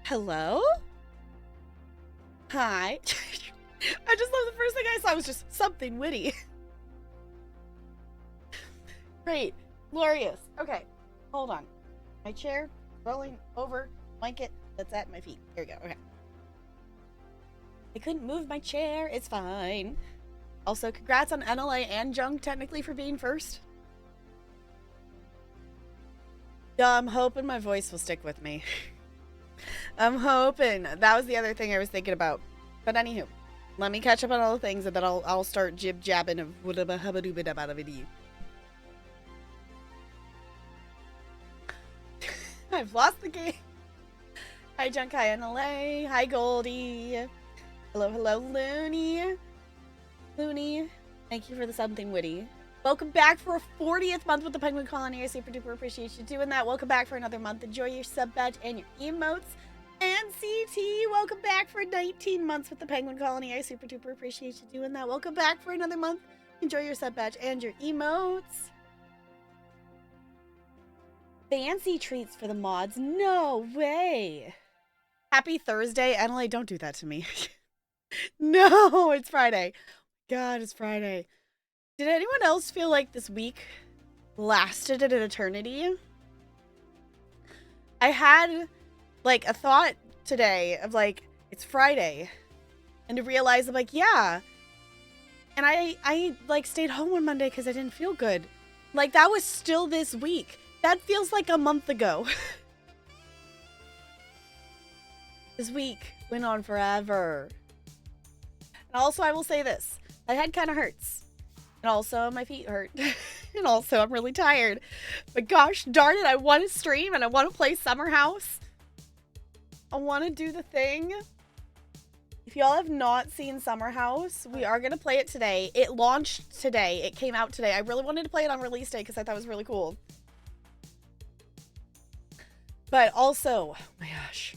Hello? Hi. I just love the first thing I saw was just something witty. Great. Glorious. Okay. Hold on. My chair rolling over blanket that's at my feet. There we go. Okay. I couldn't move my chair. It's fine. Also, congrats on NLA and Junk technically for being first. Yeah, I'm hoping my voice will stick with me. I'm hoping. That was the other thing I was thinking about. But anywho, let me catch up on all the things and then I'll start jib jabbing of whatever habadooba about a video. I've lost the game. Hi Junk, hi NLA, hi Goldie. Hello, hello, Looney. Looney, thank you for the something witty. Welcome back for a 40th month with the Penguin Colony. I super duper appreciate you doing that. Welcome back for another month. Enjoy your sub badge and your emotes. And CT, welcome back for 19 months with the Penguin Colony. I super duper appreciate you doing that. Welcome back for another month. Enjoy your sub badge and your emotes. Fancy treats for the mods. No way. Happy Thursday. Emily, don't do that to me. No, it's Friday. God, it's Friday. Did anyone else feel like this week lasted an eternity? I had like a thought today of like, it's Friday. And to realize I'm like, yeah. And I like stayed home on Monday because I didn't feel good. Like that was still this week. That feels like a month ago. This week went on forever. And also I will say this. My head kind of hurts. And also my feet hurt. And also I'm really tired. But gosh darn it, I want to stream and I want to play Summer House. I want to do the thing. If y'all have not seen Summer House, we are going to play it today. It launched today. It came out today. I really wanted to play it on release day because I thought it was really cool. But also, oh my gosh.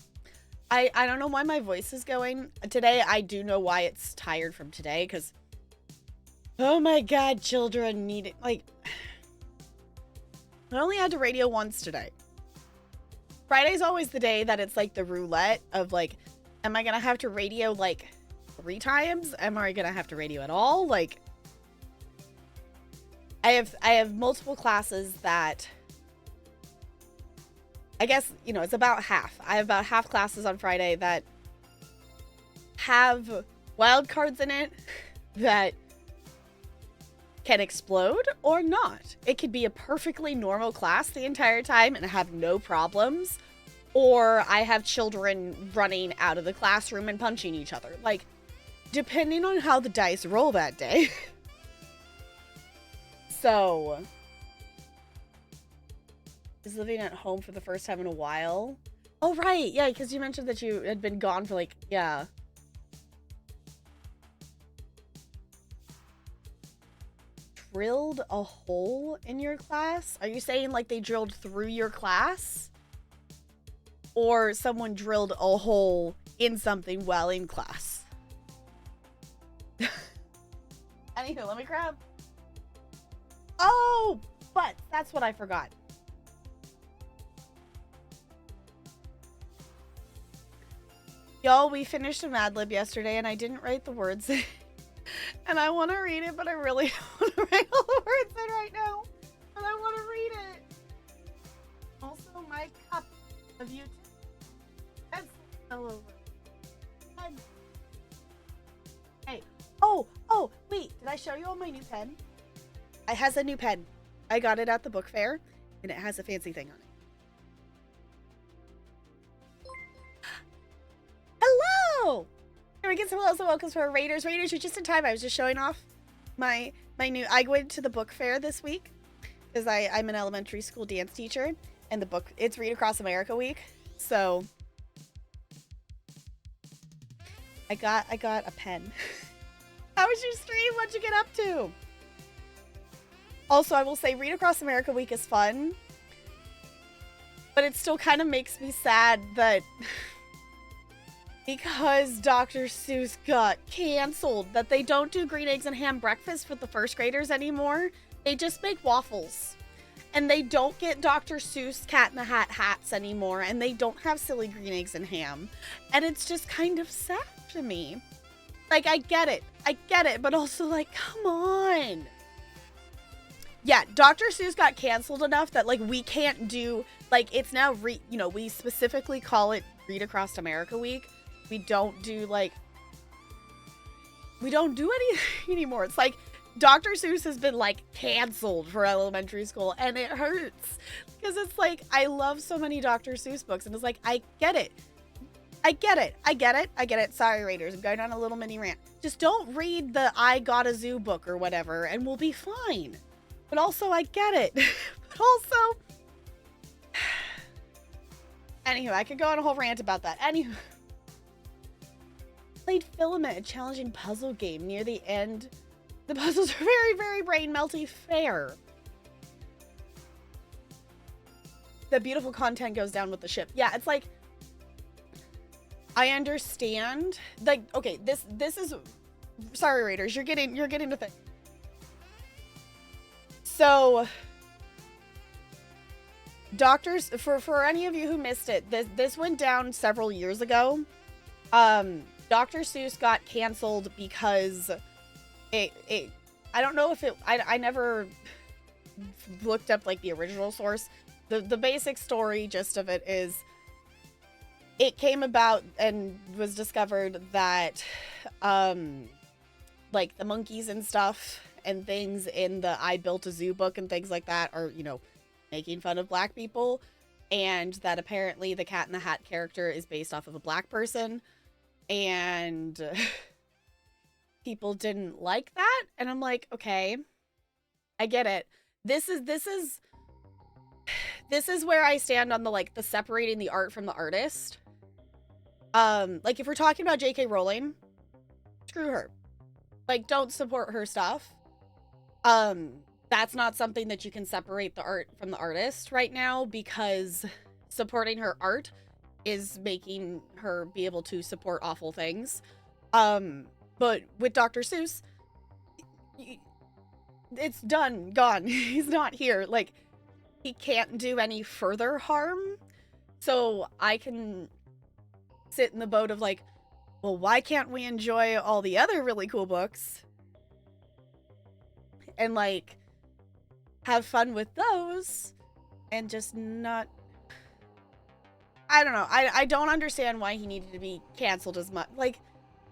I don't know why my voice is going. Today, I do know why it's tired from today because oh my god, children need it. Like, I only had to radio once today. Friday's always the day that it's like the roulette of like, am I gonna have to radio like 3 times? Am I gonna have to radio at all? Like, I have multiple classes that I guess, you know, it's about half. I have about half classes on Friday that have wild cards in it that can explode or not. It could be a perfectly normal class the entire time and have no problems. Or I have children running out of the classroom and punching each other. Like, depending on how the dice roll that day. So, is living at home for the first time in a while. Oh, right. Yeah, because you mentioned that you had been gone for like, yeah. Drilled a hole in your class? Are you saying like they drilled through your class? Or someone drilled a hole in something while in class? Anywho, let me grab. Oh, but that's what I forgot. Y'all, we finished a Mad Lib yesterday and I didn't write the words. And I want to read it, but I really don't want to write all the words in right now. But I want to read it. Also, my cup of YouTube. That's all over. Hey. Oh, wait. Did I show you all my new pen? It has a new pen. I got it at the book fair, and it has a fancy thing on it. Hello! Here we get some hellos and welcomes for our Raiders. Raiders, you're just in time. I was just showing off my new... I went to the book fair this week because I'm an elementary school dance teacher, and the book... It's Read Across America week, so... I got a pen. How was your stream? What'd you get up to? Also, I will say Read Across America week is fun, but it still kind of makes me sad that... because Dr. Seuss got canceled, that they don't do green eggs and ham breakfast with the first graders anymore. They just make waffles. And they don't get Dr. Seuss Cat in the Hat hats anymore, and they don't have silly green eggs and ham. And it's just kind of sad to me. Like, I get it, but also, like, come on. Yeah, Dr. Seuss got canceled enough that, like, we can't do, like, it's now, we specifically call it Read Across America Week. We don't do, like, we don't do anything anymore. It's like, Dr. Seuss has been, like, canceled for elementary school, and it hurts. Because it's like, I love so many Dr. Seuss books, and it's like, I get it. Sorry, Raiders, I'm going on a little mini rant. Just don't read the I Got a Zoo book or whatever, and we'll be fine. But also, I get it. But also... Anywho, I could go on a whole rant about that. Anywho... Played Filament, a challenging puzzle game. Near the end, the puzzles are very, very brain-melty. Fair. The beautiful content goes down with the ship. Yeah, it's like... I understand. Like, okay, this is... Sorry, Raiders, you're getting the thing. So... Doctors, for any of you who missed it, this went down several years ago. Dr. Seuss got canceled because I don't know if I never looked up, like, the original source. The basic story gist of it is it came about and was discovered that, like, the monkeys and stuff and things in the I Built a Zoo book and things like that are, making fun of black people, and that apparently the Cat in the Hat character is based off of a black person, and people didn't like that, and I'm like, okay, I get it. This is where I stand on the, like, the separating the art from the artist. Like, if we're talking about J.K. Rowling, screw her. Like, don't support her stuff. That's not something that you can separate the art from the artist right now, because supporting her art is making her be able to support awful things. But with Dr. Seuss, it's done, gone. He's not here. Like, he can't do any further harm. So I can sit in the boat of, like, well, why can't we enjoy all the other really cool books and, like, have fun with those and just not... I don't know. I don't understand why he needed to be canceled as much. Like,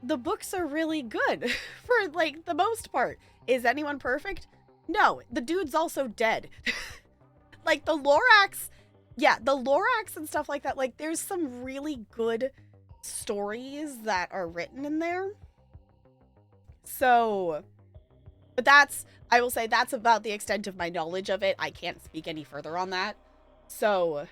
the books are really good for, like, the most part. Is anyone perfect? No. The dude's also dead. Like, the Lorax... Yeah, the Lorax and stuff like that. Like, there's some really good stories that are written in there. So... But that's... I will say that's about the extent of my knowledge of it. I can't speak any further on that. So...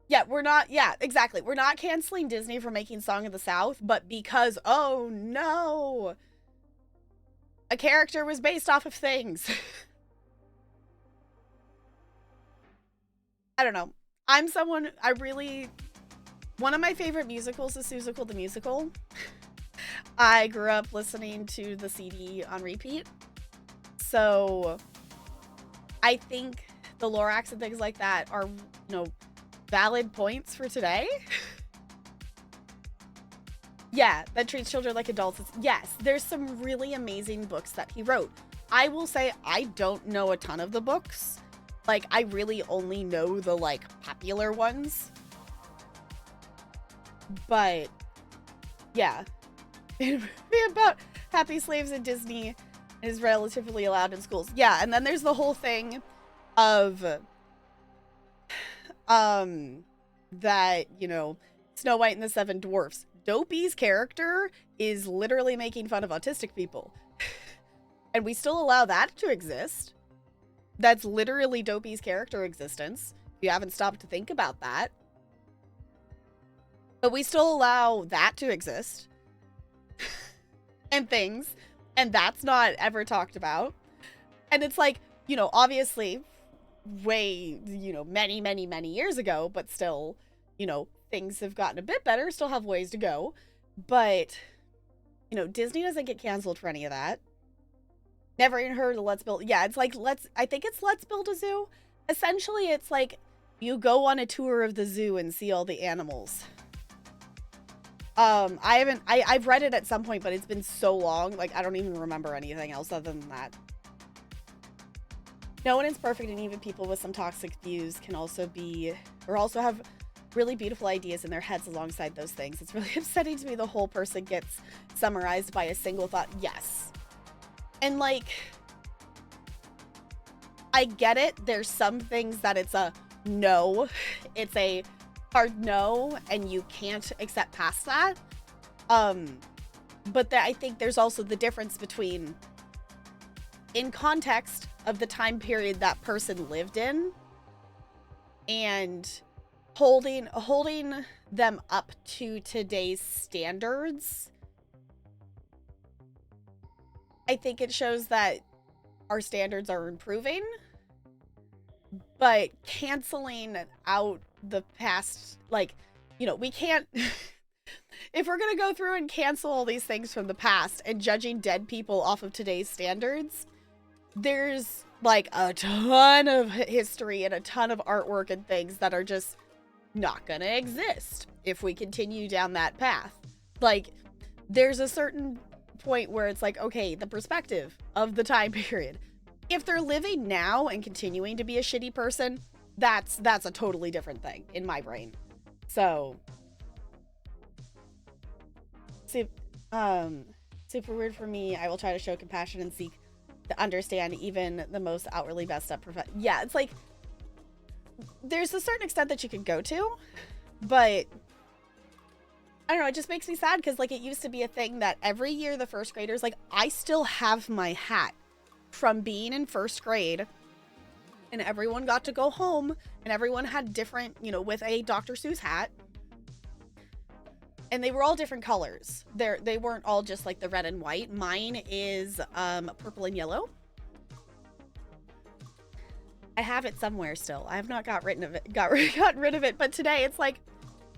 Yeah, we're not... Yeah, exactly. We're not canceling Disney for making Song of the South, but because... Oh, no! A character was based off of things. I don't know. I'm someone... I really... One of my favorite musicals is Seussical the Musical. I grew up listening to the CD on repeat. So... I think the Lorax and things like that are, valid points for today. Yeah, that treats children like adults. Yes, there's some really amazing books that he wrote. I will say I don't know a ton of the books. Like, I really only know the, like, popular ones. But, yeah. About happy slaves in Disney is relatively allowed in schools. Yeah, and then there's the whole thing of... that, Snow White and the Seven Dwarfs. Dopey's character is literally making fun of autistic people. And we still allow that to exist. That's literally Dopey's character existence. You haven't stopped to think about that. But we still allow that to exist. And things. And that's not ever talked about. And it's like, obviously... way, many, many, many years ago, but still, things have gotten a bit better, still have ways to go, but, Disney doesn't get canceled for any of that. Never even heard of Let's Build. Yeah, it's like I think it's Let's Build a Zoo. Essentially, it's like you go on a tour of the zoo and see all the animals. I've read it at some point, but it's been so long, like I don't even remember anything else other than that. No one is perfect, and even people with some toxic views can also have really beautiful ideas in their heads alongside those things. It's really upsetting to me the whole person gets summarized by a single thought. Yes. And like, I get it. There's some things that it's a no. It's a hard no, and you can't accept past that. But I think there's also the difference between, in context of the time period that person lived in, and holding them up to today's standards. I think it shows that our standards are improving, but canceling out the past, like, you know, we can't if we're gonna go through and cancel all these things from the past and judging dead people off of today's standards, there's like a ton of history and a ton of artwork and things that are just not gonna exist if we continue down that path. Like, there's a certain point where it's like, okay, the perspective of the time period. If they're living now and continuing to be a shitty person, that's a totally different thing in my brain. So, super weird for me. I will try to show compassion and seek to understand even the most outwardly messed up yeah, it's like there's a certain extent that you can go to, but I don't know, it just makes me sad because like it used to be a thing that every year the first graders, like I still have my hat from being in first grade, and everyone got to go home and everyone had different, you know, with a Dr. Seuss hat. And they were all different colors. They weren't all just like the red and white. Mine is purple and yellow. I have it somewhere still. I have not got rid of it. But today it's like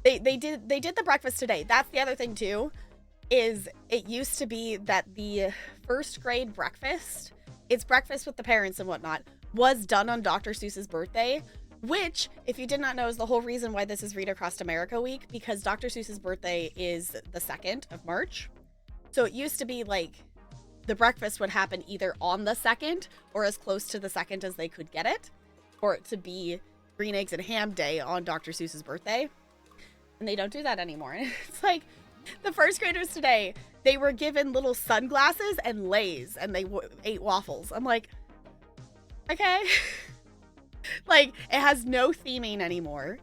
they did the breakfast today. That's the other thing too, is it used to be that the first grade breakfast, it's breakfast with the parents and whatnot, was done on Dr. Seuss's birthday. Which, if you did not know, is the whole reason why this is Read Across America Week, because Dr. Seuss's birthday is the 2nd of March. So it used to be like the breakfast would happen either on the 2nd or as close to the 2nd as they could get it, for it to be green eggs and ham day on Dr. Seuss's birthday. And they don't do that anymore. It's like the first graders today, they were given little sunglasses and Lay's, and they ate waffles. I'm like, okay. Like, it has no theming anymore.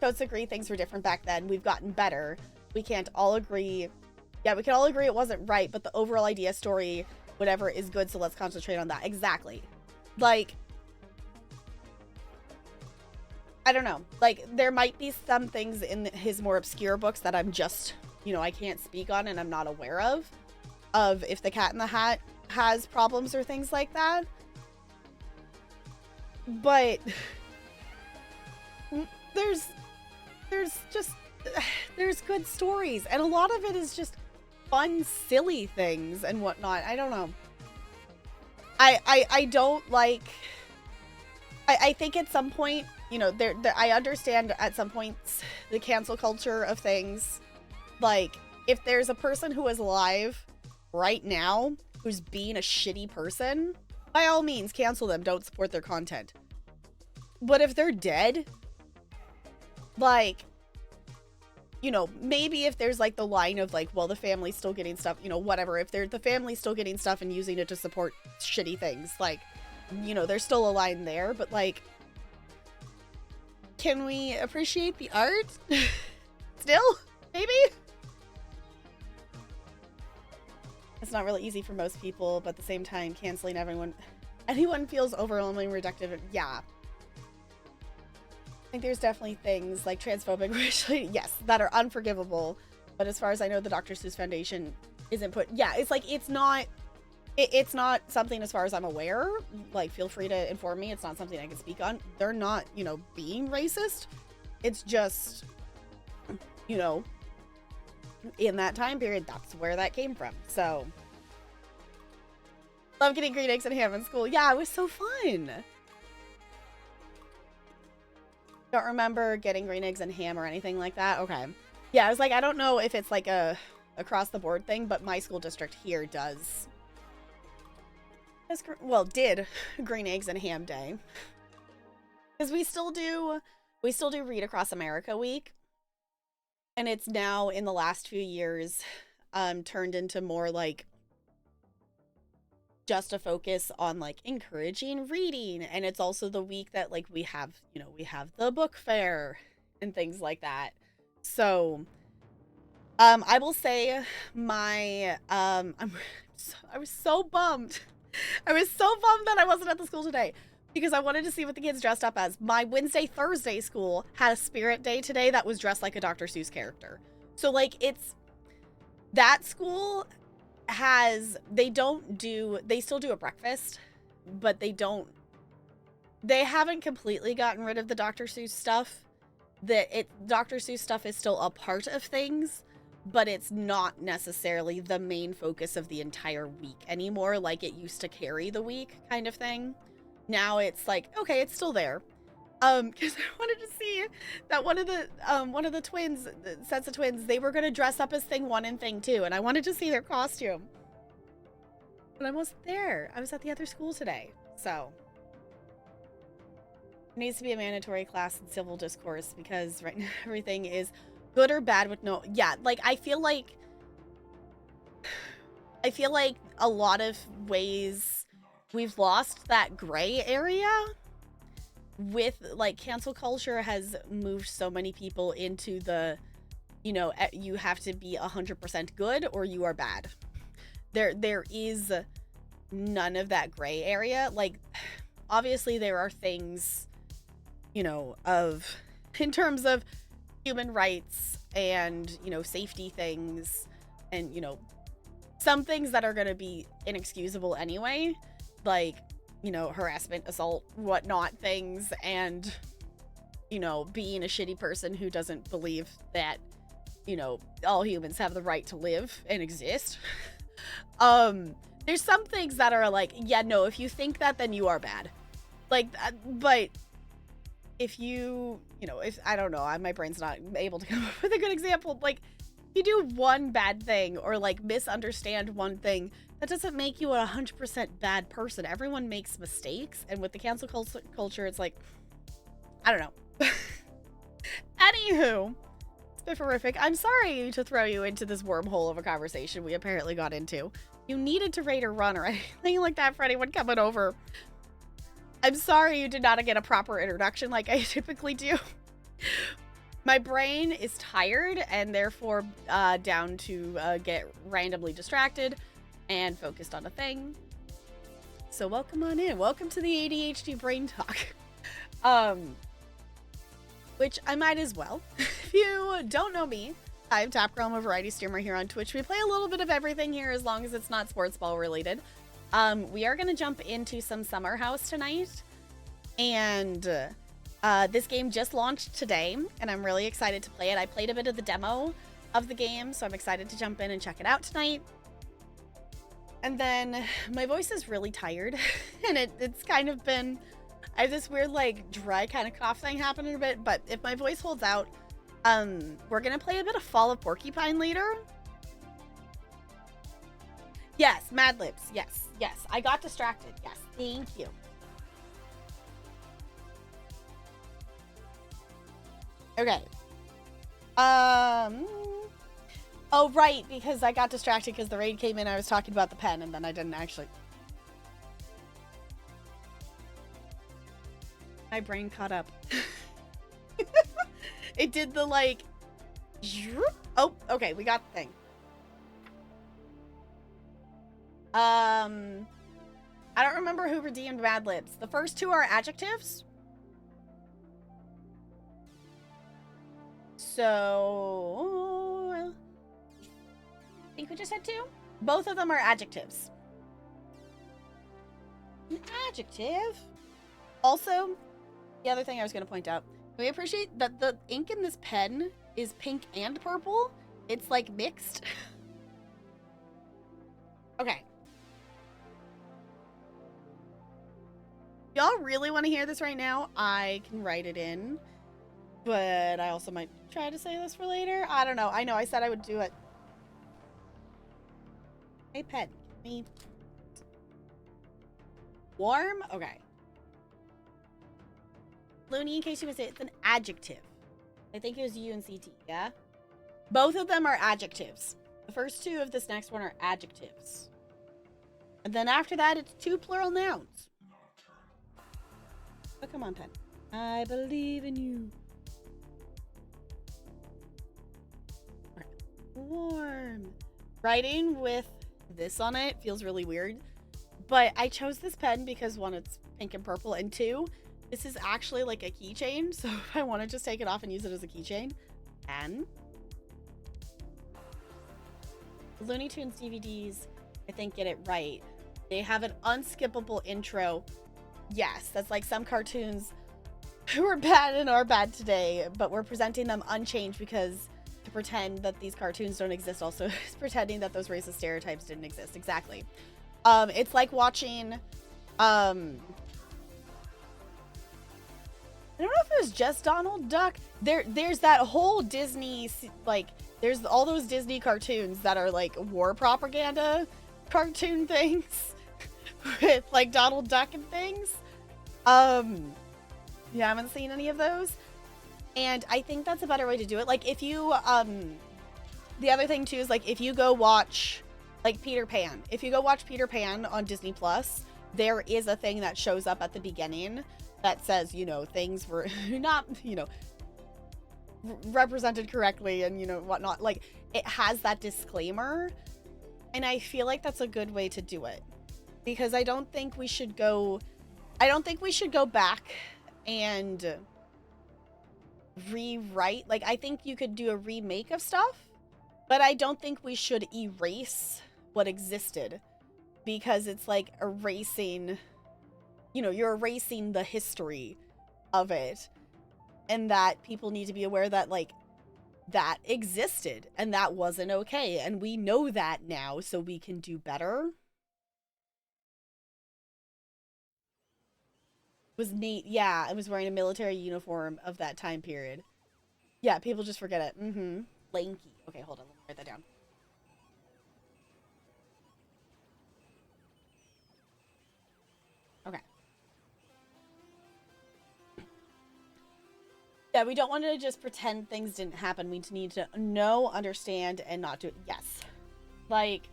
Totes agree things were different back then. We've gotten better. We can't all agree. Yeah, we can all agree it wasn't right, but the overall idea, story, whatever is good, so let's concentrate on that. Exactly. Like, I don't know. Like, there might be some things in his more obscure books that I'm just, you know, I can't speak on and I'm not aware of if the Cat in the Hat has problems or things like that, but there's good stories, and a lot of it is just fun, silly things and whatnot. I don't know. I don't like. I think at some point, you know, I understand at some points the cancel culture of things. Like, if there's a person who is alive right now who's being a shitty person, by all means, cancel them. Don't support their content. But if they're dead, like, you know, maybe if there's like the line of like, well, the family's still getting stuff, you know, whatever. If the family's still getting stuff and using it to support shitty things, like, you know, there's still a line there. But like, can we appreciate the art? Still? Maybe? It's not really easy for most people, but at the same time, canceling anyone feels overwhelmingly reductive. Yeah. I think there's definitely things like transphobic, racially, yes, that are unforgivable. But as far as I know, the Dr. Seuss Foundation isn't yeah, it's like, it's not something, as far as I'm aware, like, feel free to inform me. It's not something I can speak on. They're not, you know, being racist. It's just, you know, in that time period, that's where that came from. So, love getting green eggs and ham in school. Yeah, it was so fun. Don't remember getting green eggs and ham or anything like that. Okay. Yeah, I was like, I don't know if it's like a across the board thing, but my school district here does. Well, did green eggs and ham day. Because we still do Read Across America week. And it's now in the last few years turned into more like just a focus on like encouraging reading, and it's also the week that like we have the book fair and things like that. So I will say I was so bummed. I was so bummed that I wasn't at the school today because I wanted to see what the kids dressed up as. My Thursday school had a spirit day today that was dressed like a Dr. Seuss character. So like that school they still do a breakfast, but they haven't completely gotten rid of the Dr. Seuss stuff. Dr. Seuss stuff is still a part of things, but it's not necessarily the main focus of the entire week anymore, like it used to carry the week kind of thing. Now it's like, okay, it's still there. Because I wanted to see that one of the twins, the sets of twins, they were gonna dress up as Thing 1 and Thing 2, and I wanted to see their costume. But I wasn't there. I was at the other school today. So it needs to be a mandatory class in civil discourse because right now everything is good or bad with no. Yeah, like I feel like a lot of ways we've lost that gray area with like cancel culture has moved so many people into the, you have to be 100% good or you are bad. There is none of that gray area. Like, obviously there are things, in terms of human rights and, safety things and, some things that are going to be inexcusable anyway, like, harassment, assault, whatnot things, and, being a shitty person who doesn't believe that, all humans have the right to live and exist. There's some things that are like, yeah, no, if you think that, then you are bad. Like, but if if, I don't know, my brain's not able to come up with a good example. Like, you do one bad thing or like misunderstand one thing, that doesn't make you a 100% bad person. Everyone makes mistakes. And with the cancel culture, it's like, I don't know. Anywho, it's been horrific. I'm sorry to throw you into this wormhole of a conversation we apparently got into. You needed to raid or run or anything like that for anyone coming over. I'm sorry you did not get a proper introduction like I typically do. My brain is tired and therefore down to get randomly distracted and focused on a thing. So welcome on in. Welcome to the ADHD Brain Talk. Which I might as well. If you don't know me, I'm Top Girl. I'm a variety streamer here on Twitch. We play a little bit of everything here as long as it's not sports ball related. We are going to jump into some Summer House tonight. And this game just launched today, and I'm really excited to play it. I played a bit of the demo of the game, so I'm excited to jump in and check it out tonight. And then my voice is really tired, and it's kind of been... I have this weird, like, dry kind of cough thing happening a bit, but if my voice holds out, we're gonna play a bit of Fall of Porcupine later. Yes, Mad Libs. Yes, yes. I got distracted. Yes, thank you. Okay. Oh, right, because I got distracted because the raid came in. I was talking about the pen, and then I didn't actually... My brain caught up. It did the, like... Oh, okay, we got the thing. I don't remember who redeemed Mad Libs. The first two are adjectives. So... I think we just had two? Both of them are adjectives. An adjective? Also, the other thing I was going to point out, we appreciate that the ink in this pen is pink and purple. It's like mixed. Okay. Y'all really want to hear this right now? I can write it in, but I also might try to say this for later. I don't know. I know I said I would do it. Hey, pet. Me. Warm? Okay. Looney, in case you missed it, it's an adjective. I think it was U and CT, yeah? Both of them are adjectives. The first two of this next one are adjectives. And then after that, it's two plural nouns. Oh, come on, pen. I believe in you. Okay. Warm. Writing with this on it feels really weird. But I chose this pen because, one, it's pink and purple, and two, this is actually like a keychain. So if I want to just take it off and use it as a keychain, and Looney Tunes DVDs, I think, get it right. They have an unskippable intro. Yes, that's like some cartoons who are bad and are bad today, but we're presenting them unchanged because to pretend that these cartoons don't exist also is pretending that those racist stereotypes didn't exist. Exactly. It's like watching, I don't know if it was just Donald Duck. There's that whole Disney, like, there's all those Disney cartoons that are like war propaganda cartoon things with like Donald Duck and things. You haven't seen any of those? And I think that's a better way to do it. Like, if you, the other thing too is, like, if you go watch, like, Peter Pan. If you go watch Peter Pan on Disney Plus, there is a thing that shows up at the beginning that says, you know, things were not, you know, represented correctly and, you know, whatnot. Like, it has that disclaimer. And I feel like that's a good way to do it. Because I don't think we should go back and rewrite. Like, I think you could do a remake of stuff, but I don't think we should erase what existed, because it's like erasing, you know, you're erasing the history of it, and that people need to be aware that, like, that existed and that wasn't okay, and we know that now, so we can do better. Was Nate, yeah, I was wearing a military uniform of that time period. Yeah, people just forget it. Lanky. Okay, hold on, let me write that down. Okay. Yeah, we don't want to just pretend things didn't happen. We need to know, understand, and not do it. Yes. Like,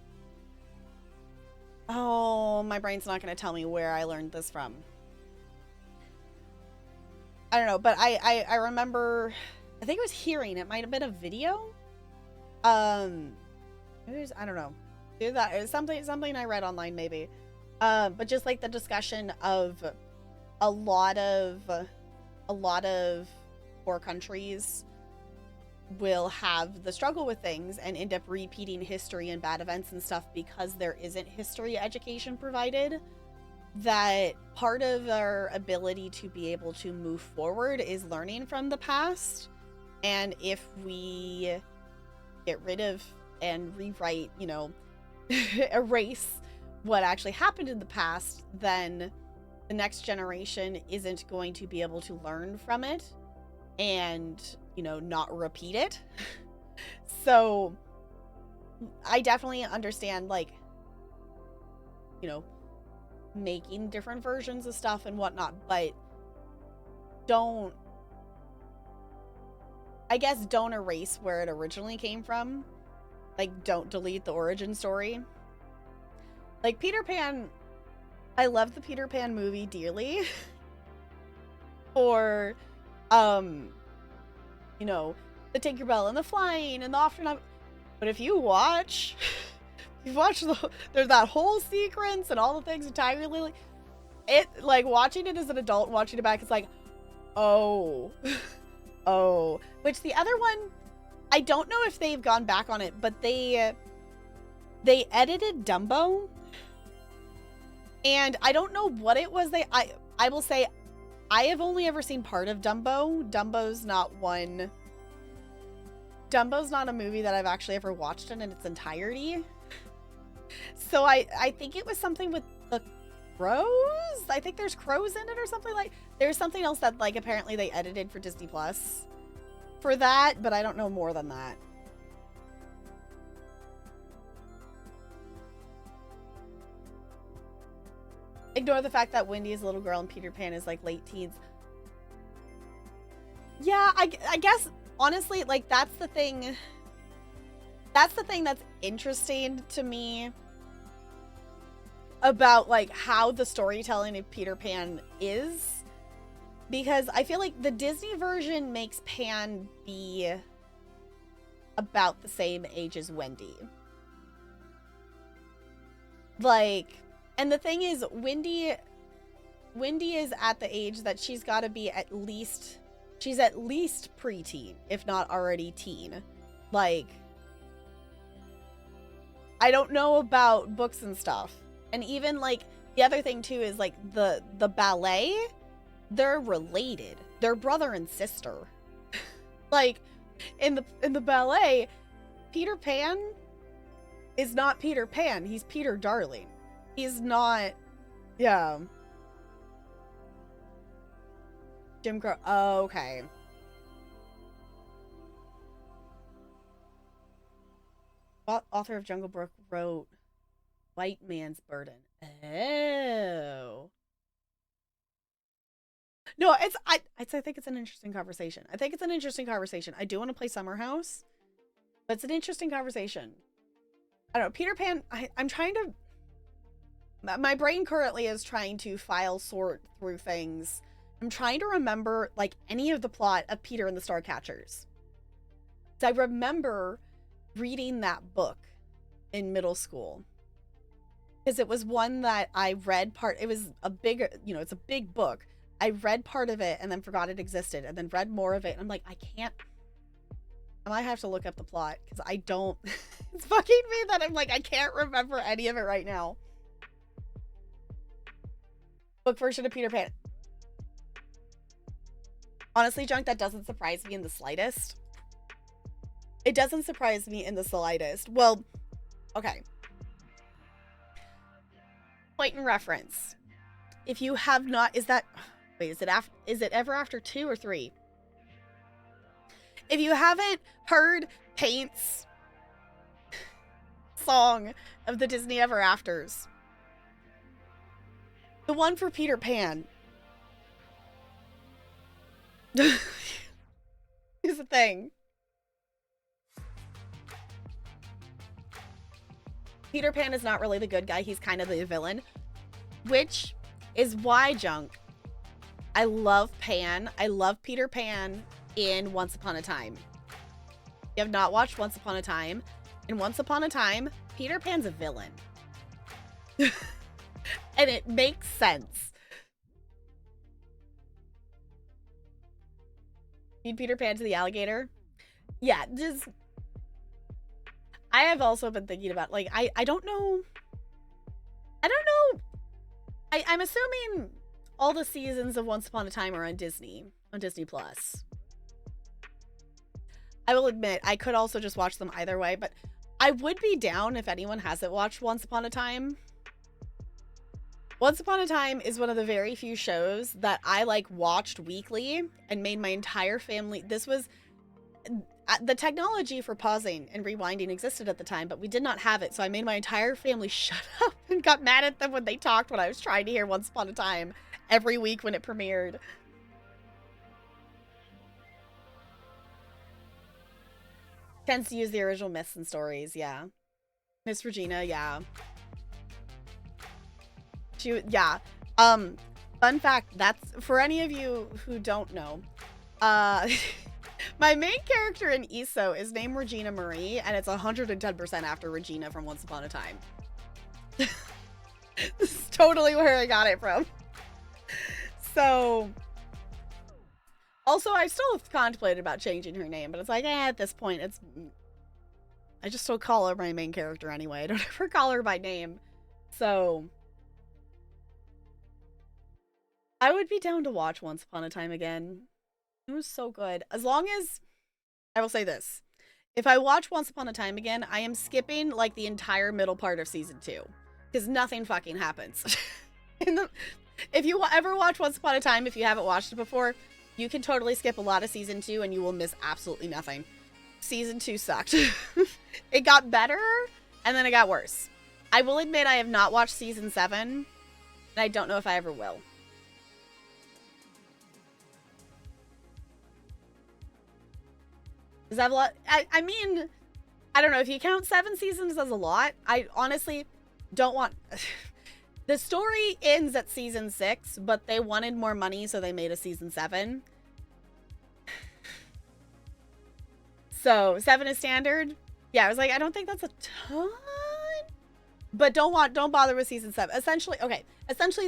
oh, my brain's not going to tell me where I learned this from. I don't know, but I remember, I think it was hearing, it might have been a video. It was, I don't know. It was something I read online maybe. But just like the discussion of a lot of poor countries will have the struggle with things and end up repeating history and bad events and stuff because there isn't history education provided. That part of our ability to be able to move forward is learning from the past. And if we get rid of and rewrite, you know, erase what actually happened in the past, then the next generation isn't going to be able to learn from it and, you know, not repeat it. So I definitely understand, like, you know, making different versions of stuff and whatnot, but don't erase where it originally came from. Like, don't delete the origin story. Like, Peter Pan, I love the Peter Pan movie dearly for, you know, the Tinkerbell and the flying and the off and on. But if you watch, there's that whole sequence and all the things with Tiger Lily. It, like, watching it as an adult, watching it back, it's like, oh, oh. Which the other one, I don't know if they've gone back on it, but they edited Dumbo, and I don't know what it was. I will say, I have only ever seen part of Dumbo. Dumbo's not one Dumbo's not a movie that I've actually ever watched in its entirety. So I think it was something with the crows? I think there's crows in it or something like. There's something else that like apparently they edited for Disney Plus for that, but I don't know more than that. Ignore the fact that Wendy is a little girl and Peter Pan is like late teens. Yeah, I guess honestly, like that's the thing. That's the thing that's interesting to me about like how the storytelling of Peter Pan is, because I feel like the Disney version makes Pan be about the same age as Wendy. Like, and the thing is, Wendy is at the age that she's got to be at least, she's at least preteen, if not already teen. Like, I don't know about books and stuff. And even like the other thing too is like the ballet, they're related. They're brother and sister. Like in the ballet, Peter Pan is not Peter Pan. He's Peter Darling. He's not. Yeah. Jim Crow. Oh, okay. Author of Jungle Book wrote White Man's Burden. Oh. No, I think it's an interesting conversation. I think it's an interesting conversation. I do want to play Summer House, but it's an interesting conversation. I don't know. Peter Pan, I'm trying to... My brain currently is trying to file sort through things. I'm trying to remember, like, any of the plot of Peter and the Starcatchers. So I remember reading that book in middle school. Because it was one that I read part... It was a big... You know, it's a big book. I read part of it and then forgot it existed. And then read more of it. And I'm like, I can't... I might have to look up the plot. Because I don't... It's fucking me that I'm like, I can't remember any of it right now. Book version of Peter Pan. Honestly, Junk, that doesn't surprise me in the slightest. It doesn't surprise me in the slightest. Well, okay. Point in reference. If you have not, is that, wait, is it Ever After 2 or 3? If you haven't heard Paint's song of the Disney Ever Afters, the one for Peter Pan, is a thing. Peter Pan is not really the good guy. He's kind of the villain, which is why, Junk, I love Pan. I love Peter Pan in Once Upon a Time. If you have not watched Once Upon a Time, in Once Upon a Time, Peter Pan's a villain. And it makes sense. Feed Peter Pan to the alligator. Yeah, just... I have also been thinking about, like, I don't know. I don't know. I'm assuming all the seasons of Once Upon a Time are on Disney Plus. I will admit, I could also just watch them either way, but I would be down if anyone hasn't watched Once Upon a Time. Once Upon a Time is one of the very few shows that I, like, watched weekly and made my entire family... This was... The technology for pausing and rewinding existed at the time, but we did not have it, so I made my entire family shut up and got mad at them when they talked when I was trying to hear Once Upon a Time every week when it premiered. Tends to use the original myths and stories, yeah. Miss Regina, yeah. Yeah. Fun fact, that's, for any of you who don't know, my main character in ESO is named Regina Marie, and it's 110% after Regina from Once Upon a Time. This is totally where I got it from. So, also, I still have contemplated about changing her name, but it's like, at this point, it's... I just don't call her my main character anyway. I don't ever call her by name. So... I would be down to watch Once Upon a Time again. It was so good. As long as, I will say this, If I watch Once Upon a Time again, I am skipping like the entire middle part of season 2 because nothing fucking happens. If you ever watch Once Upon a Time, if you haven't watched it before, you can totally skip a lot of season 2 and you will miss absolutely nothing. Season 2 sucked. It got better and then it got worse. I will admit I have not watched season 7 and I don't know if I ever will. Does that have a lot? I mean, I don't know. If you count 7 seasons as a lot, I honestly don't want... The story ends at season 6, but they wanted more money, so they made a season 7. So 7 is standard. Yeah, I was like, I don't think that's a ton. But don't bother with season 7. Essentially,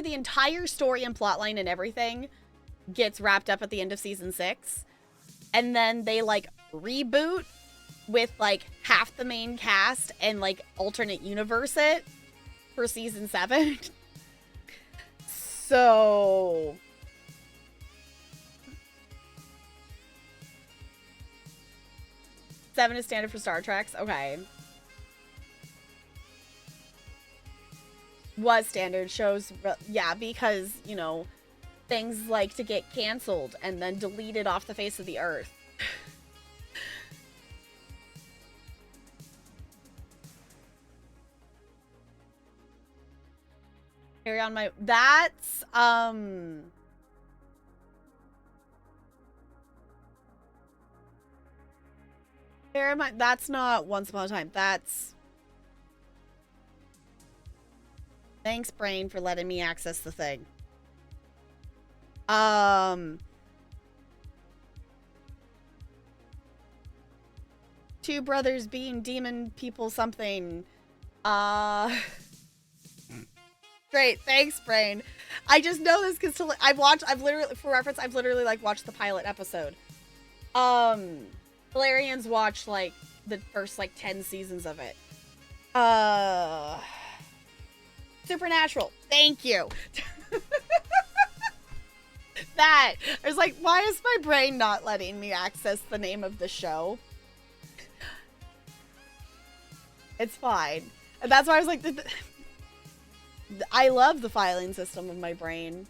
the entire story and plotline and everything gets wrapped up at the end of season 6. And then they like reboot with like half the main cast and like alternate universe it for season 7. So 7 is standard for Star Treks. Okay. Was standard. Shows, yeah, because, you know, things like to get canceled and then deleted off the face of the earth. Carry on my... That's, that's not Once Upon a Time. That's... Thanks, Brain, for letting me access the thing. Two brothers being demon people something. Great, thanks, Brain. I just know this because I've literally, for reference, I've literally like watched the pilot episode. Valerian's watched like the first like 10 seasons of it. Supernatural. Thank you. That. I was like, why is my brain not letting me access the name of the show? It's fine. And that's why I was like, I love the filing system of my brain.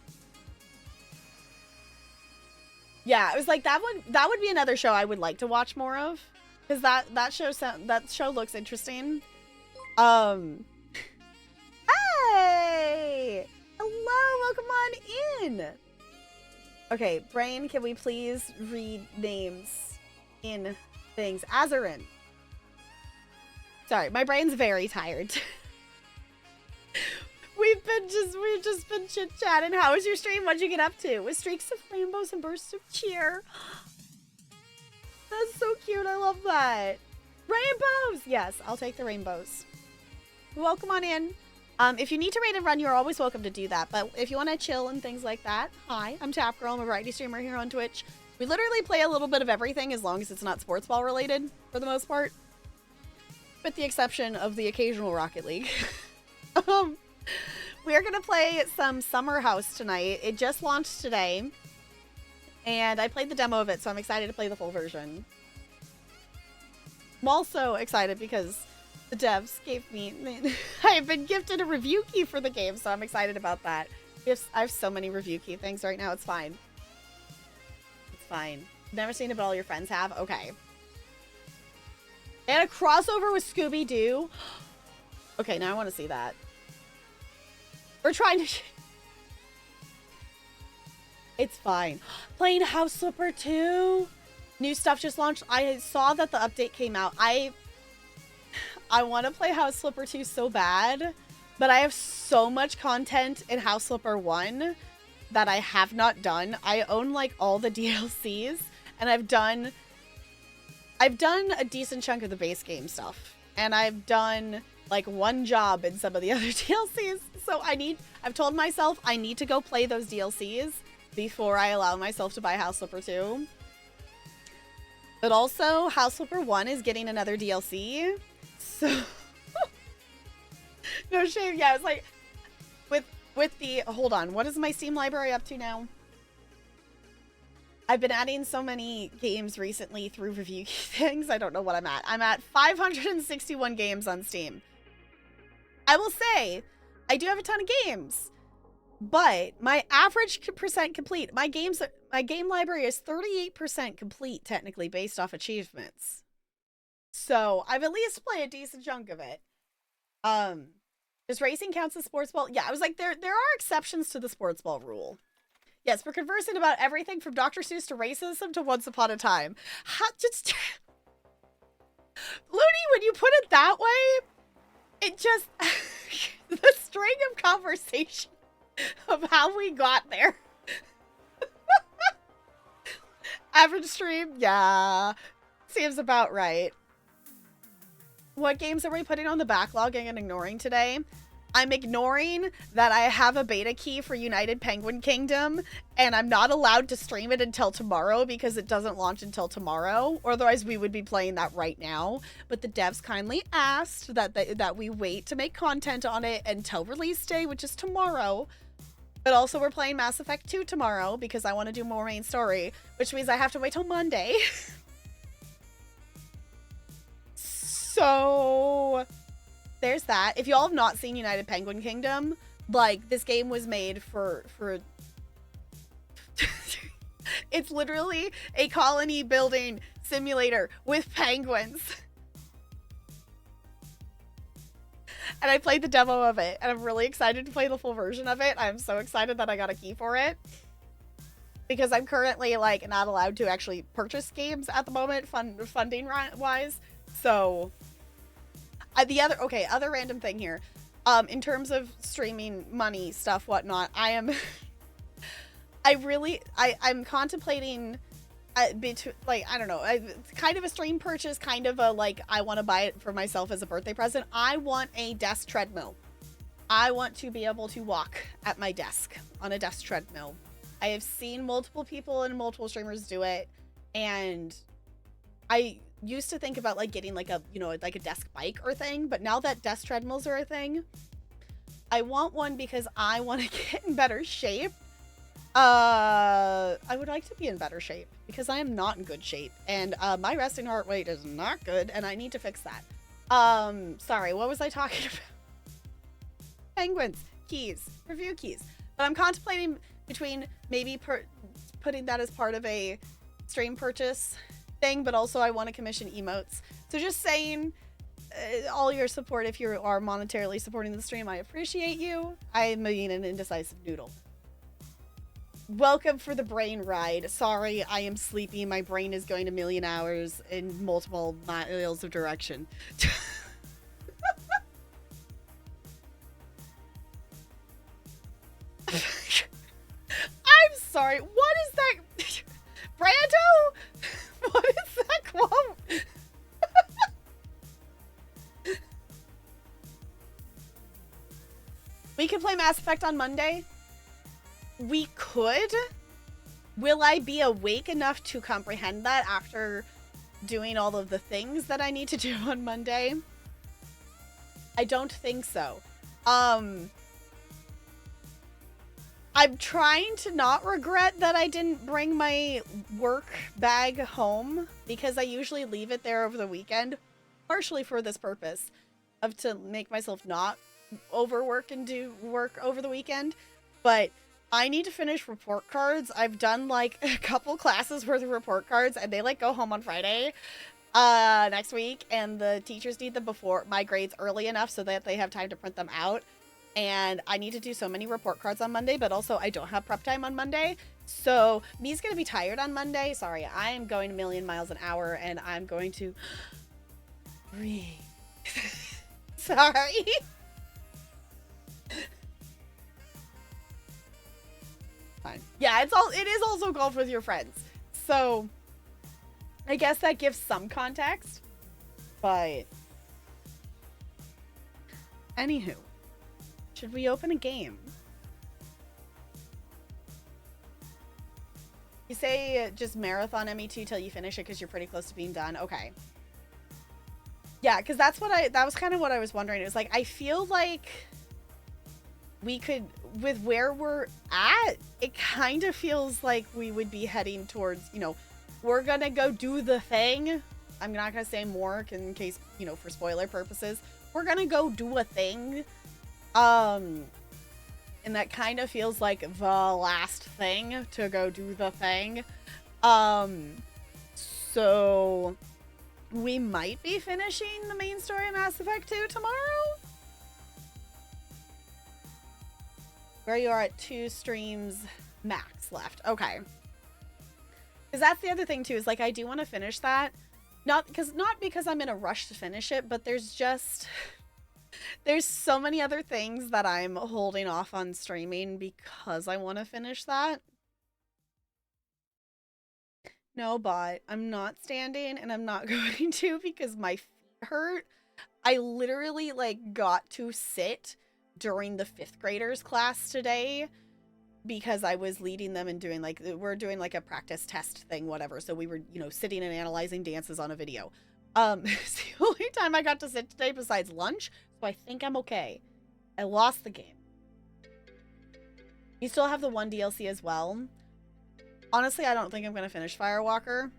Yeah, it was like that would be another show I would like to watch more of, because that show looks interesting. Hey! Hello, welcome on in. Okay, Brain, can we please read names in things? Azarin. Sorry, my brain's very tired. We've just been chit-chatting. How was your stream? What'd you get up to? With streaks of rainbows and bursts of cheer. That's so cute. I love that. Rainbows! Yes, I'll take the rainbows. Welcome on in. If you need to raid and run, you're always welcome to do that. But if you want to chill and things like that, hi, I'm Tapgirl. I'm a variety streamer here on Twitch. We literally play a little bit of everything as long as it's not sports ball related, for the most part. With the exception of the occasional Rocket League. We're going to play some Summer House tonight. It just launched today. And I played the demo of it, so I'm excited to play the full version. I'm also excited because the devs gave me... I have been gifted a review key for the game, so I'm excited about that. I have so many review key things right now. It's fine. It's fine. Never seen it, but all your friends have? Okay. And a crossover with Scooby-Doo. Okay, now I want to see that. We're trying to... It's fine. Playing House Flipper 2. New stuff just launched. I saw that the update came out. I want to play House Flipper 2 so bad, but I have so much content in House Flipper 1 that I have not done. I own like all the DLCs, and I've done a decent chunk of the base game stuff, and I've done like one job in some of the other DLCs. So I've told myself I need to go play those DLCs before I allow myself to buy House Flipper 2. But also, House Flipper 1 is getting another DLC. So, no shame. Yeah, it's like, with the, hold on, what is my Steam library up to now? I've been adding so many games recently through review things. I don't know what I'm at. I'm at 561 games on Steam. I will say, I do have a ton of games, but my average percent complete, my game library is 38% complete technically based off achievements. So I've at least played a decent chunk of it. Does racing counts as sports ball? Yeah, I was like, there are exceptions to the sports ball rule. Yes, we're conversing about everything from Dr. Seuss to racism to Once Upon a Time. Just Looney, when you put it that way, it just the string of conversation of how we got there. Average stream, yeah, seems about right. What games are we putting on the backlog and ignoring today? I'm ignoring that I have a beta key for United Penguin Kingdom, and I'm not allowed to stream it until tomorrow because it doesn't launch until tomorrow. Otherwise, we would be playing that right now. But the devs kindly asked that we wait to make content on it until release day, which is tomorrow. But also, we're playing Mass Effect 2 tomorrow because I want to do more main story, which means I have to wait till Monday. So there's that. If y'all have not seen United Penguin Kingdom, like, this game was made for it's literally a colony building simulator with penguins. And I played the demo of it, and I'm really excited to play the full version of it. I'm so excited that I got a key for it. Because I'm currently, like, not allowed to actually purchase games at the moment, funding-wise. So, other random thing here. In terms of streaming money, stuff, whatnot, I'm contemplating, I don't know, kind of a stream purchase, kind of a, like, I want to buy it for myself as a birthday present. I want a desk treadmill. I want to be able to walk at my desk on a desk treadmill. I have seen multiple people and multiple streamers do it, and I used to think about, like, getting, like, a, you know, like a desk bike or thing, but now that desk treadmills are a thing, I want one because I want to get in better shape. I would like to be in better shape because I am not in good shape, and my resting heart rate is not good, and I need to fix that. Sorry, what was I talking about? Penguins, keys, review keys. But I'm contemplating between maybe putting that as part of a stream purchase thing, but also I want to commission emotes. So just saying, all your support, if you are monetarily supporting the stream, I appreciate you. I'm being an indecisive noodle. Welcome for the brain ride. Sorry, I am sleepy. My brain is going a million hours in multiple miles of direction. I'm sorry. What is that? Brando? What is that quote? We could play Mass Effect on Monday. We could. Will I be awake enough to comprehend that after doing all of the things that I need to do on Monday? I don't think so. I'm trying to not regret that I didn't bring my work bag home because I usually leave it there over the weekend, partially for this purpose of to make myself not overwork and do work over the weekend. But I need to finish report cards. I've done like a couple classes worth of report cards, and they like go home on Friday next week, and the teachers need them before my grades early enough so that they have time to print them out. And I need to do so many report cards on Monday, but also I don't have prep time on Monday. So me's going to be tired on Monday. Sorry, I am going a million miles an hour, and I'm going to breathe. Sorry. Fine. Yeah, it is also golf with your friends. So I guess that gives some context. But anywho. Should we open a game? You say just marathon ME2 till you finish it because you're pretty close to being done. Okay. Yeah, because that was kind of what I was wondering. It was like, I feel like we could, with where we're at, it kind of feels like we would be heading towards, you know, we're gonna go do the thing. I'm not gonna say more in case, you know, for spoiler purposes. We're gonna go do a thing. And that kind of feels like the last thing to go do the thing. So we might be finishing the main story of Mass Effect 2 tomorrow. Where you are at 2 streams max left. Okay. Because that's the other thing too, is like I do want to finish that. Not because I'm in a rush to finish it, but there's so many other things that I'm holding off on streaming because I want to finish that. No, but I'm not standing and I'm not going to because my feet hurt. I literally like got to sit during the 5th graders class today because I was leading them and doing like, we're doing like a practice test thing, whatever. So we were, you know, sitting and analyzing dances on a video. It's the only time I got to sit today besides lunch. So I think I'm okay. I lost the game. You still have the 1 DLC as well. Honestly, I don't think I'm going to finish Firewalker.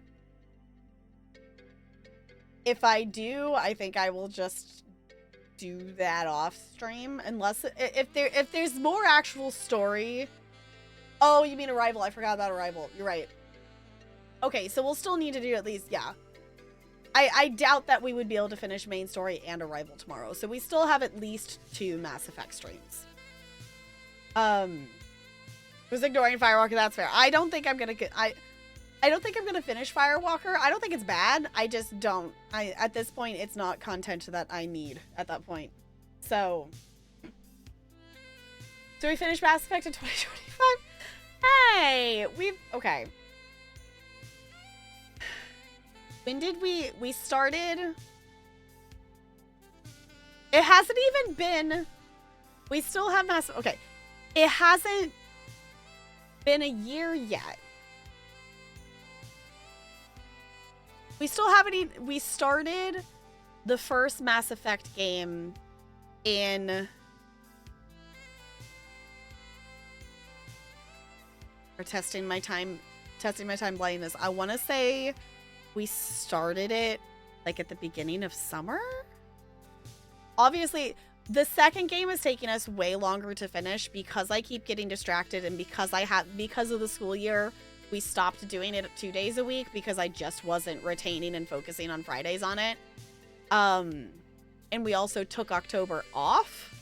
If I do, I think I will just do that off stream. Unless, if there's more actual story. Oh, you mean Arrival. I forgot about Arrival. You're right. Okay, so we'll still need to do at least, yeah. I doubt that we would be able to finish main story and Arrival tomorrow. So we still have at least 2 Mass Effect streams. Was ignoring Firewalker, that's fair. I don't think I'm gonna get, I don't think I'm gonna finish Firewalker. I don't think it's bad. I just don't. At this point, it's not content that I need at that point. So we finish Mass Effect in 2025? Hey, okay. When did we started? It hasn't even been, we still have okay. It hasn't been a year yet. We still haven't even, we started the first Mass Effect game in, or testing my time playing this. I want to say we started it like at the beginning of summer. Obviously, the second game is taking us way longer to finish because I keep getting distracted and because of the school year, we stopped doing it 2 days a week because I just wasn't retaining and focusing on Fridays on it. And we also took October off.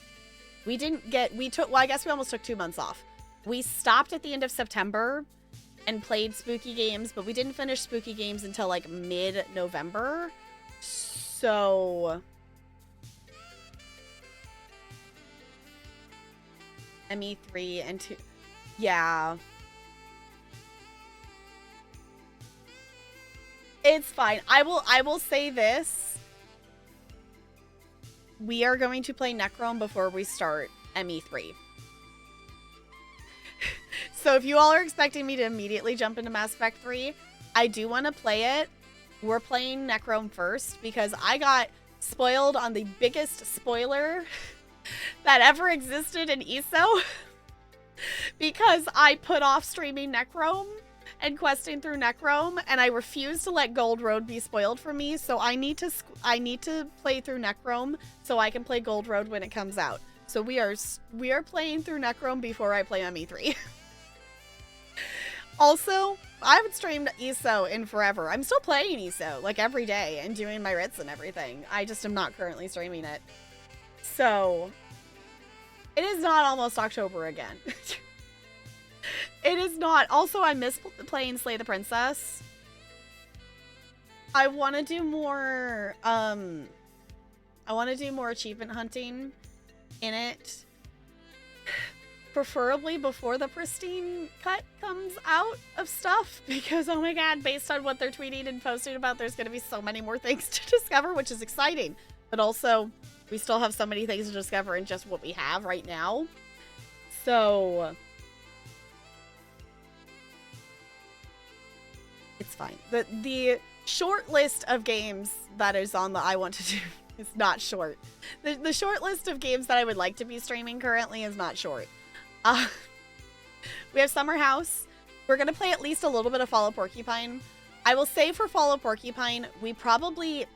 Well, I guess we almost took 2 months off. We stopped at the end of September and played Spooky Games, but we didn't finish Spooky Games until like mid-November. So ME3 and 2. Yeah. It's fine. I will say this. We are going to play Necrom before we start ME3. So if you all are expecting me to immediately jump into Mass Effect 3, I do want to play it. We're playing Necrom first because I got spoiled on the biggest spoiler that ever existed in ESO because I put off streaming Necrom and questing through Necrom, and I refuse to let Gold Road be spoiled for me, so I need to play through Necrom so I can play Gold Road when it comes out. So we are playing through Necrom before I play ME3. Also, I haven't streamed ESO in forever. I'm still playing ESO, like, every day and doing my writs and everything. I just am not currently streaming it. So, it is not almost October again. It is not. Also, I miss playing Slay the Princess. I want to do more, achievement hunting in it. Preferably before the pristine cut comes out of stuff, because oh my god, based on what they're tweeting and posting about, there's going to be so many more things to discover, which is exciting. But also, we still have so many things to discover in just what we have right now. So it's fine. The short list of games that is on the I want to do It's not short. The short list of games that I would like to be streaming currently is not short. We have Summer House. We're going to play at least a little bit of Follow Porcupine. I will say for Follow Porcupine, we probably,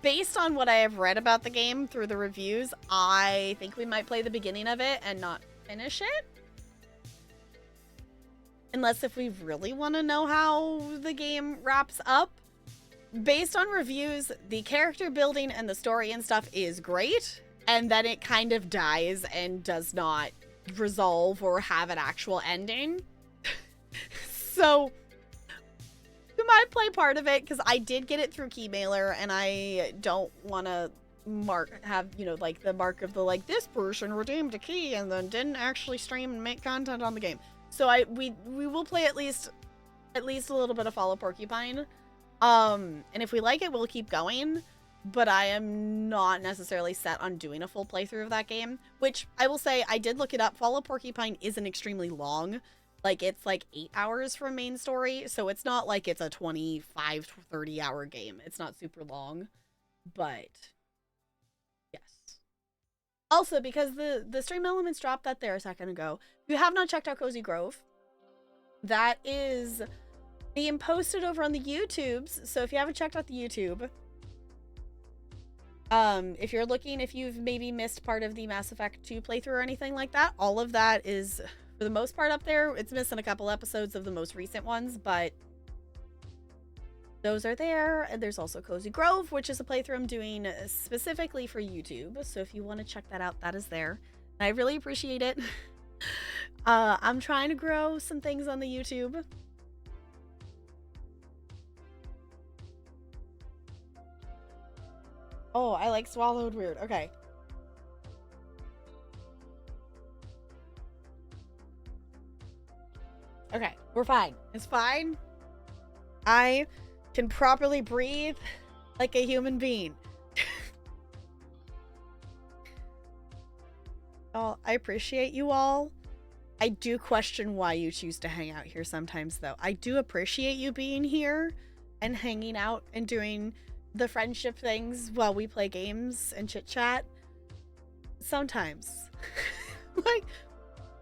based on what I have read about the game through the reviews, I think we might play the beginning of it and not finish it. Unless if we really want to know how the game wraps up. Based on reviews, the character building and the story and stuff is great. And then it kind of dies and does not resolve or have an actual ending. So we might play part of it because I did get it through Keymailer and I don't want to have, you know, like the mark of the, like, this person redeemed a key and then didn't actually stream and make content on the game. So we will play at least a little bit of Follow Porcupine. And if we like it, we'll keep going. But I am not necessarily set on doing a full playthrough of that game, which I will say I did look it up. Follow Porcupine isn't extremely long. Like, it's like 8 hours for main story, so it's not like it's a 25 to 30 hour game. It's not super long, but yes. Also, because the stream elements dropped that there a second ago, if you have not checked out Cozy Grove, that is being posted over on the YouTubes. So if you haven't checked out the YouTube, if you're looking, if you've maybe missed part of the Mass Effect 2 playthrough or anything like that, all of that is, for the most part, up there. It's missing a couple episodes of the most recent ones, but those are there. And there's also Cozy Grove, which is a playthrough I'm doing specifically for YouTube. So if you want to check that out, that is there. And I really appreciate it. I'm trying to grow some things on the YouTube. Oh, I like swallowed weird. Okay. Okay, we're fine. It's fine. I can properly breathe like a human being. Oh, I appreciate you all. I do question why you choose to hang out here sometimes, though. I do appreciate you being here and hanging out and doing the friendship things while we play games and chit chat. Sometimes. Like,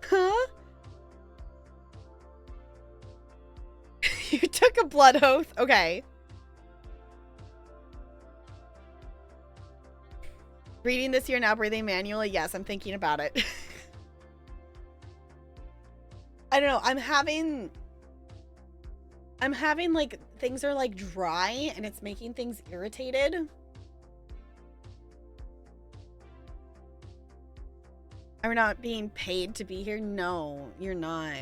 huh? You took a blood oath? Okay. Reading this here now, breathing manually? Yes, I'm thinking about it. I don't know. I'm having like, things are like dry and it's making things irritated. Are we not being paid to be here? No, you're not.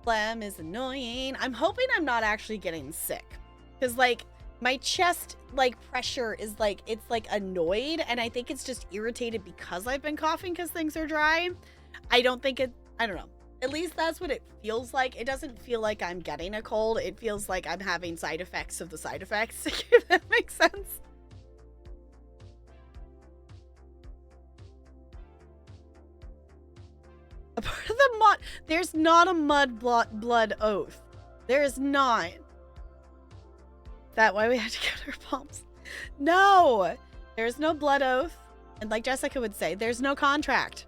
Phlegm is annoying. I'm hoping I'm not actually getting sick. Because, like, my chest, like, pressure is, like, it's, like, annoyed. And I think it's just irritated because I've been coughing because things are dry. I don't think it, I don't know. At least that's what it feels like. It doesn't feel like I'm getting a cold. It feels like I'm having side effects of the side effects, if that makes sense. A part of the mod, there's not a blood oath. There is not. That why we had to get our palms? No, there's no blood oath. And like Jessica would say, there's no contract.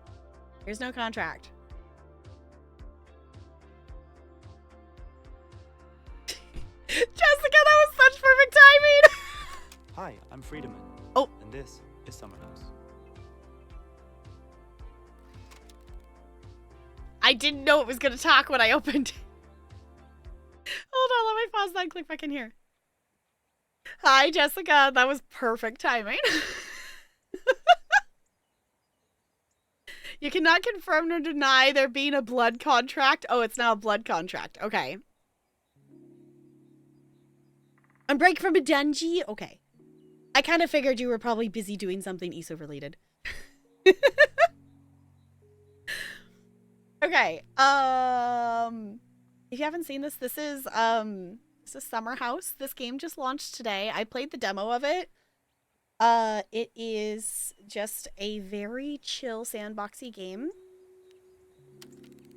There's no contract. Jessica, that was such perfect timing. Hi, I'm Friedemann. Oh. And this is Summer House. I didn't know it was going to talk when I opened. Hold on, let me pause that and click back in here. Hi, Jessica. That was perfect timing. You cannot confirm nor deny there being a blood contract. Oh, it's now a blood contract. Okay. I'm break from a dungeon. Okay. I kind of figured you were probably busy doing something ESO related. Okay. If you haven't seen this, this is Summer House. This game just launched today. I played the demo of it. It is just a very chill sandboxy game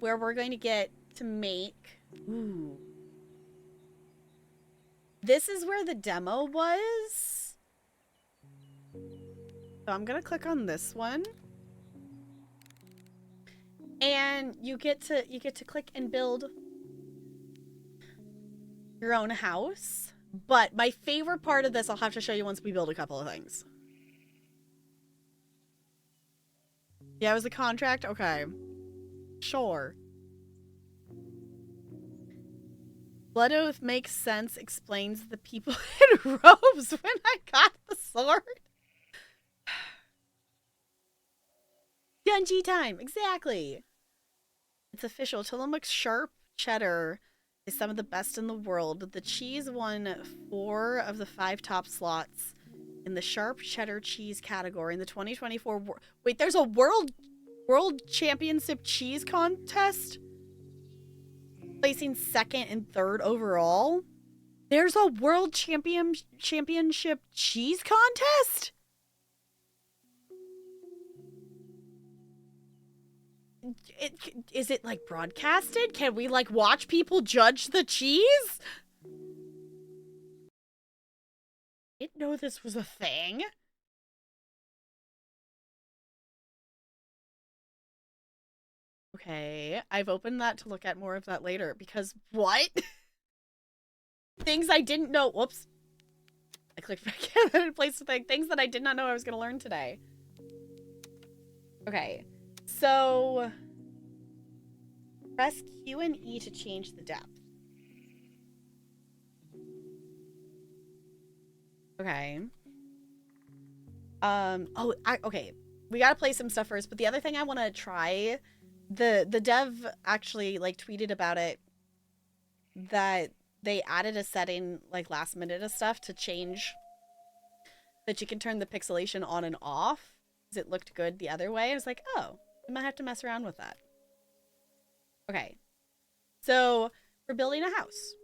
where we're going to get to make Ooh. This is where the demo was. So I'm gonna click on this one. And you get to click and build your own house. But my favorite part of this I'll have to show you once we build a couple of things. Yeah, it was a contract? Okay. Sure. Blood Oath makes sense, explains the people in robes when I got the sword. Dungy time, exactly. It's official. Tillamook's sharp cheddar is some of the best in the world. The cheese won 4 of the 5 top slots in the sharp cheddar cheese category in the 2024 wait, there's a world championship cheese contest? Placing 2nd and 3rd overall? There's a world championship cheese contest? Is it like broadcasted? Can we like watch people judge the cheese? I didn't know this was a thing. Okay, I've opened that to look at more of that later because what? Things I didn't know. Whoops. I clicked back in and placed the thing. Things that I did not know I was going to learn today. Okay, so press Q and E to change the depth. Okay. Okay. We gotta play some stuff first, but the other thing I want to try, the dev actually like tweeted about it, that they added a setting like last minute of stuff to change that you can turn the pixelation on and off because it looked good the other way. I was like, oh, I might have to mess around with that. Okay. So we're building a house.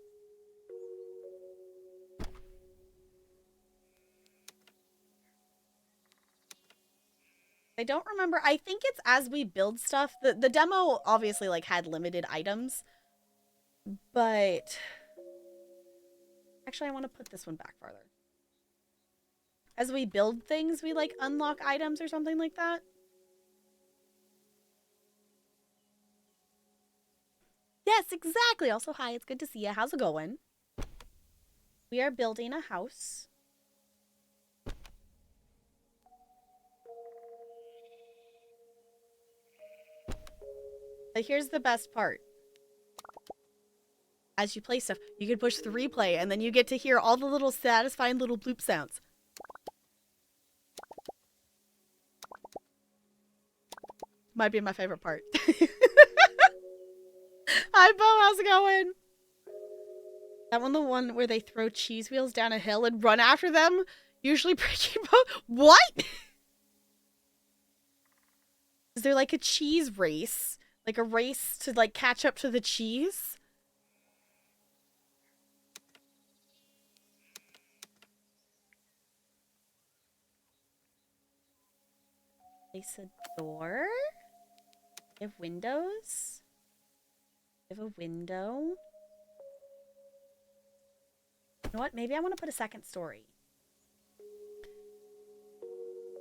I don't remember. I think it's as we build stuff. The demo obviously like had limited items, but actually I want to put this one back farther. As we build things, we like unlock items or something like that. Yes, exactly. Also, hi, it's good to see you. How's it going? We are building a house. But here's the best part. As you play stuff, you can push the replay, and then you get to hear all the little satisfying little bloop sounds. Might be my favorite part. Hi, Bo. How's it going? That one, the one where they throw cheese wheels down a hill and run after them, usually breaking both. What? Is there like a cheese race? Like a race to like catch up to the cheese? Place a door? You have windows? You have a window? You know what? Maybe I want to put a second story.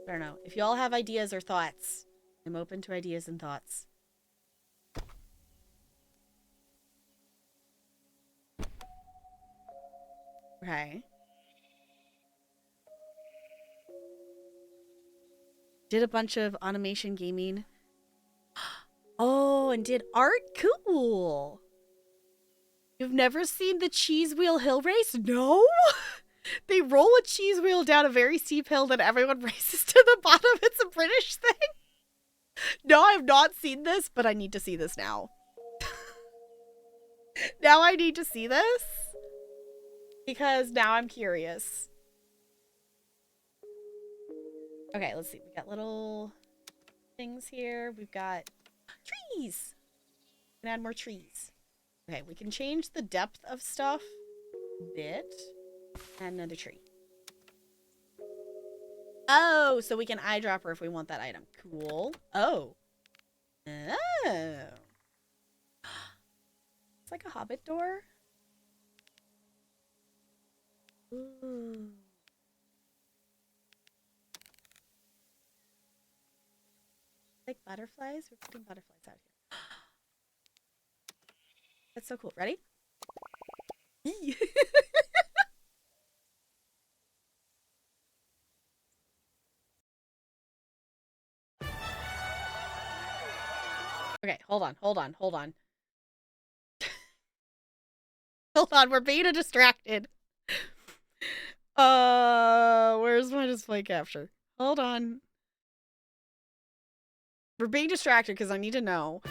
I don't know. If y'all have ideas or thoughts, I'm open to ideas and thoughts. Okay. Did a bunch of automation gaming. Oh, and did art? Cool. You've never seen the cheese wheel hill race? No? They roll a cheese wheel down a very steep hill, then everyone races to the bottom. It's a British thing. No, I have not seen this, but I need to see this now. Now I need to see this. Because now I'm curious. Okay, let's see. We got little things here. We've got trees. We can add more trees. Okay, we can change the depth of stuff a bit. Add another tree. Oh, so we can eyedropper if we want that item. Cool. Oh. Oh. like a hobbit door. Ooh. Like butterflies? We're putting butterflies out here. That's so cool. Ready? Okay, hold on. Hold on, we're being distracted. Where's my display capture? Hold on. We're being distracted because I need to know.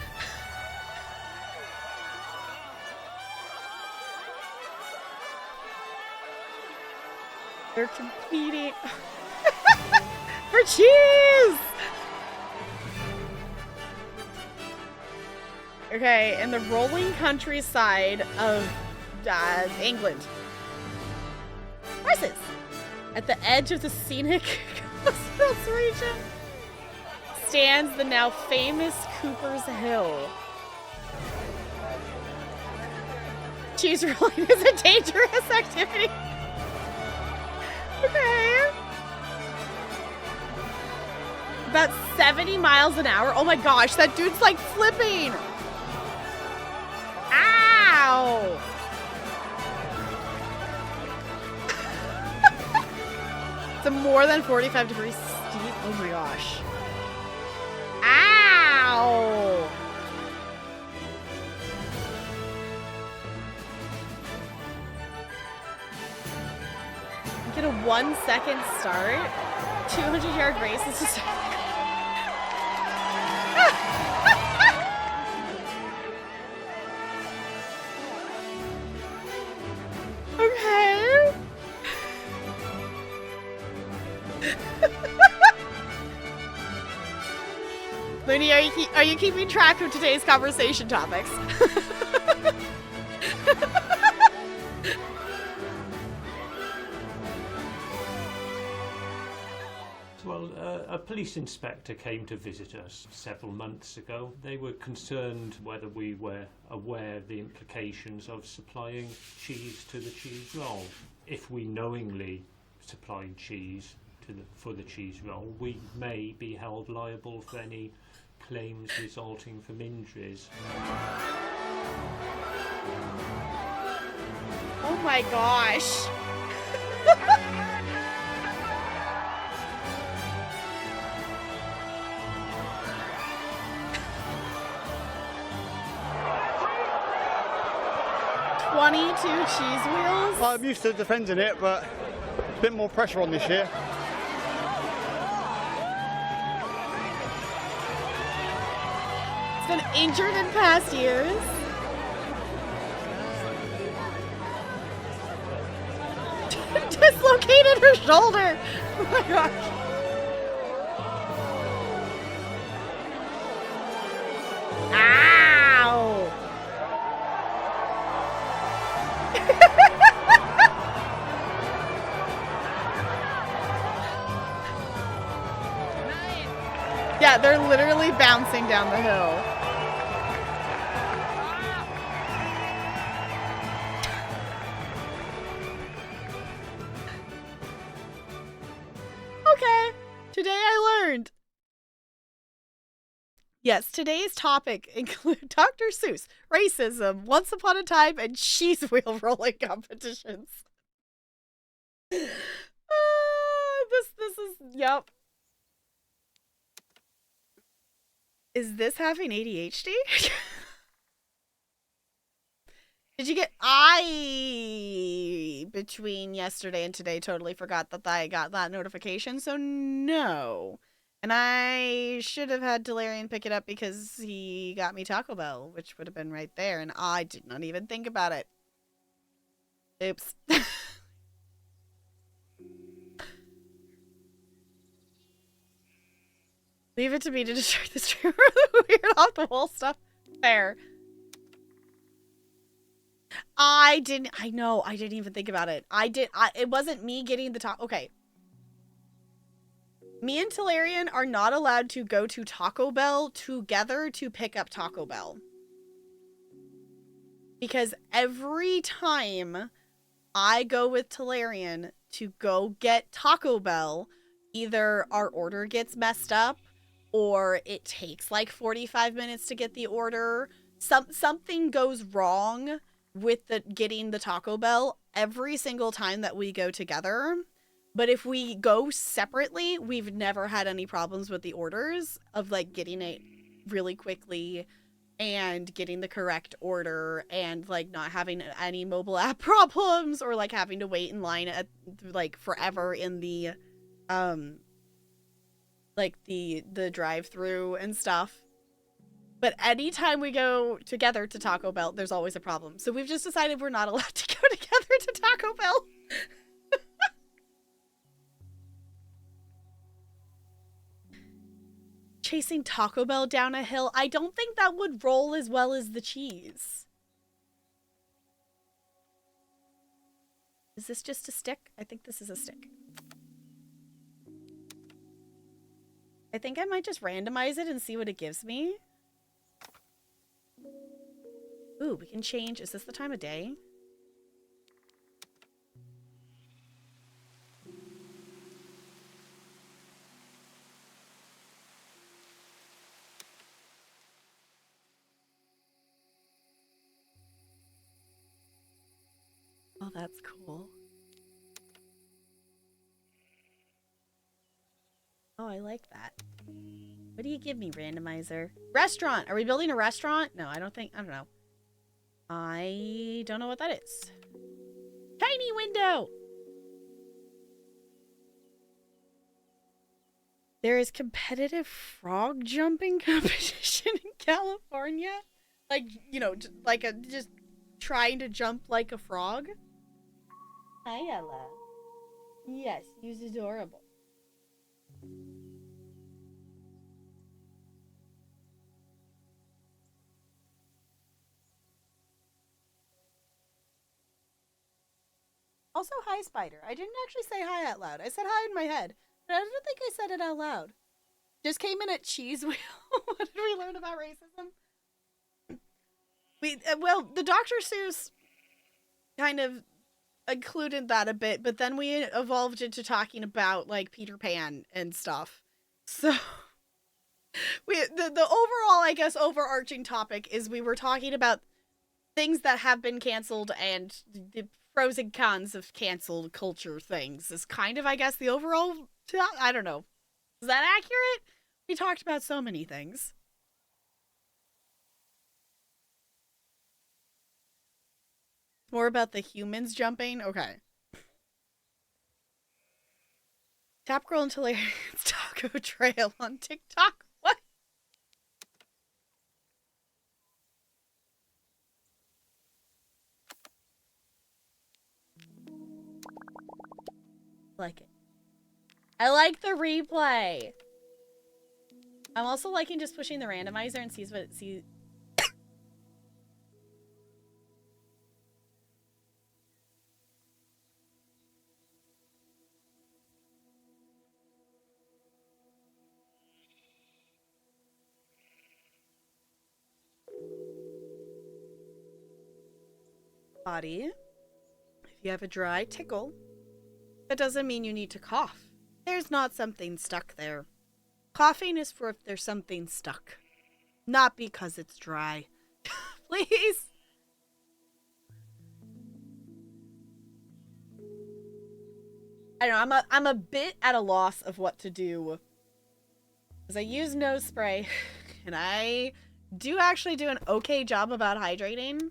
They're competing for cheese! Okay, in the rolling countryside of England. Horses! At the edge of the scenic coastal region stands the now famous Cooper's Hill. Cheese rolling is a dangerous activity. Okay. About 70 miles an hour. Oh my gosh, that dude's like flipping. Ow! It's a more than 45 degrees steep. Oh my gosh. Ow! Get a 1 second start. 200-yard race is just. Okay. Looney, are you keeping track of today's conversation topics? Well, a police inspector came to visit us several months ago. They were concerned whether we were aware of the implications of supplying cheese to the cheese roll. If we knowingly supply cheese for the cheese roll, we may be held liable for any claims resulting from injuries. Oh my gosh. Cheese wheels? Well, I'm used to defending it, but a bit more pressure on this year. It's been injured in past years. Dislocated her shoulder. Oh my gosh. Ow! Yeah, they're literally bouncing down the hill. Okay, today I learned. Yes, today's topic include Dr. Seuss, racism, once upon a time, and cheese wheel rolling competitions. This is, yep. Is this having ADHD? Did you get... between yesterday and today, totally forgot that I got that notification, so no. And I should have had Delarian pick it up because he got me Taco Bell, which would have been right there, and I did not even think about it. Oops. Leave it to me to distract the streamer with the weird off-the-wall stuff. Fair. I didn't even think about it. It wasn't me getting the top. Okay. Me and Talarian are not allowed to go to Taco Bell together to pick up Taco Bell. because every time I go with Talarian to go get Taco Bell, either our order gets messed up or it takes like 45 minutes to get the order. Something goes wrong with getting the Taco Bell every single time that we go together. But if we go separately, we've never had any problems with the orders of like getting it really quickly and getting the correct order and like not having any mobile app problems or like having to wait in line at like forever in the like the drive-through and stuff. But anytime we go together to Taco Bell, there's always a problem. So we've just decided we're not allowed to go together to Taco Bell. Chasing Taco Bell down a hill, I don't think that would roll as well as the cheese. Is this just a stick? I think this is a stick. I think I might just randomize it and see what it gives me. Ooh, we can change. Is this the time of day? Oh, that's cool. Oh, I like that. What do you give me, randomizer? Restaurant! Are we building a restaurant? No, I don't know. I don't know what that is. Tiny window! There is competitive frog jumping competition in California? Like, you know, like just trying to jump like a frog? Hi, Ella. Yes, he's adorable. Also, hi, Spider. I didn't actually say hi out loud. I said hi in my head, but I don't think I said it out loud. Just came in at cheese wheel. What did we learn about racism? Well, the Dr. Seuss kind of included that a bit, but then we evolved into talking about like Peter Pan and stuff. So the overall, I guess, overarching topic is we were talking about things that have been canceled and the pros and cons of canceled culture things is kind of, I guess, the overall, I don't know. Is that accurate? We talked about so many things. More about the humans jumping? Okay. Tap Girl and Talarian's Taco Trail on TikTok. What? Like it. I like the replay. I'm also liking just pushing the randomizer and sees what it sees. Body. If you have a dry tickle, that doesn't mean you need to cough. There's not something stuck there. Coughing is for if there's something stuck, not because it's dry. Please. I don't know. I'm a bit at a loss of what to do, because I use nose spray, and I do actually do an okay job about hydrating.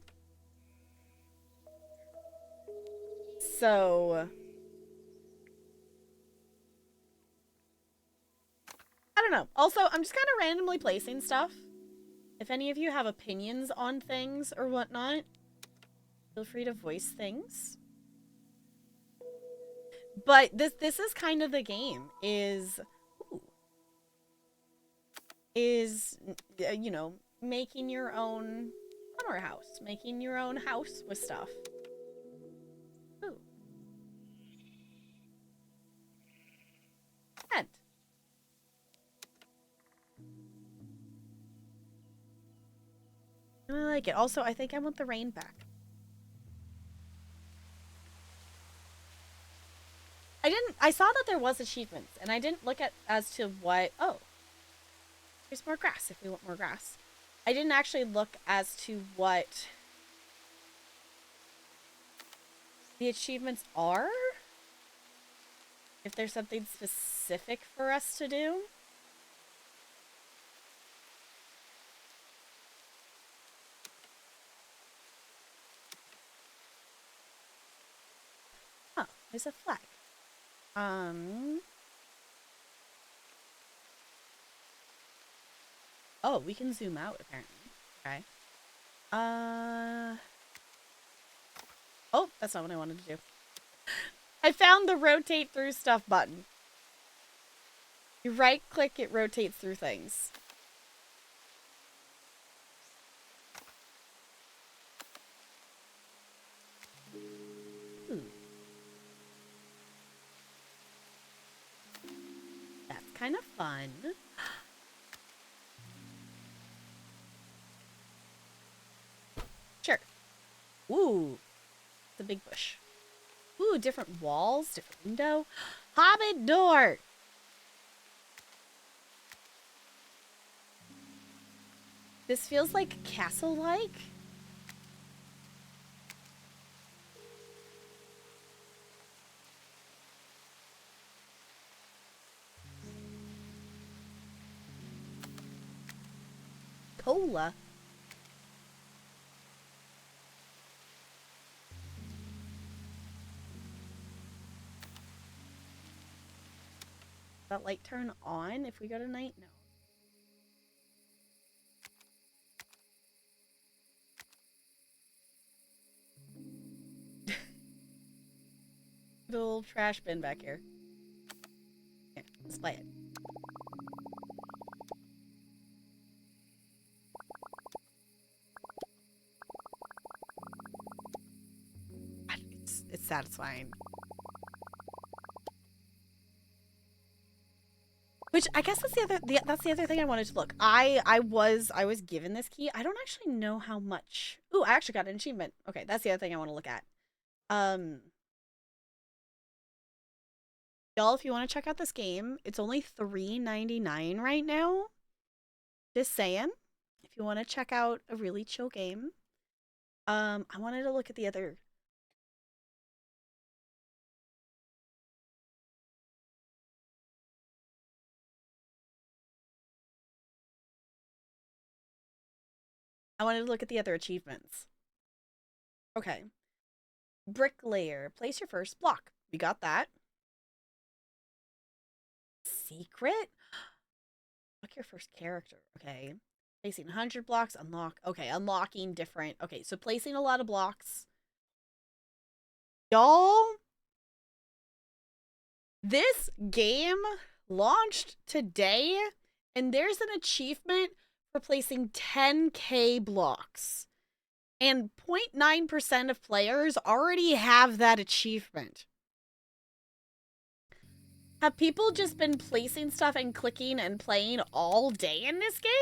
So I don't know. Also, I'm just kind of randomly placing stuff. If any of you have opinions on things or whatnot, feel free to voice things. But this is kind of the game, is you know, making your own summer house, making your own house with stuff. Ooh. And I like it. Also, I think I want the rain back. I saw that there was achievements, and I didn't look at as to what, oh, there's more grass if we want more grass. I didn't actually look as to what the achievements are. If there's something specific for us to do. Oh, there's a flag. Oh, we can zoom out apparently. Okay. Oh, that's not what I wanted to do. I found the rotate through stuff button. You right click, it rotates through things. Ooh. That's kind of fun. Sure. Ooh. It's a big bush. Ooh, different walls, different window. Hobbit door! This feels like castle-like. Cola. That light turn on if we go to night? No. Little trash bin back here. Here, let's play it. It's satisfying. Which I guess that's the other thing I wanted to look. I was given this key. I don't actually know how much. Ooh, I actually got an achievement. Okay, that's the other thing I want to look at. Y'all, if you want to check out this game, it's only $3.99 right now. Just saying. If you want to check out a really chill game. I wanted to look at the other. I wanted to look at the other achievements. Okay. Bricklayer. Place your first block. We got that. Secret? Look your first character. Okay. Placing 100 blocks. Unlock. Okay. Unlocking different. Okay. So placing a lot of blocks. Y'all. This game launched today. And there's an achievement for placing 10K blocks. And 0.9% of players already have that achievement. Have people just been placing stuff and clicking and playing all day in this game?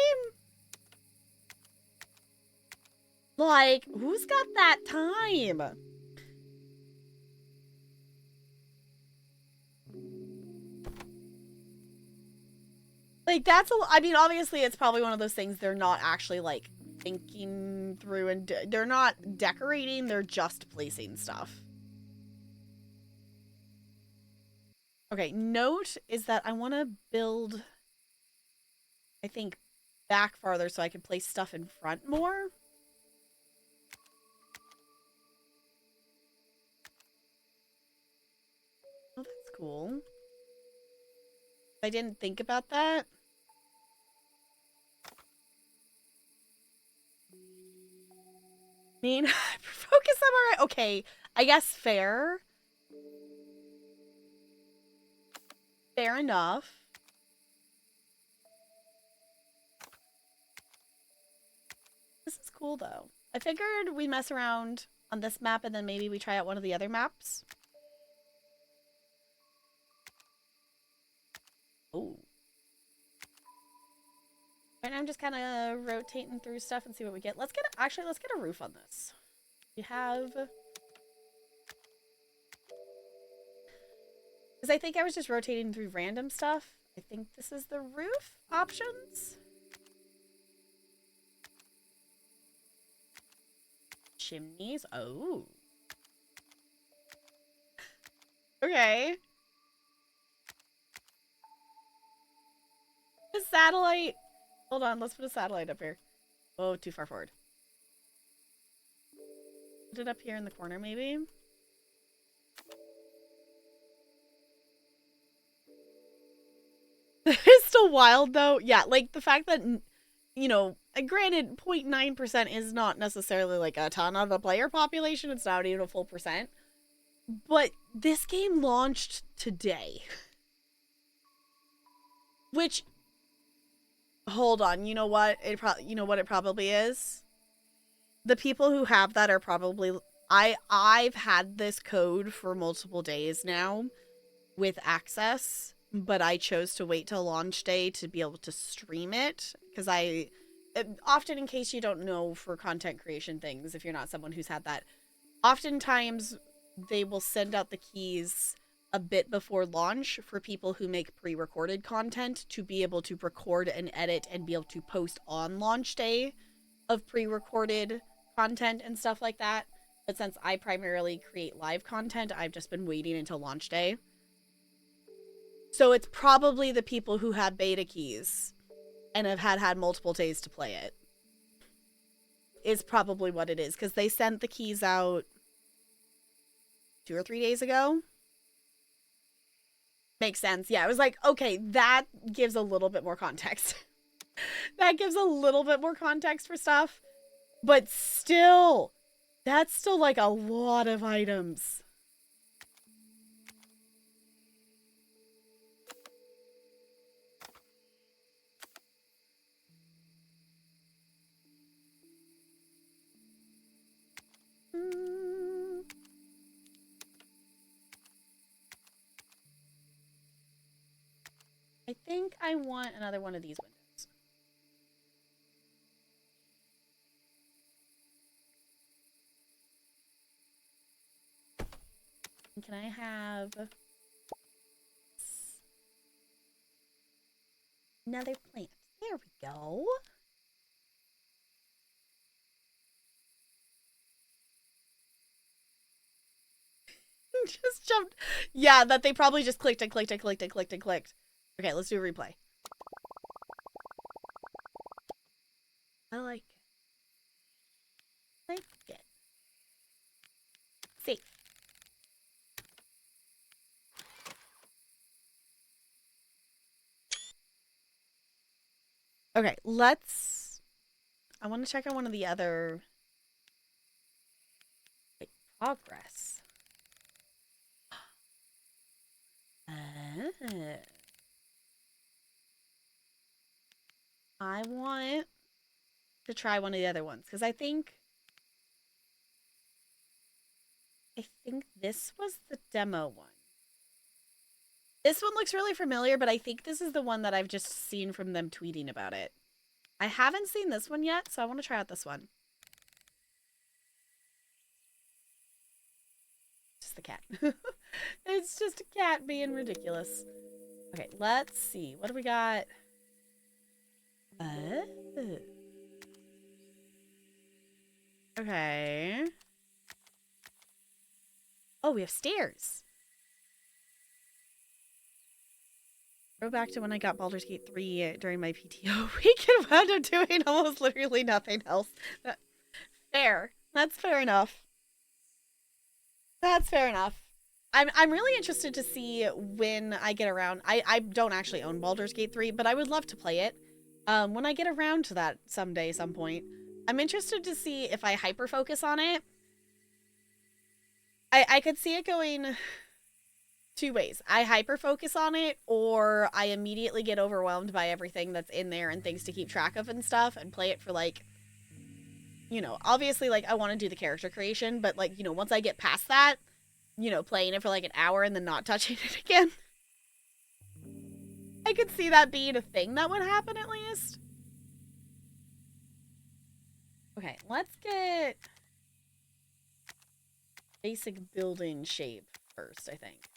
Like, who's got that time? Like, that's I mean, obviously, it's probably one of those things they're not actually, like, thinking through and they're not decorating, they're just placing stuff. Okay, note is that I want to build, I think, back farther so I can place stuff in front more. Oh, that's cool. I didn't think about that. I mean, focus on all right. Okay, I guess fair. Fair enough. This is cool, though. I figured we mess around on this map and then maybe we try out one of the other maps. Oh. Right now I'm just kind of rotating through stuff and see what we get. Let's get a roof on this. We have... Because I think I was just rotating through random stuff. I think this is the roof options. Chimneys. Oh. Okay. The satellite. Hold on, let's put a satellite up here. Oh, too far forward. Put it up here in the corner, maybe. It's still wild, though. Yeah, like, the fact that, you know, granted, 0.9% is not necessarily, like, a ton of the player population. It's not even a full percent. But this game launched today. Which, hold on, you know what? It probably is? The people who have that are probably... I've had this code for multiple days now with access, but I chose to wait till launch day to be able to stream it, because often, in case you don't know, for content creation things, if you're not someone who's had that, oftentimes they will send out the keys a bit before launch for people who make pre-recorded content to be able to record and edit and be able to post on launch day of pre-recorded content and stuff like that. But since I primarily create live content, I've just been waiting until launch day. So it's probably the people who have beta keys and have had multiple days to play it. Is probably what it is, because they sent the keys out 2 or 3 days ago. Makes sense. Yeah, I was like, okay, that gives a little bit more context. That gives a little bit more context for stuff. But still, that's still like a lot of items. I think I want another one of these windows. And can I have another plant? There we go. Just jumped. Yeah, that they probably just clicked and clicked and clicked and clicked and clicked. Okay, let's do a replay. I like it. Like it. Safe. Okay, let's... I want to check on one of the other... Like, progress. I want to try one of the other ones, because I think this was the demo one. This one looks really familiar, but I think this is the one that I've just seen from them tweeting about it. I haven't seen this one yet, so I want to try out this one. Just the cat. It's just a cat being ridiculous. Okay, let's see. What do we got? Okay. Oh, we have stairs. Go back to when I got Baldur's Gate 3 during my PTO week and wound up doing almost literally nothing else. Fair. That's fair enough. That's fair enough. I'm really interested to see when I get around. I don't actually own Baldur's Gate 3, but I would love to play it. When I get around to that someday, some point. I'm interested to see if I hyper-focus on it. I could see it going 2 ways. I hyper-focus on it, or I immediately get overwhelmed by everything that's in there and things to keep track of and stuff, and play it for, like, you know, obviously, like, I want to do the character creation, but, like, you know, once I get past that, you know, playing it for, like, an hour and then not touching it again. I could see that being a thing that would happen, at least. Okay, let's get basic building shape first, I think.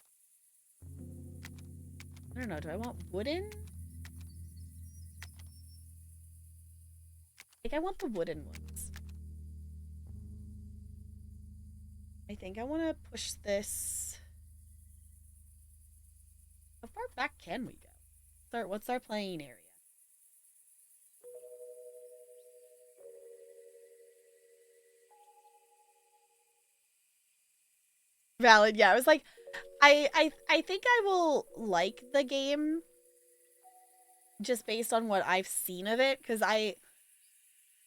I don't know, do I want wooden? I think I want the wooden ones. I think I want to push this. How far back can we go? What's our playing area? Valid, yeah. I was like, I think I will like the game just based on what I've seen of it, because I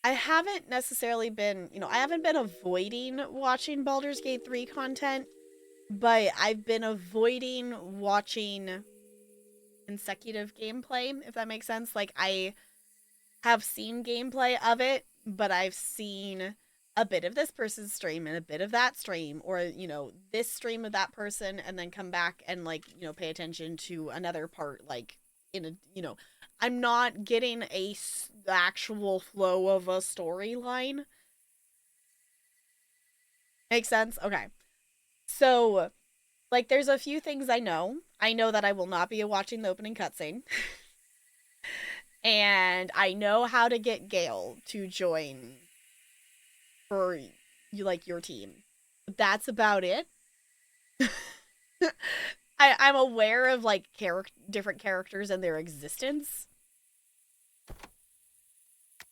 haven't necessarily been, you know, I haven't been avoiding watching Baldur's Gate 3 content, but I've been avoiding watching consecutive gameplay, if that makes sense. Like, I have seen gameplay of it, but I've seen a bit of this person's stream and a bit of that stream, or, you know, this stream of that person, and then come back and, like, you know, pay attention to another part, like, in a, you know, I'm not getting the actual flow of a storyline. Makes sense? Okay. So, like, there's a few things I know. I know that I will not be watching the opening cutscene. And I know how to get Gale to join for you, like, your team. That's about it. I'm aware of, like, different characters and their existence.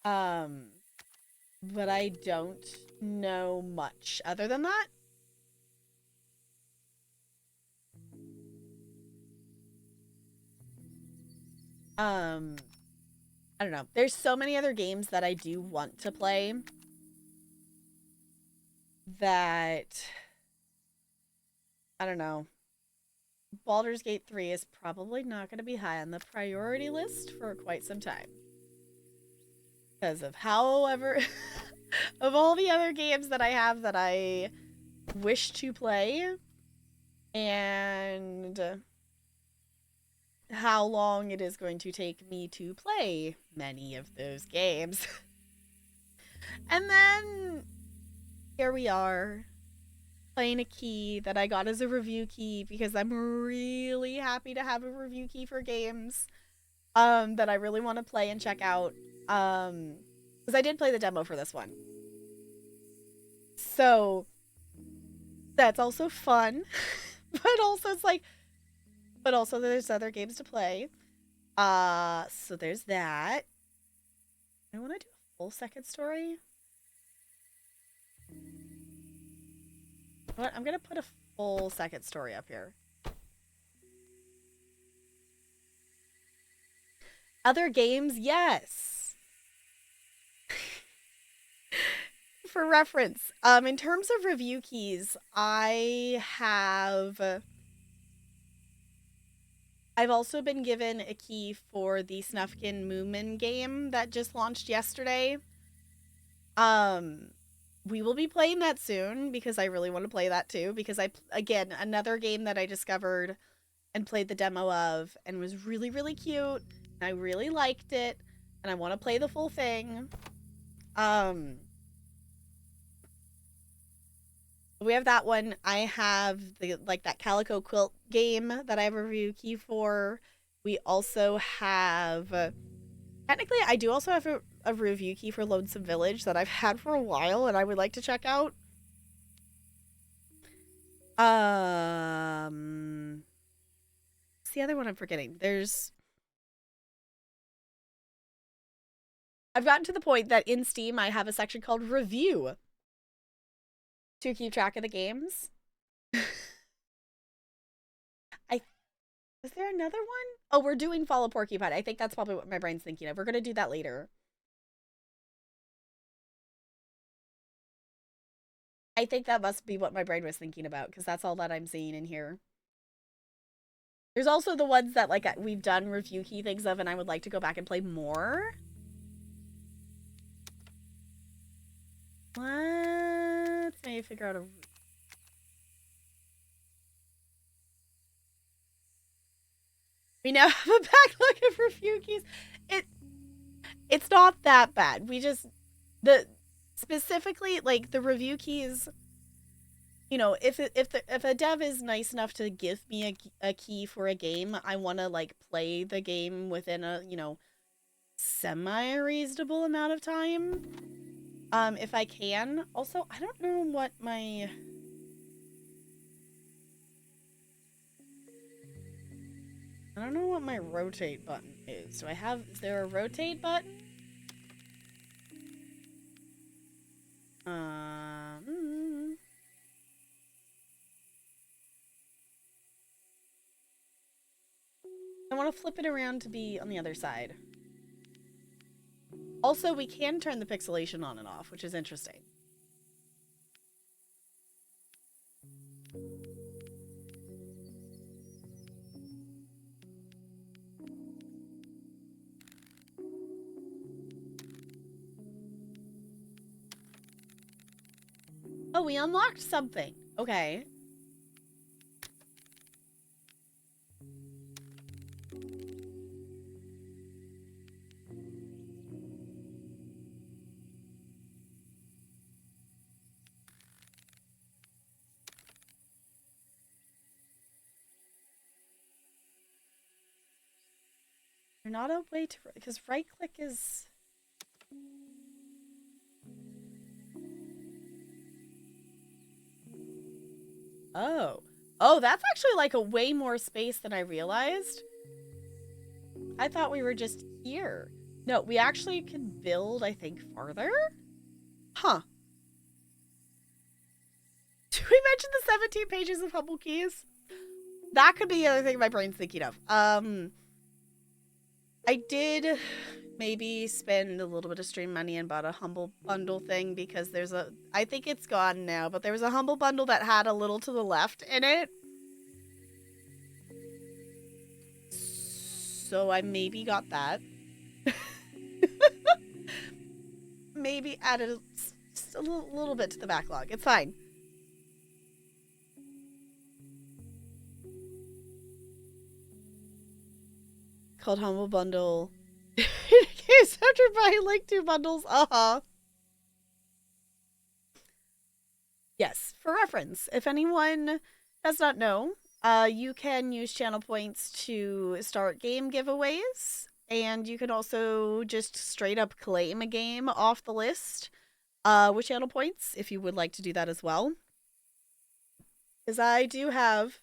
But I don't know much other than that. I don't know. There's so many other games that I do want to play that, I don't know. Baldur's Gate 3 is probably not going to be high on the priority list for quite some time. Because of however, of all the other games that I have that I wish to play, and how long it is going to take me to play many of those games. And then here we are, playing a key that I got as a review key because I'm really happy to have a review key for games that I really want to play and check out. Because I did play the demo for this one. So that's also fun. But also it's like, but also there's other games to play. So there's that. I want to do a full second story. What? I'm gonna put a full second story up here. Other games, yes. For reference, in terms of review keys, I've also been given a key for the Snufkin Moomin game that just launched yesterday. We will be playing that soon because I really want to play that too, because again, another game that I discovered and played the demo of and was really, really cute. And I really liked it and I want to play the full thing. We have that one. I have that Calico Quilt game that I have a review key for. We also have, technically I do also have a review key for Lonesome Village that I've had for a while and I would like to check out. What's the other one I'm forgetting? I've gotten to the point that in Steam I have a section called Review to keep track of the games. Was there another one? Oh, we're doing Fall of Porcupine. I think that's probably what my brain's thinking of. We're going to do that later. I think that must be what my brain was thinking about, because that's all that I'm seeing in here. There's also the ones that, like, we've done review key things of, and I would like to go back and play more. Let's maybe figure out a... We now have a backlog of review keys. It's not that bad. We just... specifically, like, the review keys, you know, if a dev is nice enough to give me a key for a game, I want to, like, play the game within a, you know, semi-reasonable amount of time. If I can. Also, I don't know what my... I don't know what my rotate button is. Is there a rotate button? I want to flip it around to be on the other side. Also, we can turn the pixelation on and off, which is interesting. Oh, we unlocked something. Okay. There's not a way to... Because right click is... Oh. Oh, that's actually like a way more space than I realized. I thought we were just here. No, we actually can build, I think, farther? Huh. Did we mention the 17 pages of Humble Keys? That could be the other thing my brain's thinking of. I did maybe spend a little bit of stream money and bought a Humble Bundle thing because there's a... I think it's gone now, but there was a Humble Bundle that had a little to the left in it. So I maybe got that. Maybe added a little bit to the backlog. It's fine. Called Humble Bundle. Case after buying like 2 bundles. Yes, for reference, if anyone does not know, you can use channel points to start game giveaways, and you can also just straight up claim a game off the list with channel points if you would like to do that as well. Because I do have...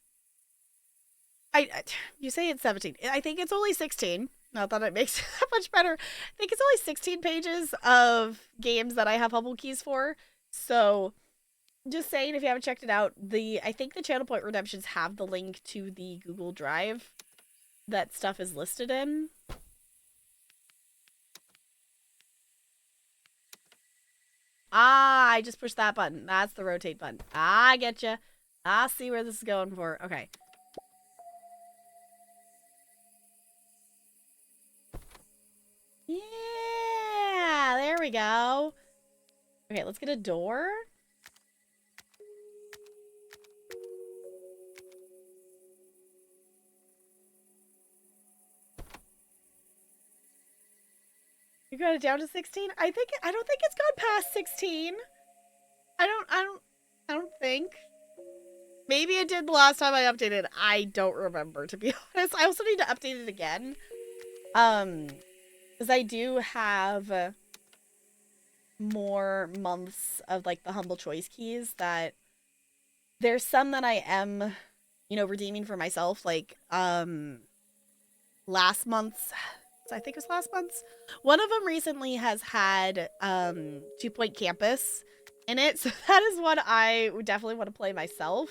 you say it's 17. I think it's only 16. Not that it makes it that much better. I think it's only 16 pages of games that I have Humble Keys for. So, just saying, if you haven't checked it out, I think the channel point redemptions have the link to the Google Drive that stuff is listed in. I just pushed that button. That's the rotate button. I get you. I see where this is going for. Okay. Yeah, there we go. Okay, let's get a door. You got it down to 16? I don't think it's gone past 16. I don't think. Maybe it did the last time I updated. I don't remember, to be honest. I also need to update it again. Because I do have more months of, like, the Humble Choice keys that... There's some that I am, you know, redeeming for myself. Like, last month's... I think it was last month's. One of them recently has had 2 Point Campus in it, so that is what I would definitely want to play myself.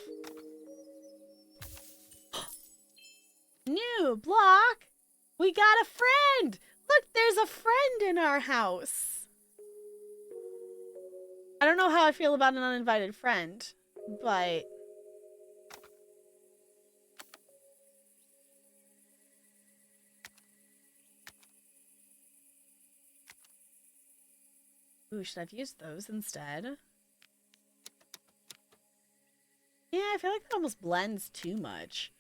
New block! We got a friend! Look, there's a friend in our house! I don't know how I feel about an uninvited friend, but... Ooh, should I have used those instead? Yeah, I feel like that almost blends too much.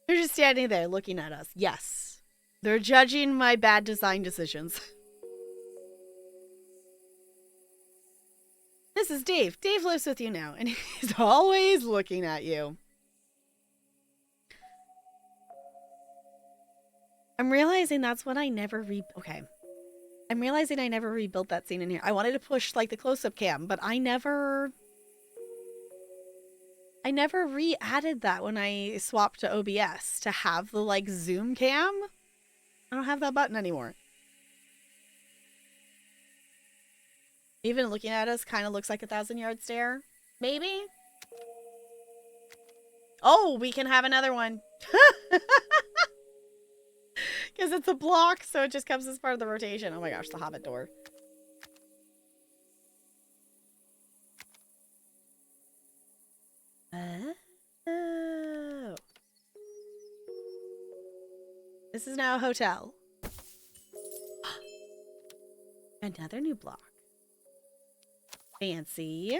They're just standing there looking at us. Yes. They're judging my bad design decisions. This is Dave. Dave lives with you now, and he's always looking at you. I'm realizing that's what I never Okay. I'm realizing I never rebuilt that scene in here. I wanted to push, like, the close-up cam, but I never re-added that when I swapped to OBS to have the, like, zoom cam. I don't have that button anymore. Even looking at us kind of looks like a 1,000-yard stare. Maybe? Oh, we can have another one. Because it's a block, so it just comes as part of the rotation. Oh my gosh, the Hobbit door. Oh. This is now a hotel. Another new block. Fancy.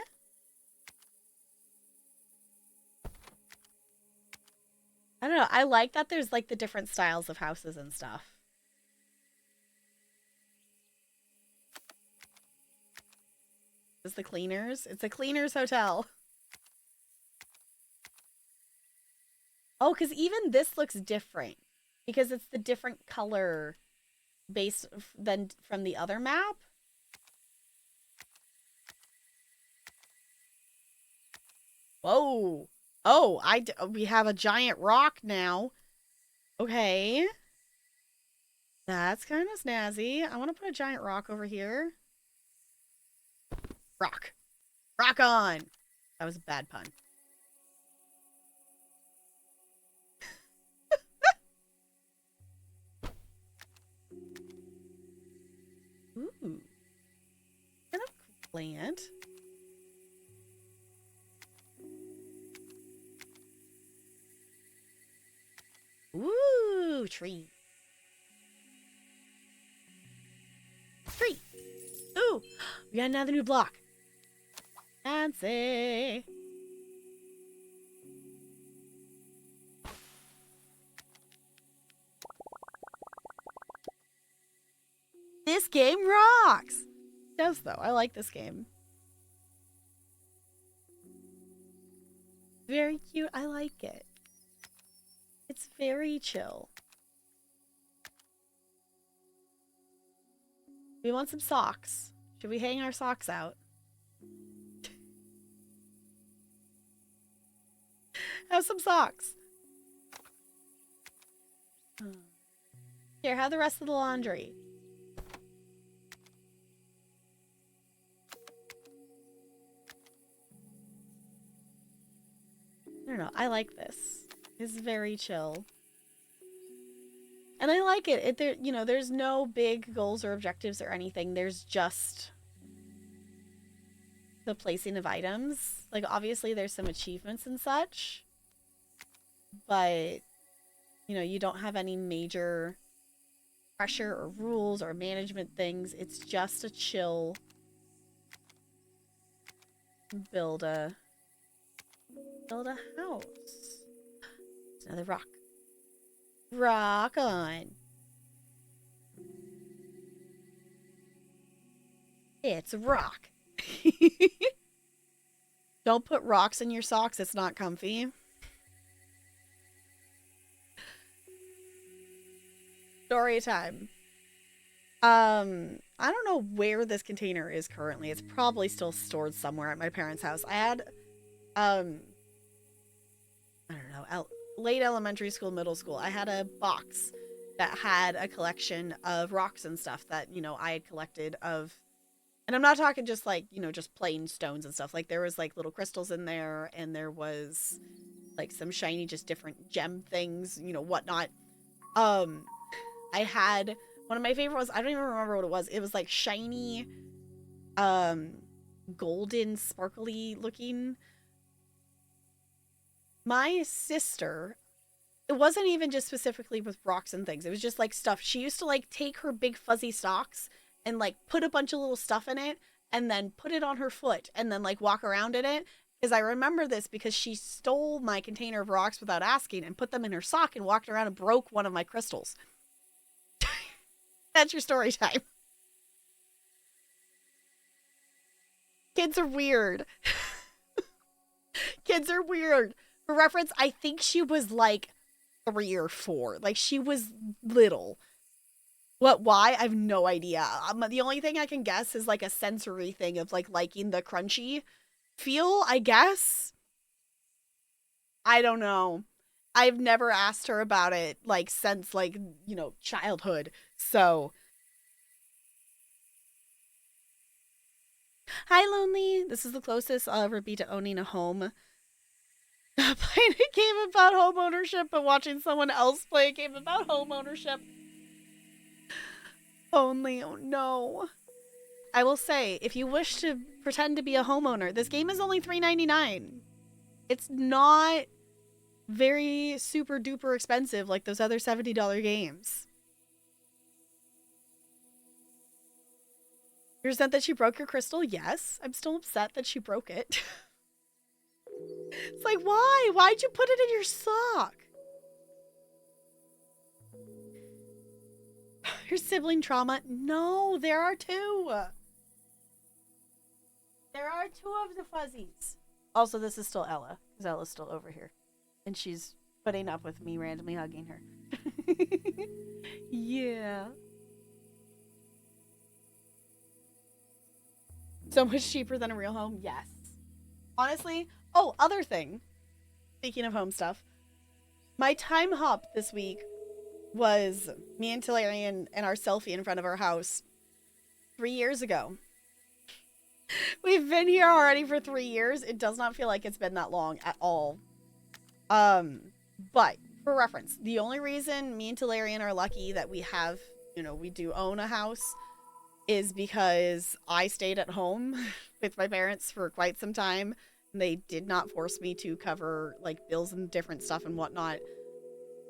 I don't know. I like that there's like the different styles of houses and stuff. This is the cleaners. It's a cleaners hotel. Oh, because even this looks different. Because it's the different color base than from the other map. Whoa. Oh, we have a giant rock now. Okay. That's kind of snazzy. I want to put a giant rock over here. Rock. Rock on. That was a bad pun. Ooh. Kind of plant. Ooh, tree. Tree. Ooh, we got another new block. Fancy. This game rocks. It does though. I like this game. Very cute. I like it. It's very chill. We want some socks. Should we hang our socks out? Have some socks. Here, have the rest of the laundry. I don't know. I like this. It's very chill. And I like it. There, you know, there's no big goals or objectives or anything. There's just the placing of items. Like, obviously, there's some achievements and such. But, you know, you don't have any major pressure or rules or management things. It's just a chill build a house. It's another rock. Rock on. It's a rock. Don't put rocks in your socks. It's not comfy. Story time. I don't know where this container is currently. It's probably still stored somewhere at my parents' house. I had, I don't know, late elementary school, middle school, I had a box that had a collection of rocks and stuff that, you know, I had collected of, and I'm not talking just like, you know, just plain stones and stuff. Like, there was like little crystals in there, and there was like some shiny, just different gem things, you know, whatnot. I had one of my favorite ones. I don't even remember what it was. It was like shiny, golden, sparkly looking. My sister, it wasn't even just specifically with rocks and things. It was just like stuff. She used to like take her big fuzzy socks and like put a bunch of little stuff in it and then put it on her foot and then like walk around in it. Because I remember this because she stole my container of rocks without asking and put them in her sock and walked around and broke one of my crystals. That's your story time. Kids are weird. Kids are weird. For reference, I think she was like 3 or 4. Like, she was little. Why? I have no idea. The only thing I can guess is like a sensory thing of like liking the crunchy feel, I guess. I don't know. I've never asked her about it like since like, you know, childhood. So. Hi, Lonely. This is the closest I'll ever be to owning a home. Playing a game about home ownership and watching someone else play a game about home ownership. Only, oh no. I will say, if you wish to pretend to be a homeowner, this game is only $3.99. It's not very super duper expensive like those other $70 games. You're upset that she broke your crystal? Yes. I'm still upset that she broke it. It's like, why? Why'd you put it in your sock? Your sibling trauma? No, there are 2. There are 2 of the fuzzies. Also, this is still Ella, because Ella's still over here. And she's putting up with me randomly hugging her. Yeah. So much cheaper than a real home? Yes. Honestly, oh, other thing. Speaking of home stuff. My time hop this week was me and Talarian and our selfie in front of our house 3 years ago. We've been here already for 3 years. It does not feel like it's been that long at all. But for reference, the only reason me and Talarian are lucky that we have, you know, we do own a house is because I stayed at home with my parents for quite some time. And they did not force me to cover like bills and different stuff and whatnot.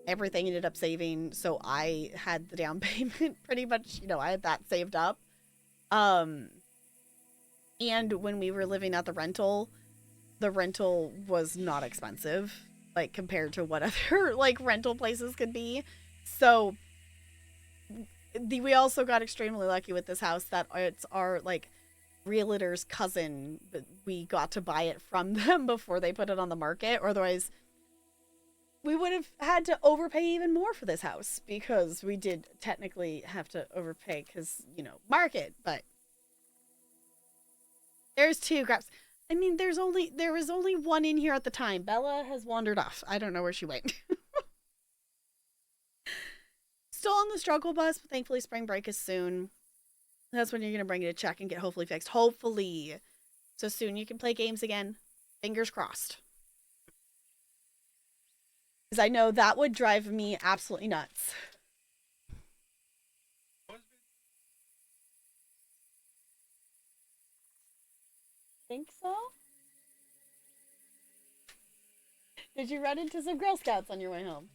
Everything ended up saving, so I had the down payment pretty much, you know, I had that saved up. And when we were living at the rental was not expensive, like compared to what other like rental places could be. So we also got extremely lucky with this house that it's our like realtor's cousin, but we got to buy it from them before they put it on the market, or otherwise we would have had to overpay even more for this house, because we did technically have to overpay because, you know, market. But there's 2 grabs. I mean, there was only 1 in here at the time. Bella has wandered off. I don't know where she went. Still on the struggle bus, but thankfully spring break is soon. That's when you're going to bring it to check and get hopefully fixed. Hopefully. So soon you can play games again. Fingers crossed. Because I know that would drive me absolutely nuts. Think so? Did you run into some Girl Scouts on your way home?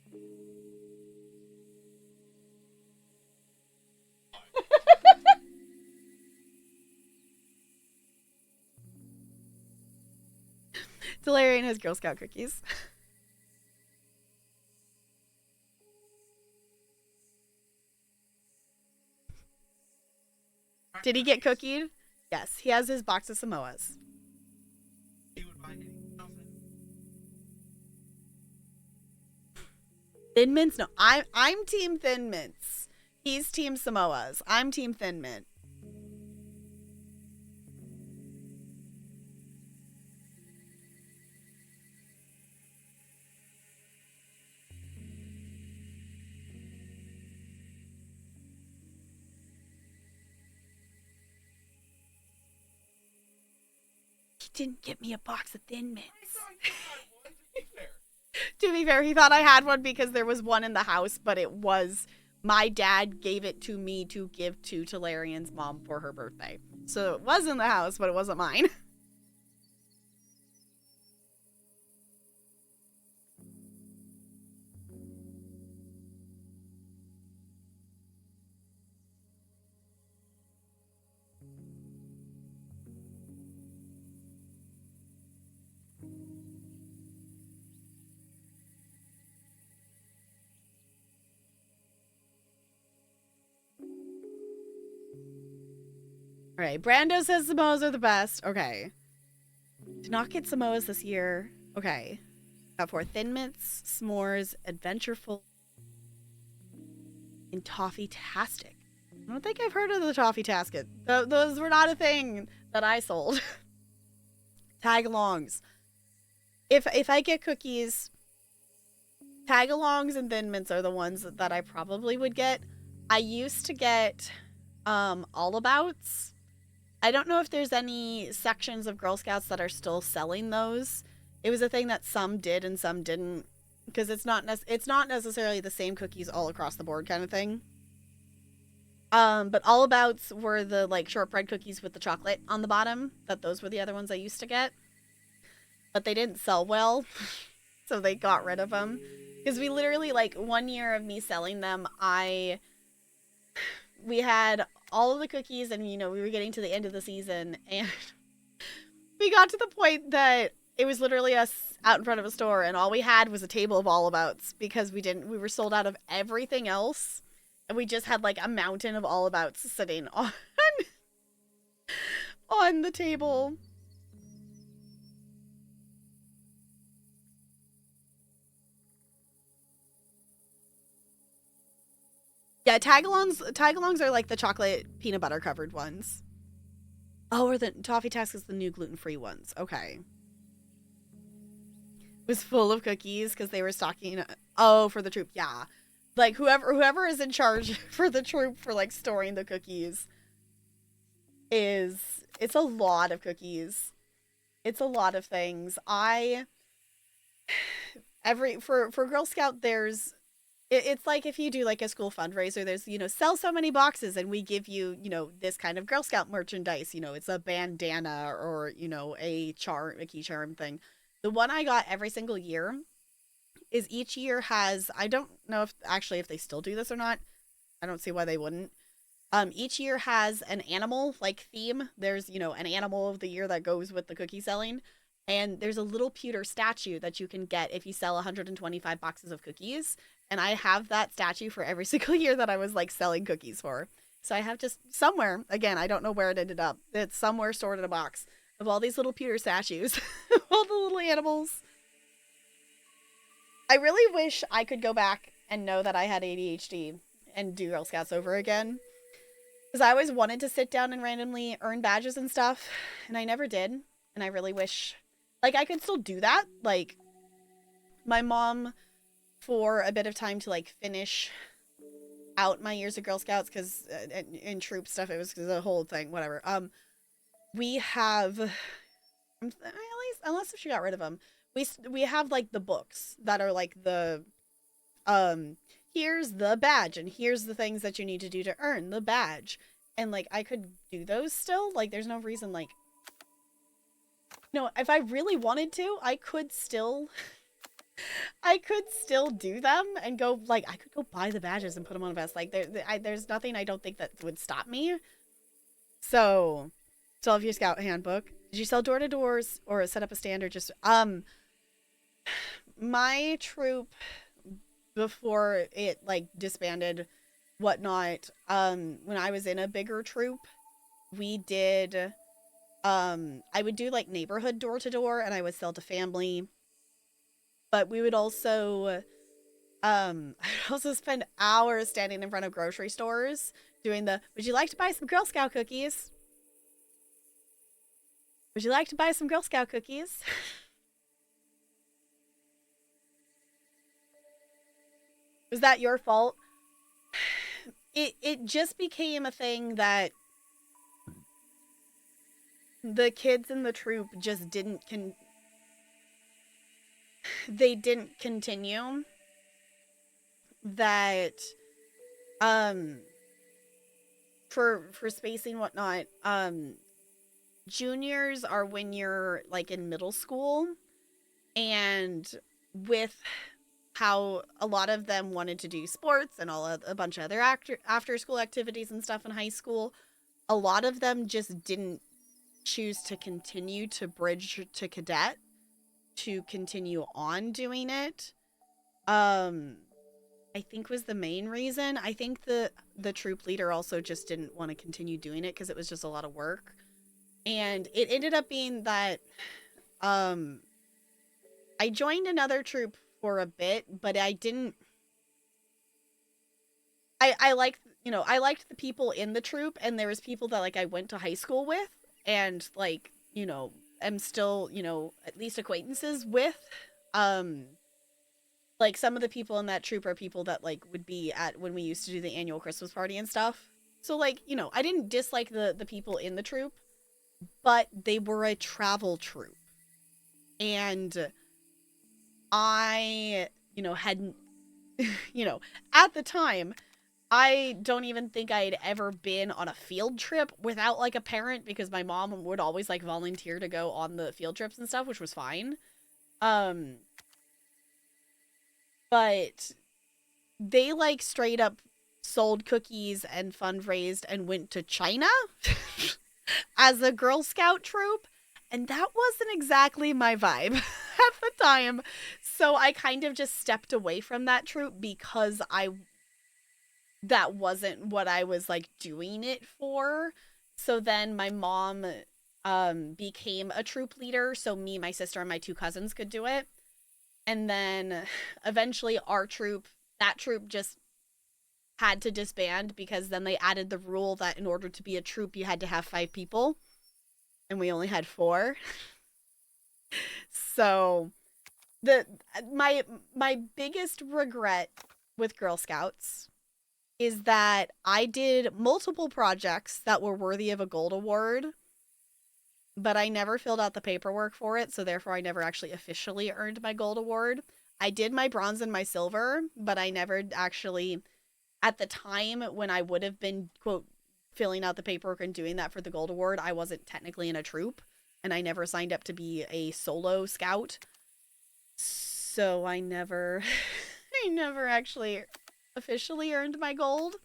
Delarian has Girl Scout cookies. Did he get cookied? Yes, he has his box of Samoas. Thin Mints? No, I'm Team Thin Mints. He's Team Samoas. I'm Team Thin Mint. He didn't get me a box of Thin Mints. To be fair, he thought I had one because there was one in the house, but it was, my dad gave it to me to give to Talarian's mom for her birthday. So it was in the house, but it wasn't mine. All right, Brando says Samoas are the best. Okay. Did not get Samoas this year. Okay. Got 4 Thin Mints, S'mores, Adventureful, and Toffee-tastic. I don't think I've heard of the Toffee-tastic. Those were not a thing that I sold. Tagalongs. If I get cookies, Tagalongs and Thin Mints are the ones that I probably would get. I used to get All Abouts. I don't know if there's any sections of Girl Scouts that are still selling those. It was a thing that some did and some didn't, because it's not necessarily the same cookies all across the board kind of thing. But All Abouts were the like shortbread cookies with the chocolate on the bottom. Those were the other ones I used to get, but they didn't sell well, so they got rid of them. Because we literally, like, 1 year of me selling them, we had all of the cookies, and, you know, we were getting to the end of the season, and we got to the point that it was literally us out in front of a store, and all we had was a table of All Abouts, because we were sold out of everything else, and we just had, like, a mountain of All Abouts sitting on the table. Yeah, Tagalongs are like the chocolate peanut butter covered ones. Oh, or the Toffee-tastic is the new gluten-free ones. Okay. It was full of cookies because they were stocking. Oh, for the troop. Yeah. Like whoever is in charge for the troop for like storing the cookies it's a lot of cookies. It's a lot of things. For Girl Scout it's like if you do like a school fundraiser, there's, you know, sell so many boxes and we give you, you know, this kind of Girl Scout merchandise, you know, it's a bandana or, you know, a key charm thing. The one I got every single year is each year has, I don't know if they still do this or not. I don't see why they wouldn't. Each year has an animal like theme. There's, you know, an animal of the year that goes with the cookie selling. And there's a little pewter statue that you can get if you sell 125 boxes of cookies. And I have that statue for every single year that I was like selling cookies for. So I have just somewhere, again, I don't know where it ended up. It's somewhere stored in a box of all these little pewter statues, all the little animals. I really wish I could go back and know that I had ADHD and do Girl Scouts over again. Because I always wanted to sit down and randomly earn badges and stuff. And I never did. And I really wish, like, I could still do that. Like, my mom, for a bit of time to, like, finish out my years of Girl Scouts, because in troop stuff, it was the whole thing, whatever. We have, at least, unless if she got rid of them, we have, like, the books that are, like, the, here's the badge, and here's the things that you need to do to earn the badge. And, like, I could do those still. Like, there's no reason, like, no, if I really wanted to, I could still do them and go, like, I could go buy the badges and put them on a vest. Like, there's nothing I don't think that would stop me. So, still have your Scout handbook. Did you sell door-to-doors or set up a stand or just, my troop, before it, like, disbanded, whatnot, when I was in a bigger troop, we did, I would do, like, neighborhood door-to-door, and I would sell to family. But we would also, I'd also spend hours standing in front of grocery stores doing would you like to buy some Girl Scout cookies? Would you like to buy some Girl Scout cookies? Was that your fault? It just became a thing that the kids in the troop just didn't continue. That for spacing whatnot, juniors are when you're like in middle school, and with how a lot of them wanted to do sports and a bunch of other after school activities and stuff in high school, a lot of them just didn't choose to continue to bridge to cadet to continue on doing it. I think was the main reason. I think the troop leader also just didn't want to continue doing it because it was just a lot of work. And it ended up being that I joined another troop for a bit, but I didn't I liked, you know, I liked the people in the troop, and there was people that like I went to high school with and like, you know, am still, you know, at least acquaintances with. Um like some of the people in that troop are people that like would be at when we used to do the annual Christmas party and stuff. So like, you know, I didn't dislike the people in the troop, but they were a travel troop. And I, you know, hadn't you know, at the time, I don't even think I had ever been on a field trip without like a parent because my mom would always like volunteer to go on the field trips and stuff, which was fine. Um but they like straight up sold cookies and fundraised and went to China as a Girl Scout troop. And that wasn't exactly my vibe at the time. So I kind of just stepped away from that troop because that wasn't what I was like doing it for. So then my mom became a troop leader so me, my sister, and my two cousins could do it. And then eventually that troop just had to disband because then they added the rule that in order to be a troop you had to have 5 people and we only had 4. So my biggest regret with Girl Scouts is that I did multiple projects that were worthy of a gold award, but I never filled out the paperwork for it, so therefore I never actually officially earned my gold award. I did my bronze and my silver, but I never actually, at the time when I would have been, quote, filling out the paperwork and doing that for the gold award, I wasn't technically in a troop, and I never signed up to be a solo scout. So I never actually officially earned my gold,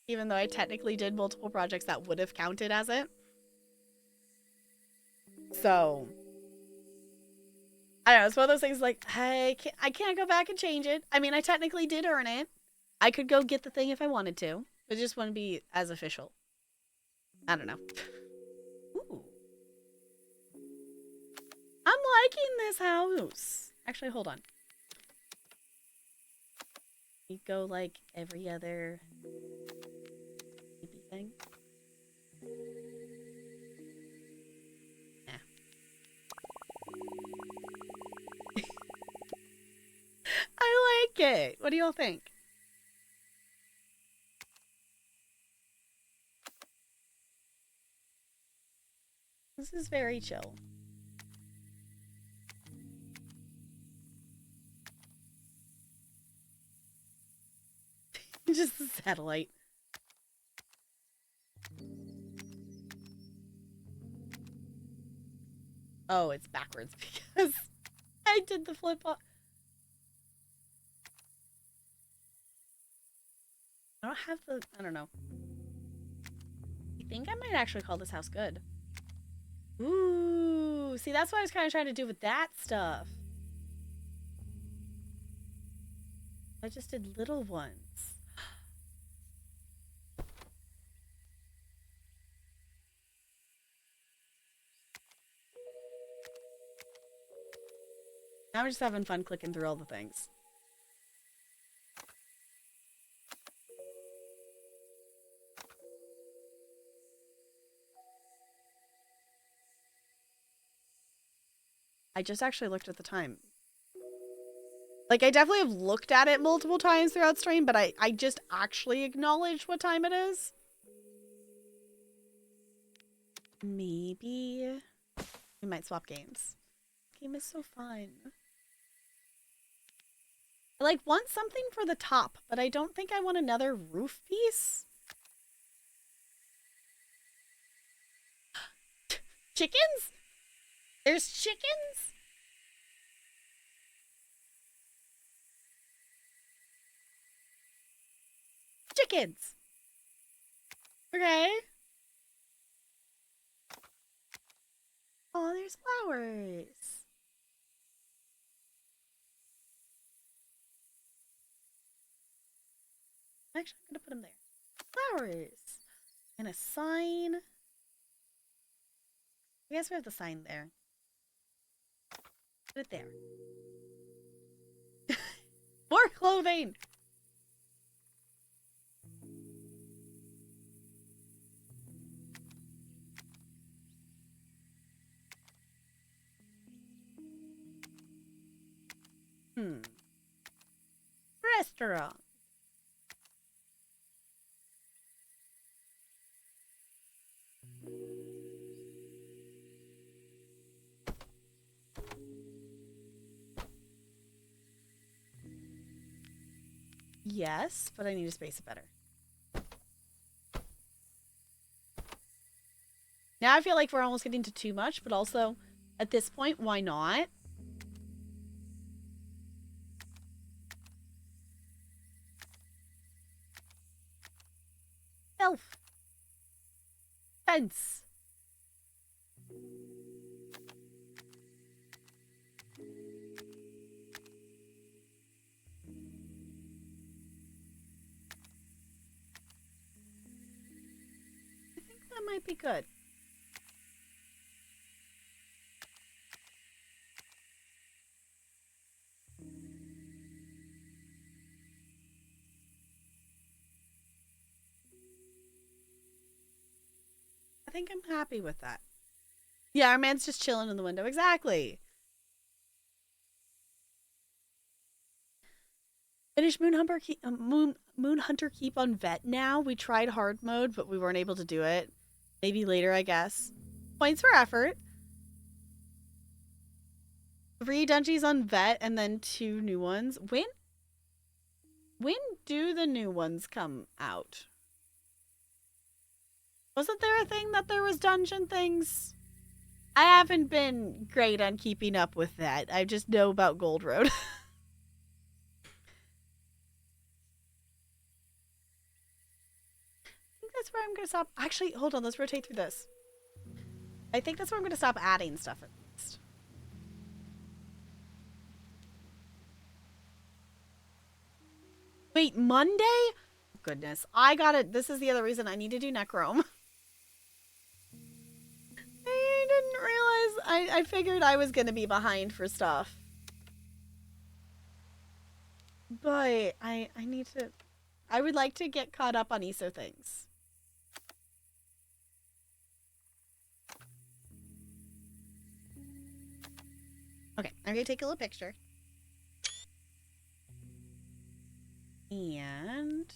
even though I technically did multiple projects that would have counted as it. So I don't know, it's one of those things like, I can't go back and change it. I mean, I technically did earn it. I could go get the thing if I wanted to. It just wouldn't be as official. I don't know. Ooh. I'm liking this house. Actually, hold on. You go like every other thing. Yeah. I like it. What do y'all think? This is very chill. Just a satellite. Oh, it's backwards because I did the flip up. I don't have the, I don't know. I think I might actually call this house good. Ooh, see, that's what I was kind of trying to do with that stuff. I just did little ones. Now we're just having fun clicking through all the things. I just actually looked at the time. Like, I definitely have looked at it multiple times throughout stream, but I just actually acknowledged what time it is. Maybe we might swap games. This game is so fun. I like want something for the top, but I don't think I want another roof piece. Chickens? There's chickens? Chickens. Okay. Oh, there's flowers. Actually, I'm gonna put them there. Flowers. And a sign. I guess we have the sign there. Put it there. More clothing! Restaurant. Yes, but I need to space it better. Now I feel like we're almost getting to too much, but also at this point, why not? Elf. Fence. I think that might be good. I think I'm happy with that. Yeah, our man's just chilling in the window. Exactly. Finish Moonhunter Keep on vet now. We tried hard mode, but we weren't able to do it. Maybe later, I guess. Points for effort. 3 dungeons on vet and then 2 new ones. When do the new ones come out? Wasn't there a thing that there was dungeon things? I haven't been great on keeping up with that. I just know about Gold Road. I think that's where I'm going to stop. Actually, hold on. Let's rotate through this. I think that's where I'm going to stop adding stuff at least. Wait, Monday? Goodness. I got it. This is the other reason I need to do Necrome. I didn't realize. I figured I was going to be behind for stuff. But I need to. I would like to get caught up on ESO things. Okay, I'm going to take a little picture. And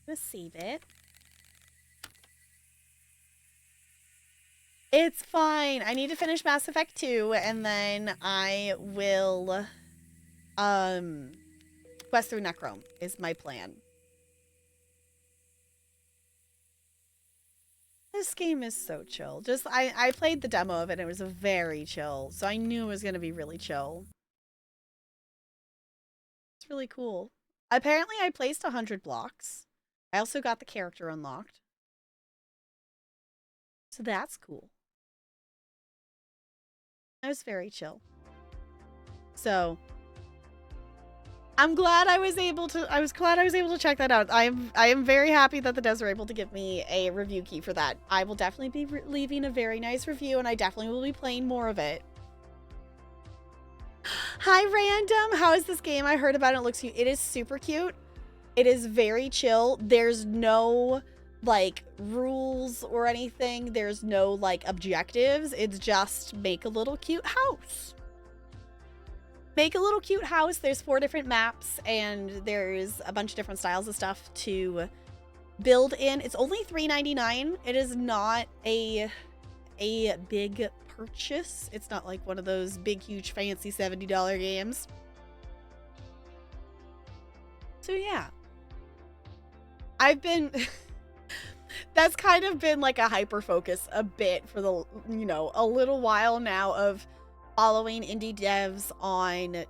let's save it. It's fine. I need to finish Mass Effect 2 and then I will quest through Necrome is my plan. This game is so chill. Just I played the demo of it and it was very chill. So I knew it was going to be really chill. It's really cool. Apparently I placed 100 blocks. I also got the character unlocked. So that's cool. It was very chill. So I'm glad I was able to check that out. I am very happy that the devs were able to give me a review key for that. I will definitely be leaving a very nice review and I definitely will be playing more of it. Hi Random, how is this game? I heard about it. It looks cute. It is super cute. It is very chill. There's no like rules or anything. There's no like objectives. It's just make a little cute house. Make a little cute house. There's 4 different maps and there's a bunch of different styles of stuff to build in. It's only $3.99. It is not a big purchase. It's not like one of those big huge fancy $70 games. So yeah. I've been that's kind of been like a hyper focus a bit for the, you know, a little while now of following indie devs on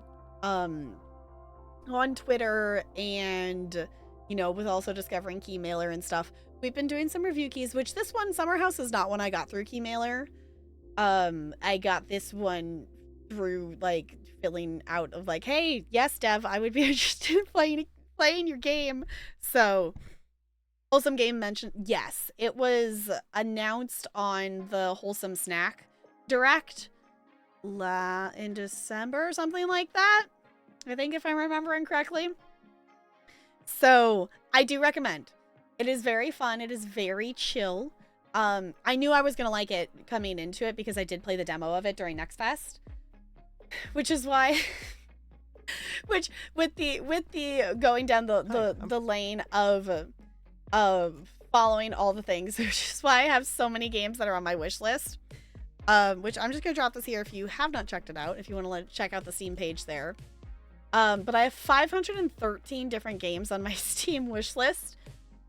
Twitter and, you know, with also discovering Keymailer and stuff. We've been doing some review keys, which this one, Summer House, is not one I got through Keymailer. I got this one through like filling out of like, hey, yes, Dev, I would be interested in playing playing your game. So, Wholesome Game mentioned, yes, it was announced on the Wholesome Snack Direct in December or something like that. I think, if I'm remembering correctly. So, I do recommend. It is very fun. It is very chill. I knew I was going to like it coming into it because I did play the demo of it during Next Fest. Which is why... which, with the going down the lane of following all the things, which is why I have so many games that are on my wish list. Which I'm just going to drop this here if you have not checked it out, if you want to check out the Steam page there. But I have 513 different games on my Steam wish list,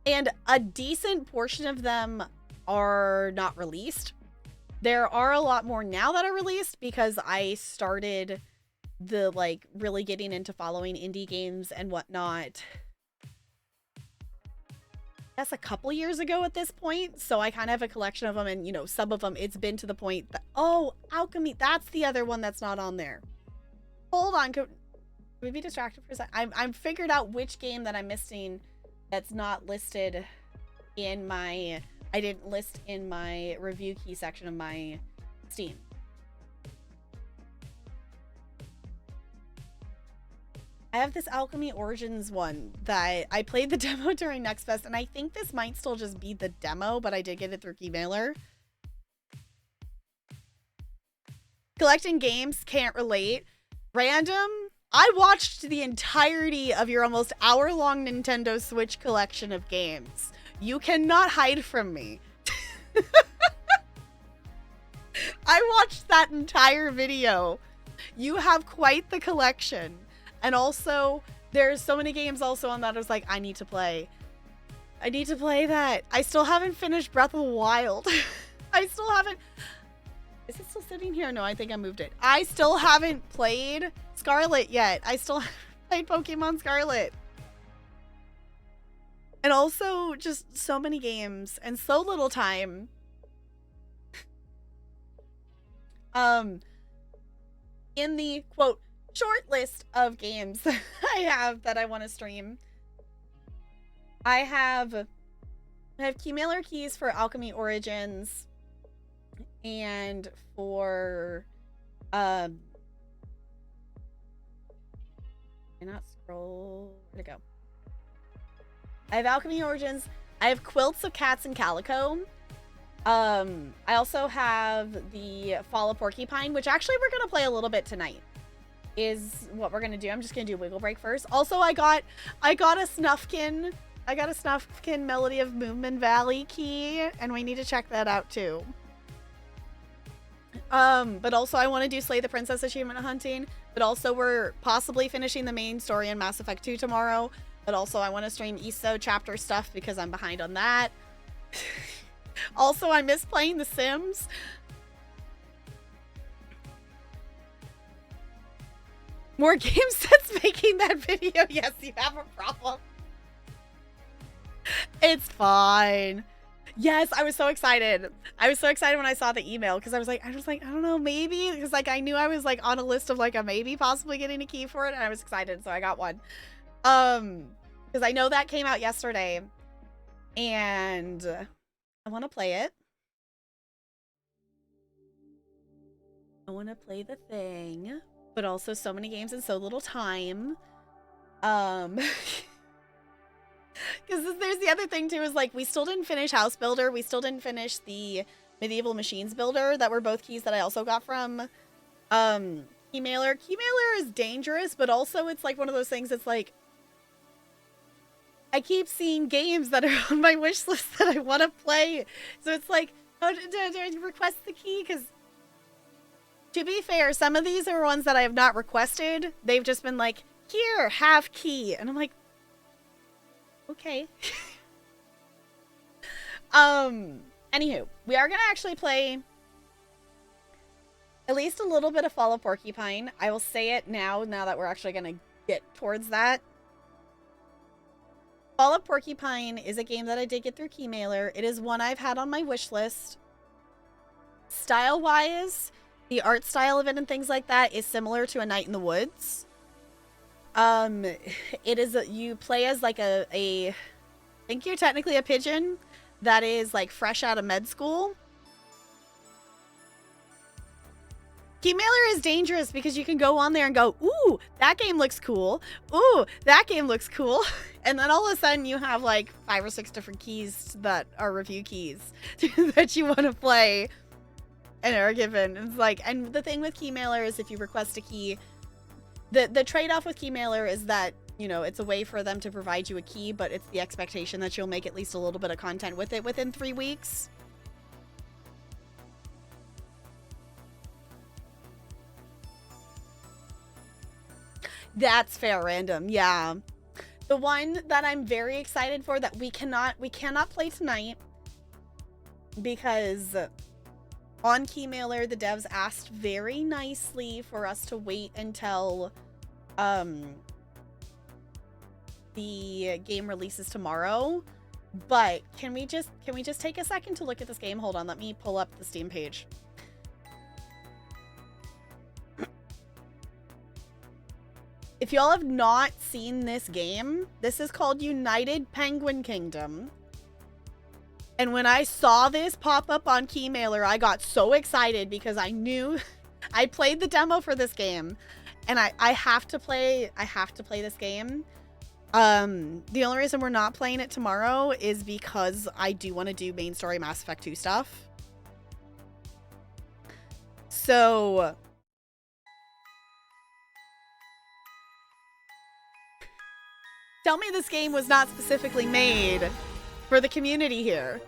and a decent portion of them are not released. There are a lot more now that are released because I started the, like, really getting into following indie games and whatnot, that's a couple years ago at this point. So I kind of have a collection of them, and, you know, some of them, it's been to the point that, oh, Alchemy, that's the other one that's not on there. Hold on. Could we be distracted for a second? I'm figured out which game that I'm missing that's not listed in my, I didn't list in my review key section of my Steam. I have this Alchemy Origins one that I played the demo during Next Fest, and I think this might still just be the demo, but I did get it through Keymailer. Collecting games, can't relate. Random, I watched the entirety of your almost hour-long Nintendo Switch collection of games. You cannot hide from me. I watched that entire video. You have quite the collection. And also, there's so many games also on that I was like, I need to play. I need to play that. I still haven't finished Breath of the Wild. I still haven't... Is it still sitting here? No, I think I moved it. I still haven't played Scarlet yet. I still haven't played Pokemon Scarlet. And also, just so many games and so little time. In the, quote, short list of games I have that I want to stream, I have Keymailer keys for Alchemy Origins, and for I cannot scroll, where'd it go? I have Alchemy Origins, I have Quilts of Cats and Calico. I also have the Fall of Porcupine, which actually we're gonna play a little bit tonight. Is what we're gonna do. I'm just gonna do Wiggle Break first. Also, I got a Snufkin. I got a Snufkin Melody of Moonman Valley key, and we need to check that out too. But also I want to do Slay the Princess achievement hunting. But also we're possibly finishing the main story in Mass Effect 2 tomorrow. But also I want to stream ESO chapter stuff because I'm behind on that. Also, I miss playing The Sims. More games that's making that video. Yes, you have a problem. It's fine. Yes, I was so excited. I was so excited when I saw the email because I was like, I don't know, maybe, because like I knew I was like on a list of like a maybe possibly getting a key for it, and I was excited, so I got one. Because I know that came out yesterday, and I want to play it. I want to play the thing. But also so many games in so little time. Because there's the other thing too, is like we still didn't finish House Builder. We still didn't finish the Medieval Machines Builder that were both keys that I also got from Keymailer. Keymailer is dangerous, but also it's like one of those things that's like, I keep seeing games that are on my wish list that I want to play. So it's like, oh, do I request the key? Because to be fair, some of these are ones that I have not requested. They've just been like, here, have key. And I'm like, okay. Anywho, we are going to actually play at least a little bit of Fall of Porcupine. I will say it now that we're actually going to get towards that. Fall of Porcupine is a game that I did get through Keymailer. It is one I've had on my wish list. Style-wise, the art style of it and things like that is similar to A Night in the Woods. It is you play as like I think you're technically a pigeon that is like fresh out of med school. Keymailer is dangerous because you can go on there and go, ooh, that game looks cool. Ooh, that game looks cool. And then all of a sudden you have like 5 or 6 different keys that are review keys that you want to play and are given. It's like, and the thing with Keymailer is if you request a key, the trade-off with Keymailer is that, you know, it's a way for them to provide you a key, but it's the expectation that you'll make at least a little bit of content with it within 3 weeks. That's fair, random. Yeah. The one that I'm very excited for that we cannot play tonight because on Keymailer the devs asked very nicely for us to wait until the game releases tomorrow. But can we just take a second to look at this game? Hold on, let me pull up the Steam page. If y'all have not seen this game, this is called United Penguin Kingdom. And when I saw this pop up on Keymailer, I got so excited because I knew I played the demo for this game. And I have to play this game. The only reason we're not playing it tomorrow is because I do want to do main story Mass Effect 2 stuff. So tell me this game was not specifically made for the community here.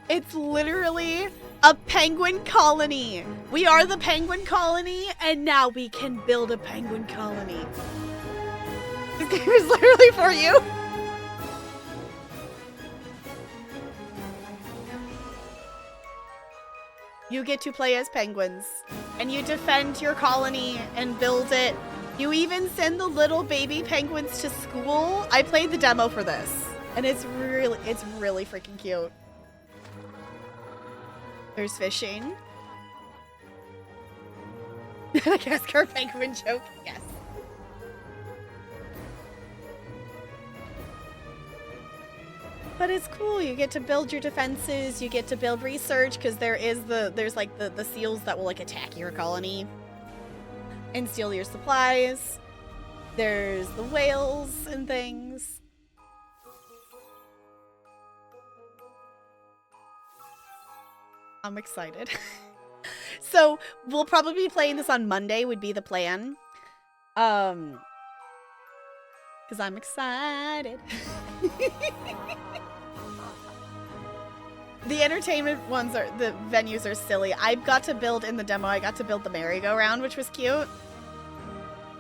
It's literally a penguin colony. We are the penguin colony, and now we can build a penguin colony. This game is literally for you. You get to play as penguins, and you defend your colony and build it. You even send the little baby penguins to school. I played the demo for this, and it's really freaking cute. There's fishing. Madagascar penguin joke, yes. But it's cool. You get to build your defenses. You get to build research because there's like the seals that will like attack your colony and steal your supplies. There's the whales and things. I'm excited. So we'll probably be playing this on Monday would be the plan. Because I'm excited. The entertainment ones the venues are silly. I got to build in the demo, I got to build the merry-go-round, which was cute.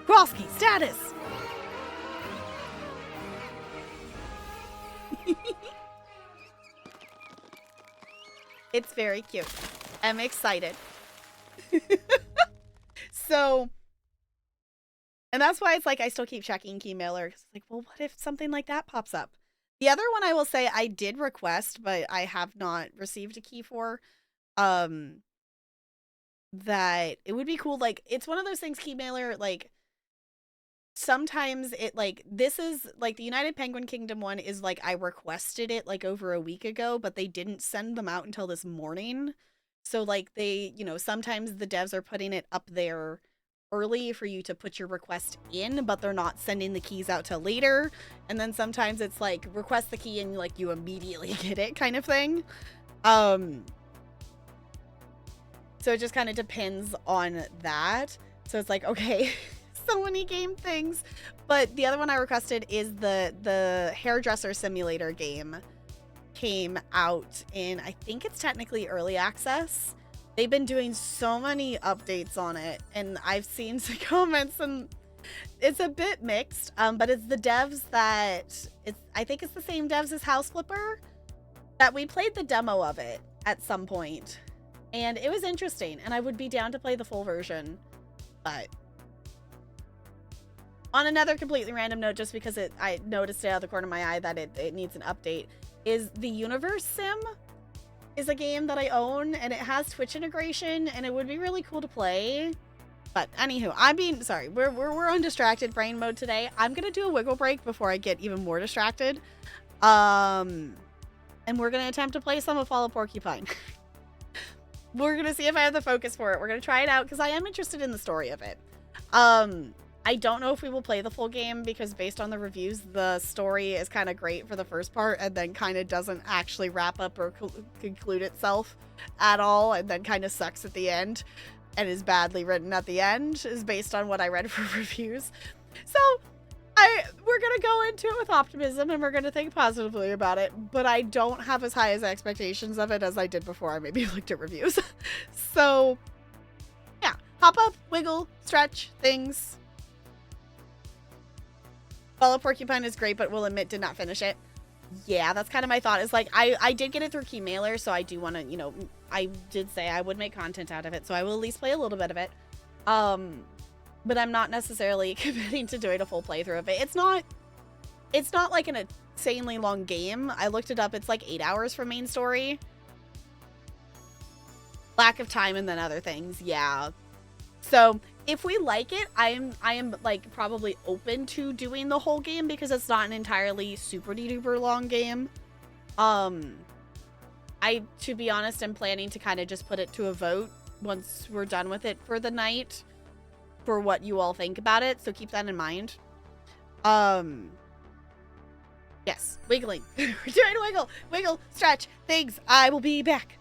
Grosky, status! It's very cute. I'm excited. So, and that's why it's like I still keep checking Keymailer. It's like, well, what if something like that pops up? The other one I will say I did request, but I have not received a key for. That it would be cool. Like, it's one of those things, Keymailer, like, sometimes it, like, this is, like, the United Penguin Kingdom one is, like, I requested it, like, over a week ago, but they didn't send them out until this morning. So, like, they, you know, sometimes the devs are putting it up there early for you to put your request in, but they're not sending the keys out till later. And then sometimes it's like request the key and like you immediately get it kind of thing. So it just kind of depends on that. So it's like, okay, so many game things. But the other one I requested is the hairdresser simulator game. Came out in, I think it's technically early access. They've been doing so many updates on it, and I've seen some comments, and it's a bit mixed. But it's the devs that I think it's the same devs as House Flipper that we played the demo of it at some point, and it was interesting. And I would be down to play the full version, but on another completely random note, just because I noticed it out of the corner of my eye that it needs an update, is the Universe Sim. is a game that I own, and it has Twitch integration, and it would be really cool to play. But anywho, sorry, we're on distracted brain mode today. I'm gonna do a wiggle break before I get even more distracted. And we're gonna attempt to play some of Fall of Porcupine. We're gonna see if I have the focus for it. We're gonna try it out because I am interested in the story of it. I don't know if we will play the full game because based on the reviews, the story is kind of great for the first part and then kind of doesn't actually wrap up or conclude itself at all, and then kind of sucks at the end and is badly written at the end, is based on what I read for reviews. So we're gonna go into it with optimism and we're gonna think positively about it, but I don't have as high as expectations of it as I did before I maybe looked at reviews. So yeah, hop up, wiggle, stretch, things. Fall of Porcupine is great, but will admit did not finish it. Yeah, that's kind of my thought. Is like I did get it through Keymailer, so I do want to, you know, I did say I would make content out of it, so I will at least play a little bit of it. But I'm not necessarily committing to doing a full playthrough of it. It's not like an insanely long game. I looked it up. It's like 8 hours for main story. Lack of time and then other things. Yeah. So if we like it, I am like probably open to doing the whole game because it's not an entirely super duper long game. To be honest, I'm planning to kind of just put it to a vote once we're done with it for the night for what you all think about it. So keep that in mind. Yes, wiggling. We're doing wiggle, wiggle, stretch, things. I will be back.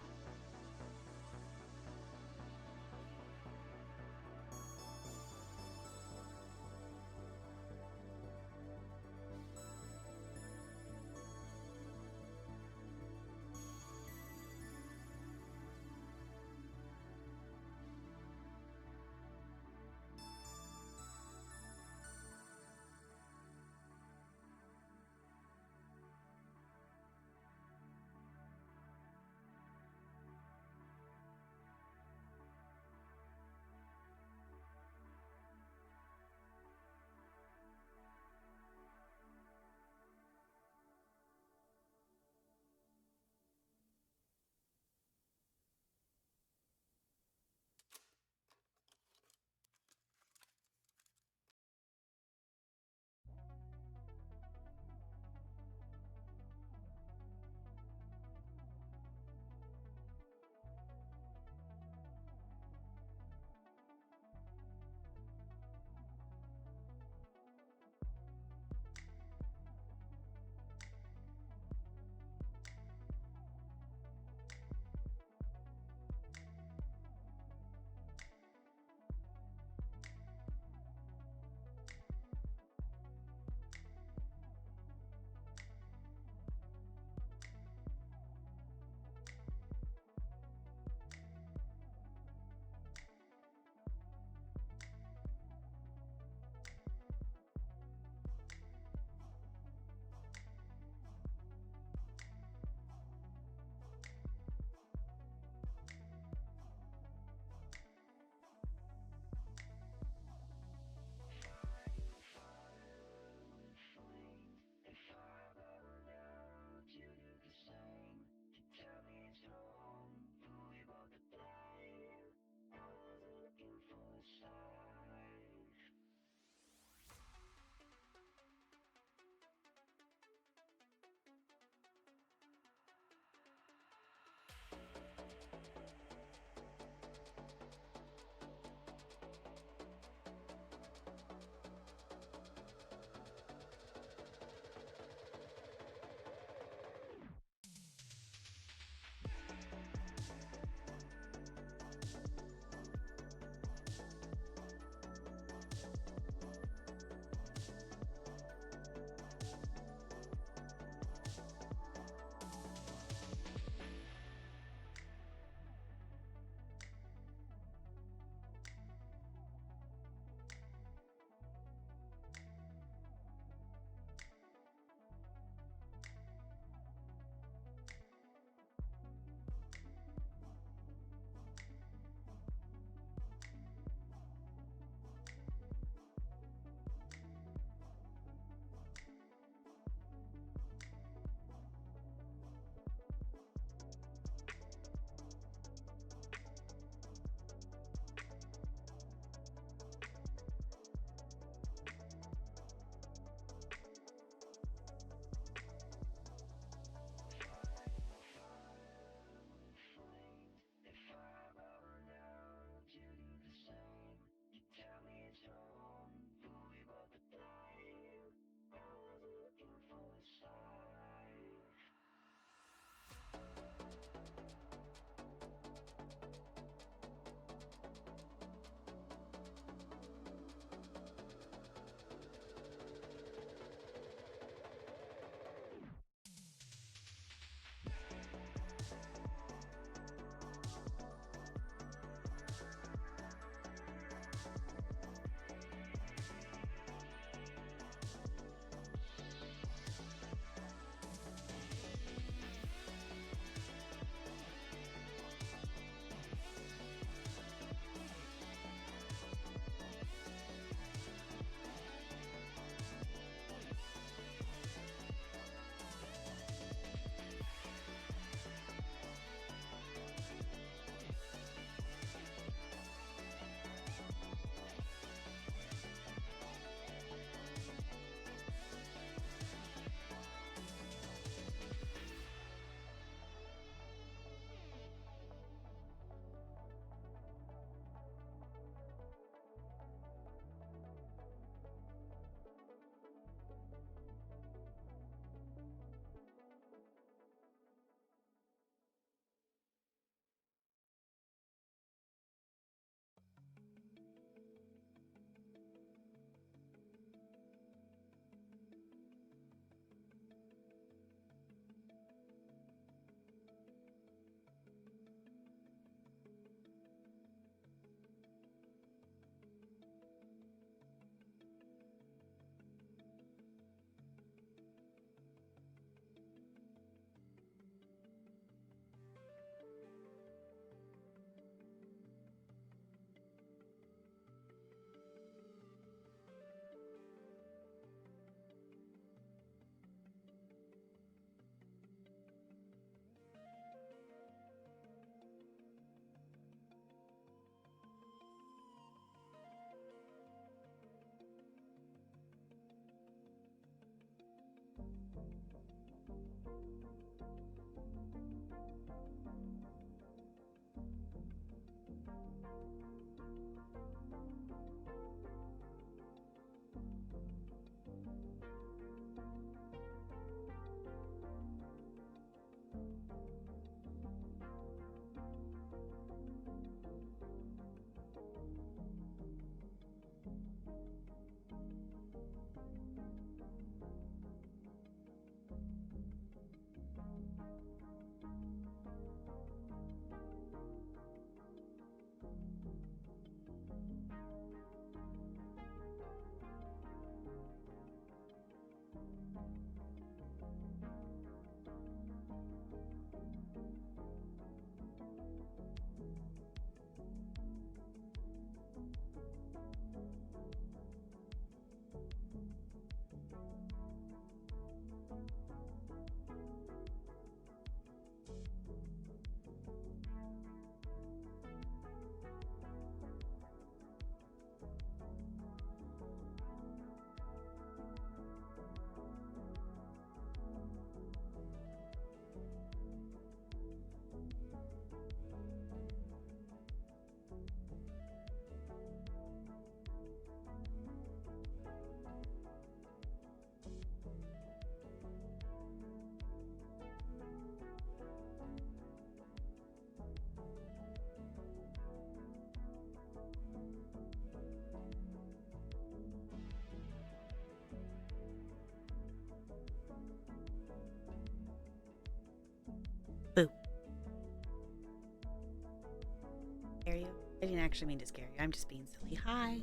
Scare you? I didn't actually mean to scare you. I'm just being silly. Hi.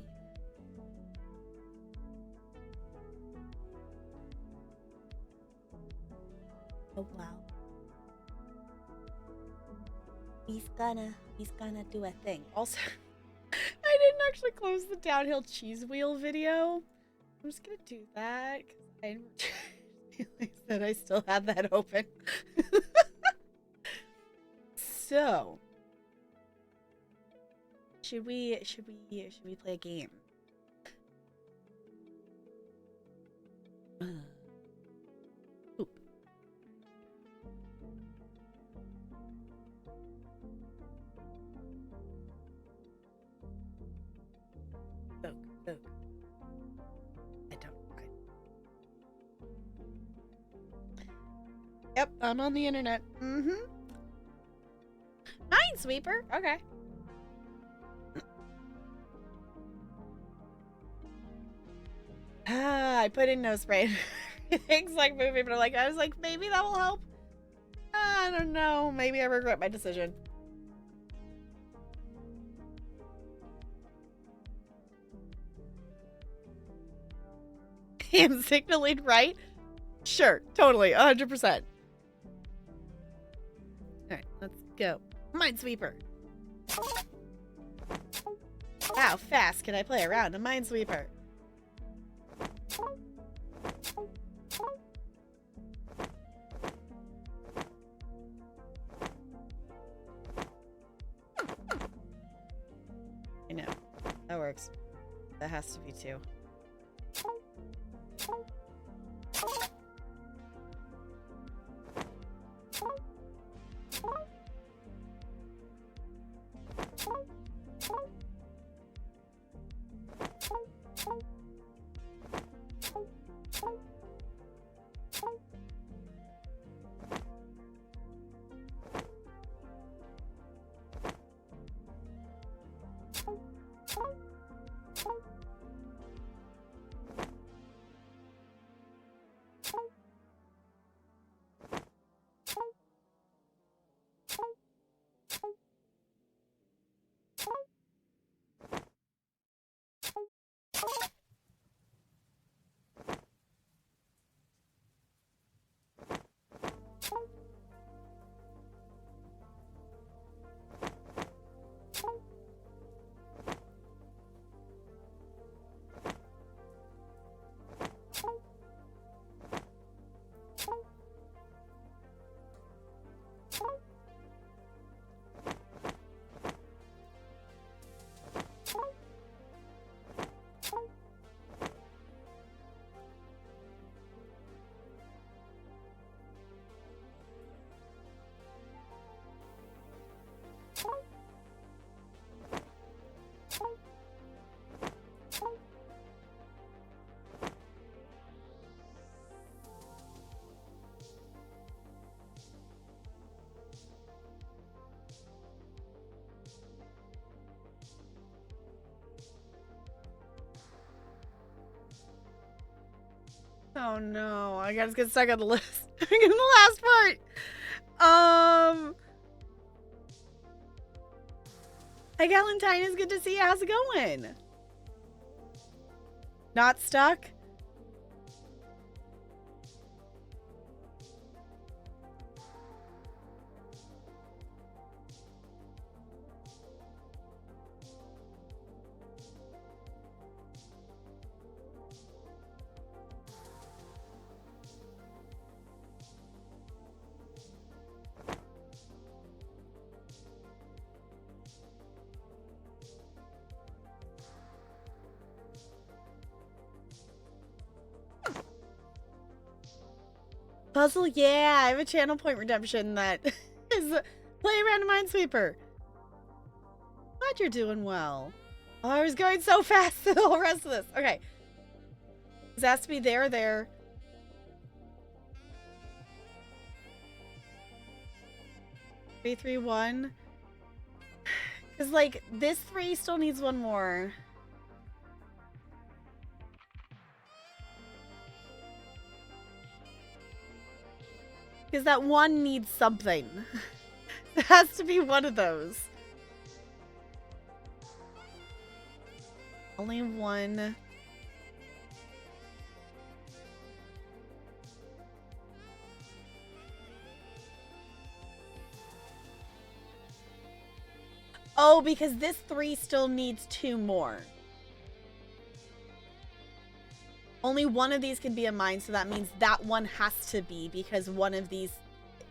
Oh wow. He's gonna do a thing. Also, I didn't actually close the downhill cheese wheel video. I'm just gonna do that because I realized that I still had that open. So, should we play a game? Oop. Oak. Yep, I'm on the internet. Minesweeper? Okay. I put in nose spray. Everything's like moving, but I was like, maybe that will help. I don't know. Maybe I regret my decision. Hand signaling right? Sure, totally, 100%. Alright, let's go. Minesweeper. How fast can I play around a Minesweeper? I know. That works. That has to be two. Oh no, I gotta get stuck on the list. In the last part. Hi Galentine, it's good to see you. How's it going? Not stuck? Puzzle, yeah, I have a channel point redemption that is play around a Minesweeper. Glad you're doing well. Oh, I was going so fast through the whole rest of this. Okay. This has to be there. 3, 3, 1. Because, like, this 3 still needs one more. Because that 1 needs something. It has to be one of those. Only 1. Oh, because this 3 still needs 2 more. Only one of these can be a mine, so that means that one has to be, because one of these,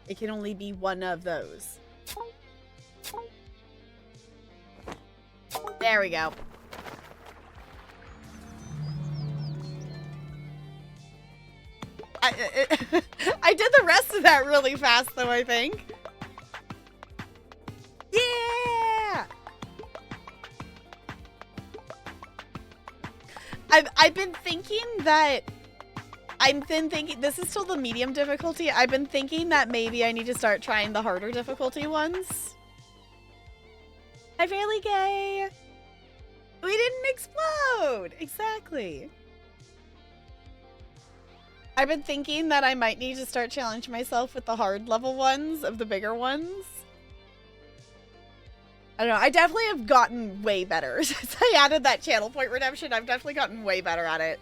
it can only be one of those. There we go. I did the rest of that really fast, though, I think. Yeah! I've been thinking that... this is still the medium difficulty. I've been thinking that maybe I need to start trying the harder difficulty ones. Hi, Fairly Gay! We didn't explode! Exactly. I've been thinking that I might need to start challenging myself with the hard level ones of the bigger ones. I don't know. I definitely have gotten way better since I added that channel point redemption. I've definitely gotten way better at it.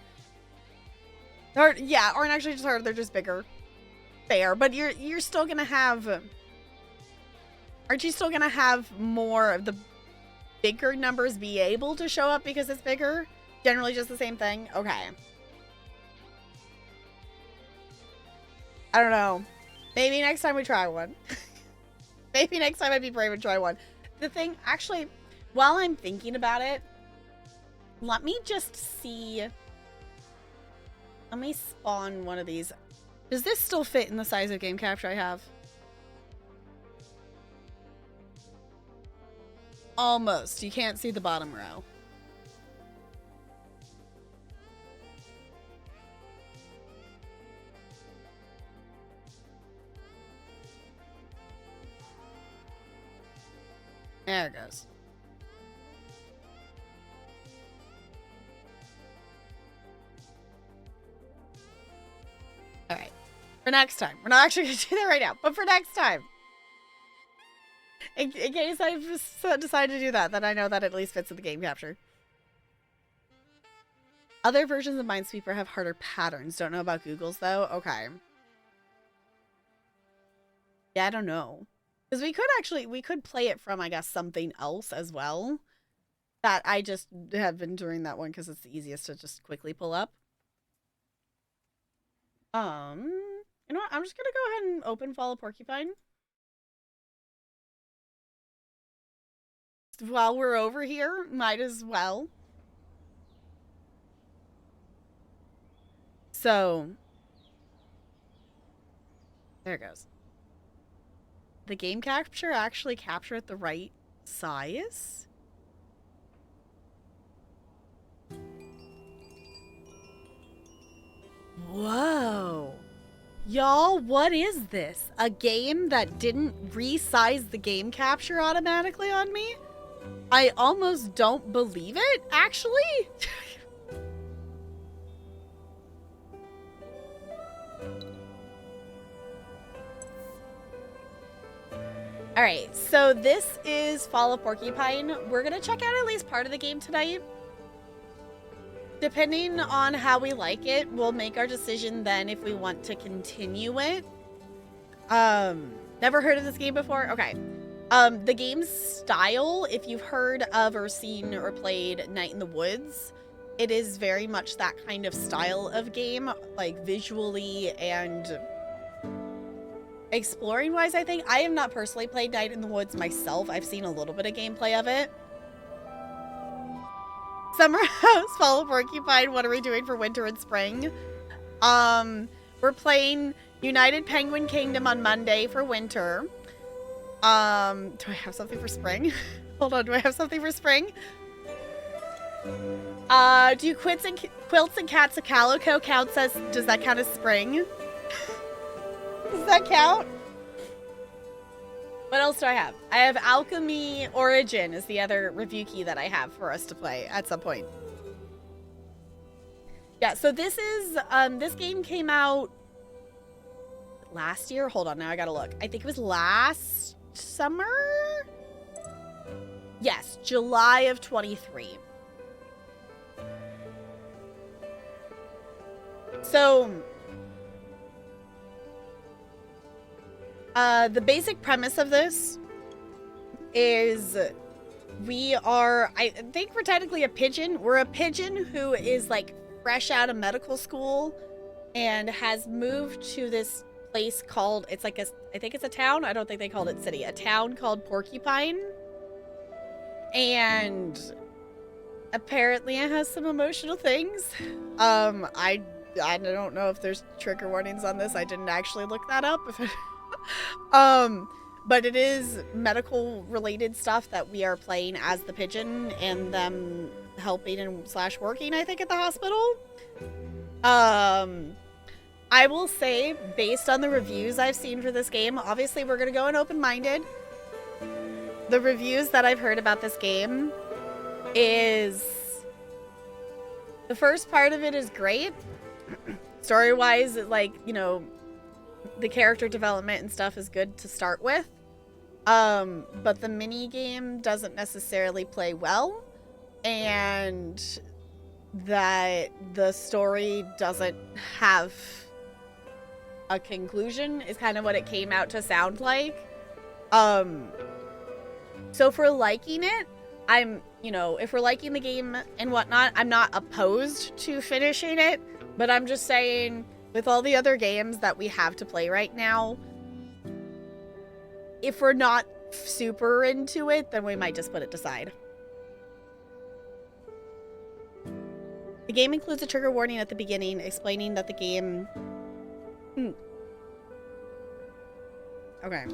Or, yeah, aren't actually just hard. They're just bigger. Fair, but you're still gonna have. Aren't you still gonna have more of the bigger numbers be able to show up because it's bigger? Generally, just the same thing. Okay. I don't know. Maybe next time we try one. Maybe next time I'd be brave and try one. The thing, actually, while I'm thinking about it, let me just see. Let me spawn one of these. Does this still fit in the size of game capture I have? Almost. You can't see the bottom row. There it goes. All right. For next time. We're not actually going to do that right now, but for next time. In case I've decided to do that, then I know that at least fits in the game capture. Other versions of Minesweeper have harder patterns. Don't know about Google's, though? Okay. Yeah, I don't know. Because we could play it from, I guess, something else as well. That I just have been doing that one because it's the easiest to just quickly pull up. You know what? I'm just gonna go ahead and open Fall of Porcupine. While we're over here, might as well. So, there it goes. The game capture actually capture at the right size? Whoa. Y'all, what is this? A game that didn't resize the game capture automatically on me? I almost don't believe it, actually. All right, so this is Fall of Porcupine. We're gonna check out at least part of the game tonight. Depending on how we like it, we'll make our decision then if we want to continue it. Never heard of this game before? Okay. The game's style, if you've heard of or seen or played Night in the Woods, it is very much that kind of style of game, like visually and exploring wise, I think. I have not personally played Night in the Woods myself. I've seen a little bit of gameplay of it. Summer House, Fall of Porcupine, what are we doing for winter and spring? We're playing United Penguin Kingdom on Monday for winter. Do I have something for spring? Hold on, do I have something for spring? Do quilts and cats of calico counts as, does that count as spring? Does that count? What else do I have? I have Alchemy Origin is the other review key that I have for us to play at some point. Yeah, so this is, this game came out last year. Hold on, now I gotta look. I think it was last summer? Yes, July of 23. So, the basic premise of this is we are, I think we're technically a pigeon. We're a pigeon who is like fresh out of medical school and has moved to this place called, it's like a, I think it's a town. I don't think they called it city. A town called Porcupine. And apparently it has some emotional things. I don't know if there's trigger warnings on this. I didn't actually look that up. But it is medical related stuff that we are playing as the pigeon and them helping and / working, I think, at the hospital. I will say, based on the reviews I've seen for this game, obviously we're going to go in open-minded. The reviews that I've heard about this game is, the first part of it is great. Story-wise, like, you know, the character development and stuff is good to start with. But the mini game doesn't necessarily play well, and that the story doesn't have a conclusion is kind of what it came out to sound like. So if we're liking it, if we're liking the game and whatnot, I'm not opposed to finishing it, but I'm just saying, with all the other games that we have to play right now, if we're not super into it, then we might just put it aside. The game includes a trigger warning at the beginning explaining that the game... Okay.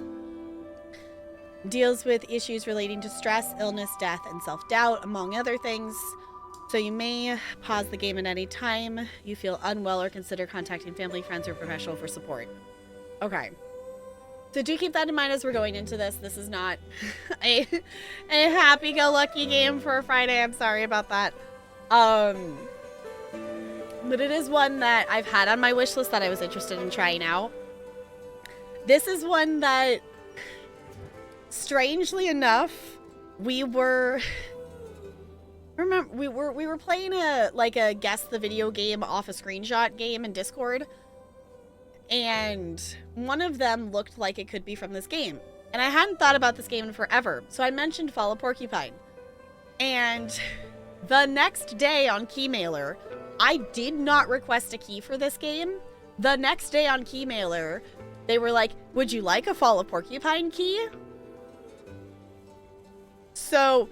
Deals with issues relating to stress, illness, death, and self-doubt, among other things. So you may pause the game at any time you feel unwell or consider contacting family, friends, or professional for support. Okay. So do keep that in mind as we're going into this. This is not a happy-go-lucky game for a Friday. I'm sorry about that. But it is one that I've had on my wish list that I was interested in trying out. This is one that, strangely enough, we were playing a guess the video game off a screenshot game in Discord, and one of them looked like it could be from this game, and I hadn't thought about this game in forever, so I mentioned Fall of Porcupine. And the next day on Keymailer, I did not request a key for this game. The next day on Keymailer, they were like, would you like a Fall of Porcupine key? So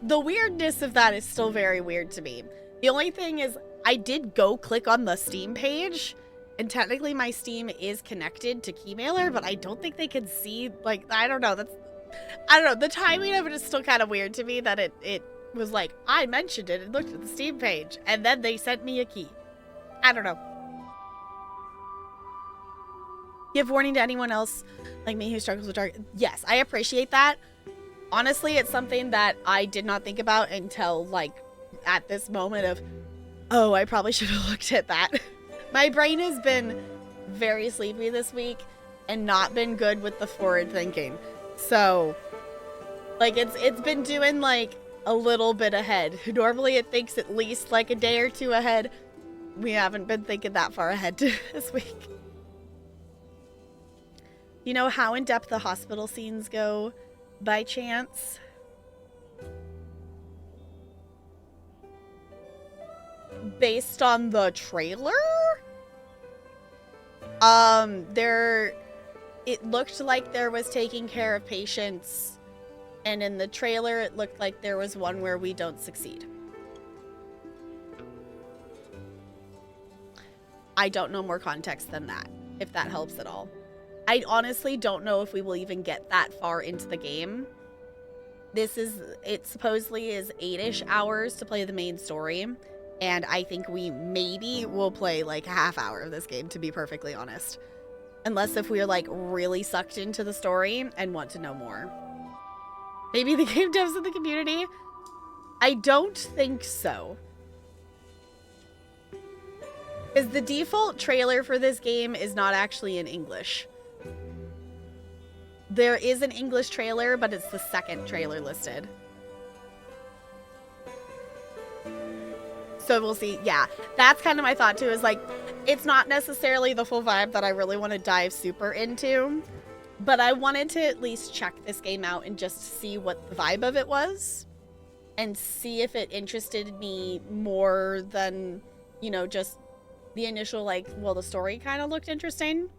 the weirdness of that is still very weird to me. The only thing is, I did go click on the Steam page, and technically my Steam is connected to Keymailer, but I don't think they could see, like, I don't know, the timing of it is still kind of weird to me, that it was like, I mentioned it and looked at the Steam page, and then they sent me a key. I don't know. Give warning to anyone else like me who struggles with dark. Yes, I appreciate that. Honestly, it's something that I did not think about until, like, at this moment of, oh, I probably should have looked at that. My brain has been very sleepy this week and not been good with the forward thinking. So, like, it's been doing, like, a little bit ahead. Normally it thinks at least, like, a day or two ahead. We haven't been thinking that far ahead this week. You know how in-depth the hospital scenes go, by chance? Based on the trailer? It looked like there was taking care of patients, and in the trailer it looked like there was one where we don't succeed. I don't know more context than that, if that helps at all. I honestly don't know if we will even get that far into the game. It supposedly is 8-ish hours to play the main story, and I think we maybe will play like a half hour of this game, to be perfectly honest. Unless if we are like really sucked into the story and want to know more. Maybe the game devs in the community? I don't think so. Because the default trailer for this game is not actually in English. There is an English trailer, but it's the second trailer listed. So we'll see. Yeah, that's kind of my thought too, is like, it's not necessarily the full vibe that I really want to dive super into, but I wanted to at least check this game out and just see what the vibe of it was and see if it interested me more than, you know, just the initial, like, well, the story kind of looked interesting.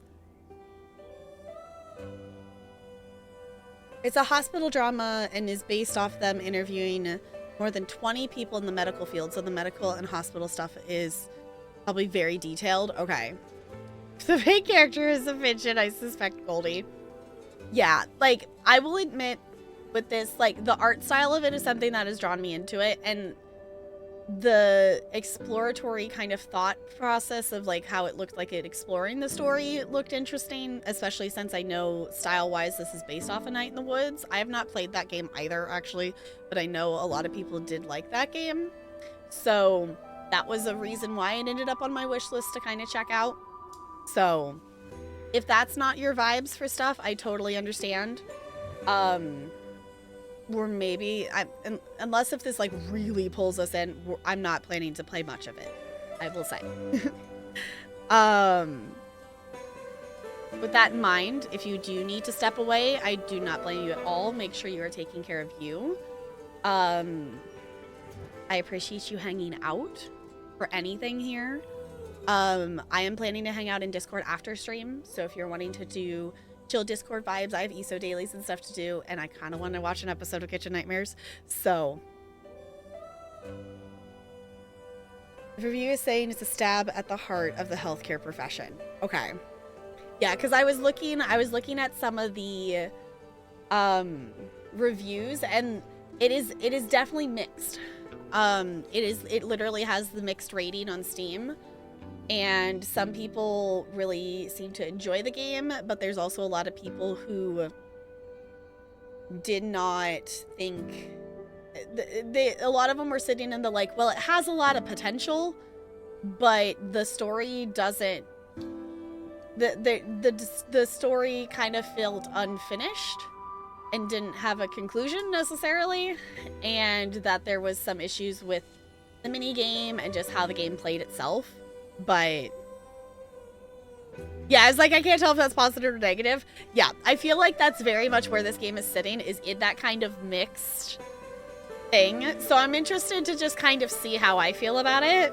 It's a hospital drama and is based off them interviewing more than 20 people in the medical field. So the medical and hospital stuff is probably very detailed. Okay. The main character is a Finch, and I suspect Goldie. Yeah, like, I will admit with this, like, the art style of it is something that has drawn me into it, and the exploratory kind of thought process of, like, how it looked like it exploring the story looked interesting, especially since I know style-wise this is based off A Night in the Woods. I have not played that game either, actually, but I know a lot of people did like that game. So that was a reason why it ended up on my wish list to kind of check out. So if that's not your vibes for stuff, I totally understand. Or maybe, unless if this like really pulls us in, I'm not planning to play much of it, I will say. With that in mind, if you do need to step away, I do not blame you at all. Make sure you are taking care of you. I appreciate you hanging out for anything here. I am planning to hang out in Discord after stream, so if you're wanting to do chill Discord vibes, I have ESO dailies and stuff to do, and I kind of want to watch an episode of Kitchen Nightmares, so. The review is saying it's a stab at the heart of the healthcare profession. Okay. Yeah, because I was looking at some of the reviews, and it is definitely mixed. It literally has the mixed rating on Steam. And some people really seem to enjoy the game, but there's also a lot of people who did not think... a lot of them were sitting in the like, well, it has a lot of potential, but the story doesn't... The story kind of felt unfinished and didn't have a conclusion necessarily, and that there was some issues with the minigame and just how the game played itself. But yeah, it's like, I can't tell if that's positive or negative. Yeah, I feel like that's very much where this game is sitting, is in that kind of mixed thing. So I'm interested to just kind of see how I feel about it,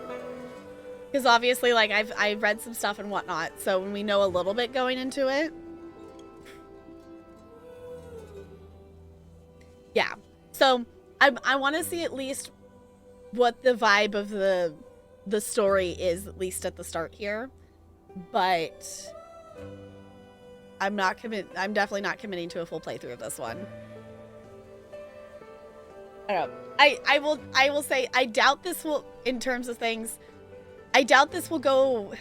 because obviously, like, I've read some stuff and whatnot, so when we know a little bit going into it. Yeah, so I want to see at least what the vibe of the story is, at least at the start here, but I'm definitely not committing to a full playthrough of this one. I don't know. I will say, I doubt this will, in terms of things, I doubt this will go,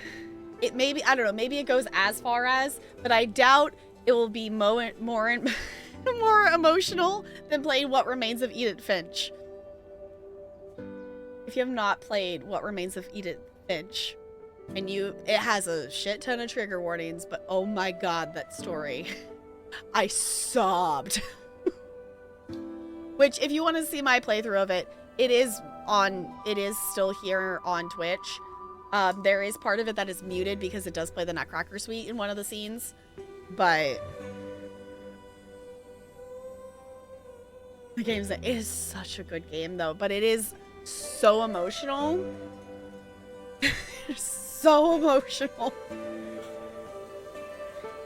it maybe, I don't know, maybe it goes as far as, but I doubt it will be more emotional than playing What Remains of Edith Finch. If you have not played What Remains of Edith Finch, and it has a shit ton of trigger warnings, but oh my god, that story. I sobbed. Which, if you want to see my playthrough of it, it is still here on Twitch. There is part of it that is muted because it does play the Nutcracker Suite in one of the scenes, but the game is such a good game though, but it is so emotional. So emotional.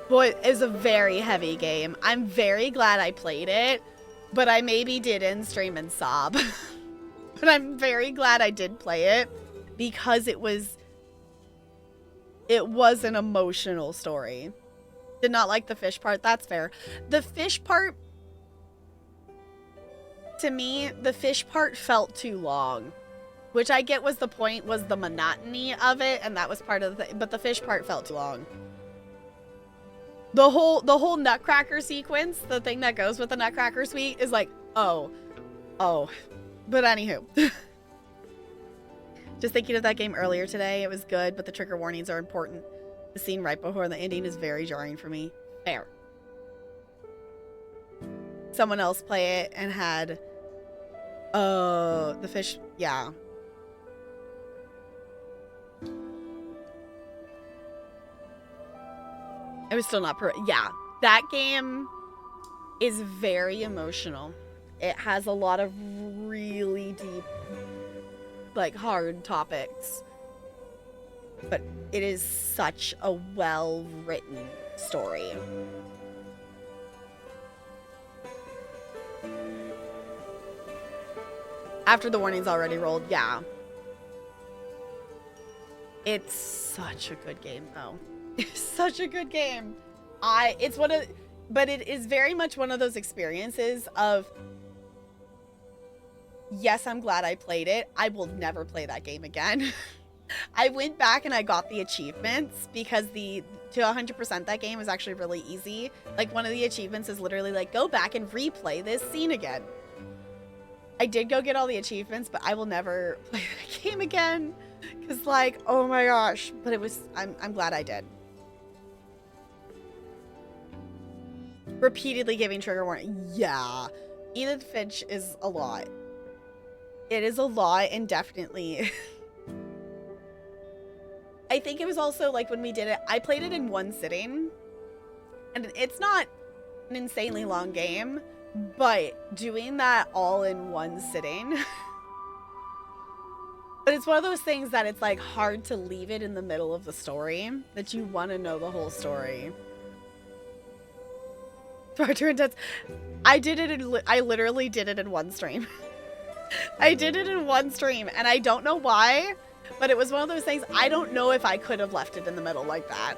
Boy, it is a very heavy game. I'm very glad I played it, but I maybe did in stream and sob. But I'm very glad I did play it because it was an emotional story. Did not like the fish part. That's fair. The fish part, to me, the fish part felt too long, which I get was the point, was the monotony of it, and that was part of the thing, but the fish part felt too long. The whole Nutcracker sequence, the thing that goes with the Nutcracker Suite, is like, oh. But anywho. Just thinking of that game earlier today, it was good, but the trigger warnings are important. The scene right before the ending is very jarring for me. Fair. Someone else play it and had, the fish, yeah. It was still not yeah, that game is very emotional. It has a lot of really deep, like, hard topics. But it is such a well-written story. After the warnings already rolled, yeah. It's such a good game, though. It's such a good game. But it is very much one of those experiences of, yes, I'm glad I played it. I will never play that game again. I went back and I got the achievements because to 100% that game is actually really easy. Like, one of the achievements is literally like, go back and replay this scene again. I did go get all the achievements, but I will never play that game again. Cause, like, oh my gosh. But I'm glad I did. Repeatedly giving trigger warning. Yeah. Edith Finch is a lot. It is a lot, and definitely. I think it was also, like, when we did it, I played it in one sitting. And it's not an insanely long game, but doing that all in one sitting. But it's one of those things that it's, like, hard to leave it in the middle of the story, that you want to know the whole story. Far too intense. I literally did it in one stream. I did it in one stream, and I don't know why, but it was one of those things, I don't know if I could have left it in the middle like that.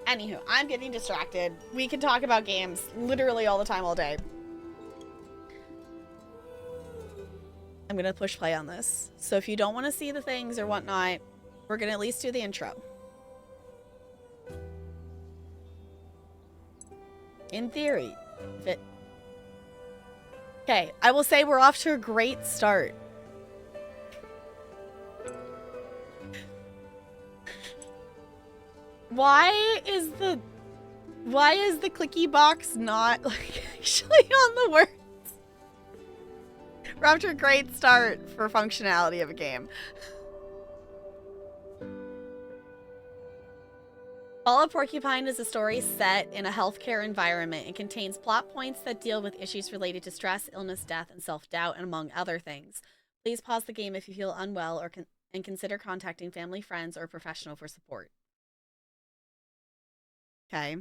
Anywho, I'm getting distracted. We can talk about games literally all the time, all day. I'm gonna push play on this. So if you don't want to see the things or whatnot, we're gonna at least do the intro. In theory, okay, I will say we're off to a great start. Why is the clicky box not, like, actually on the words? We're off to a great start for functionality of a game. Fall of Porcupine is a story set in a healthcare environment and contains plot points that deal with issues related to stress, illness, death, and self-doubt, and among other things. Please pause the game if you feel unwell and consider contacting family, friends, or a professional for support. Okay.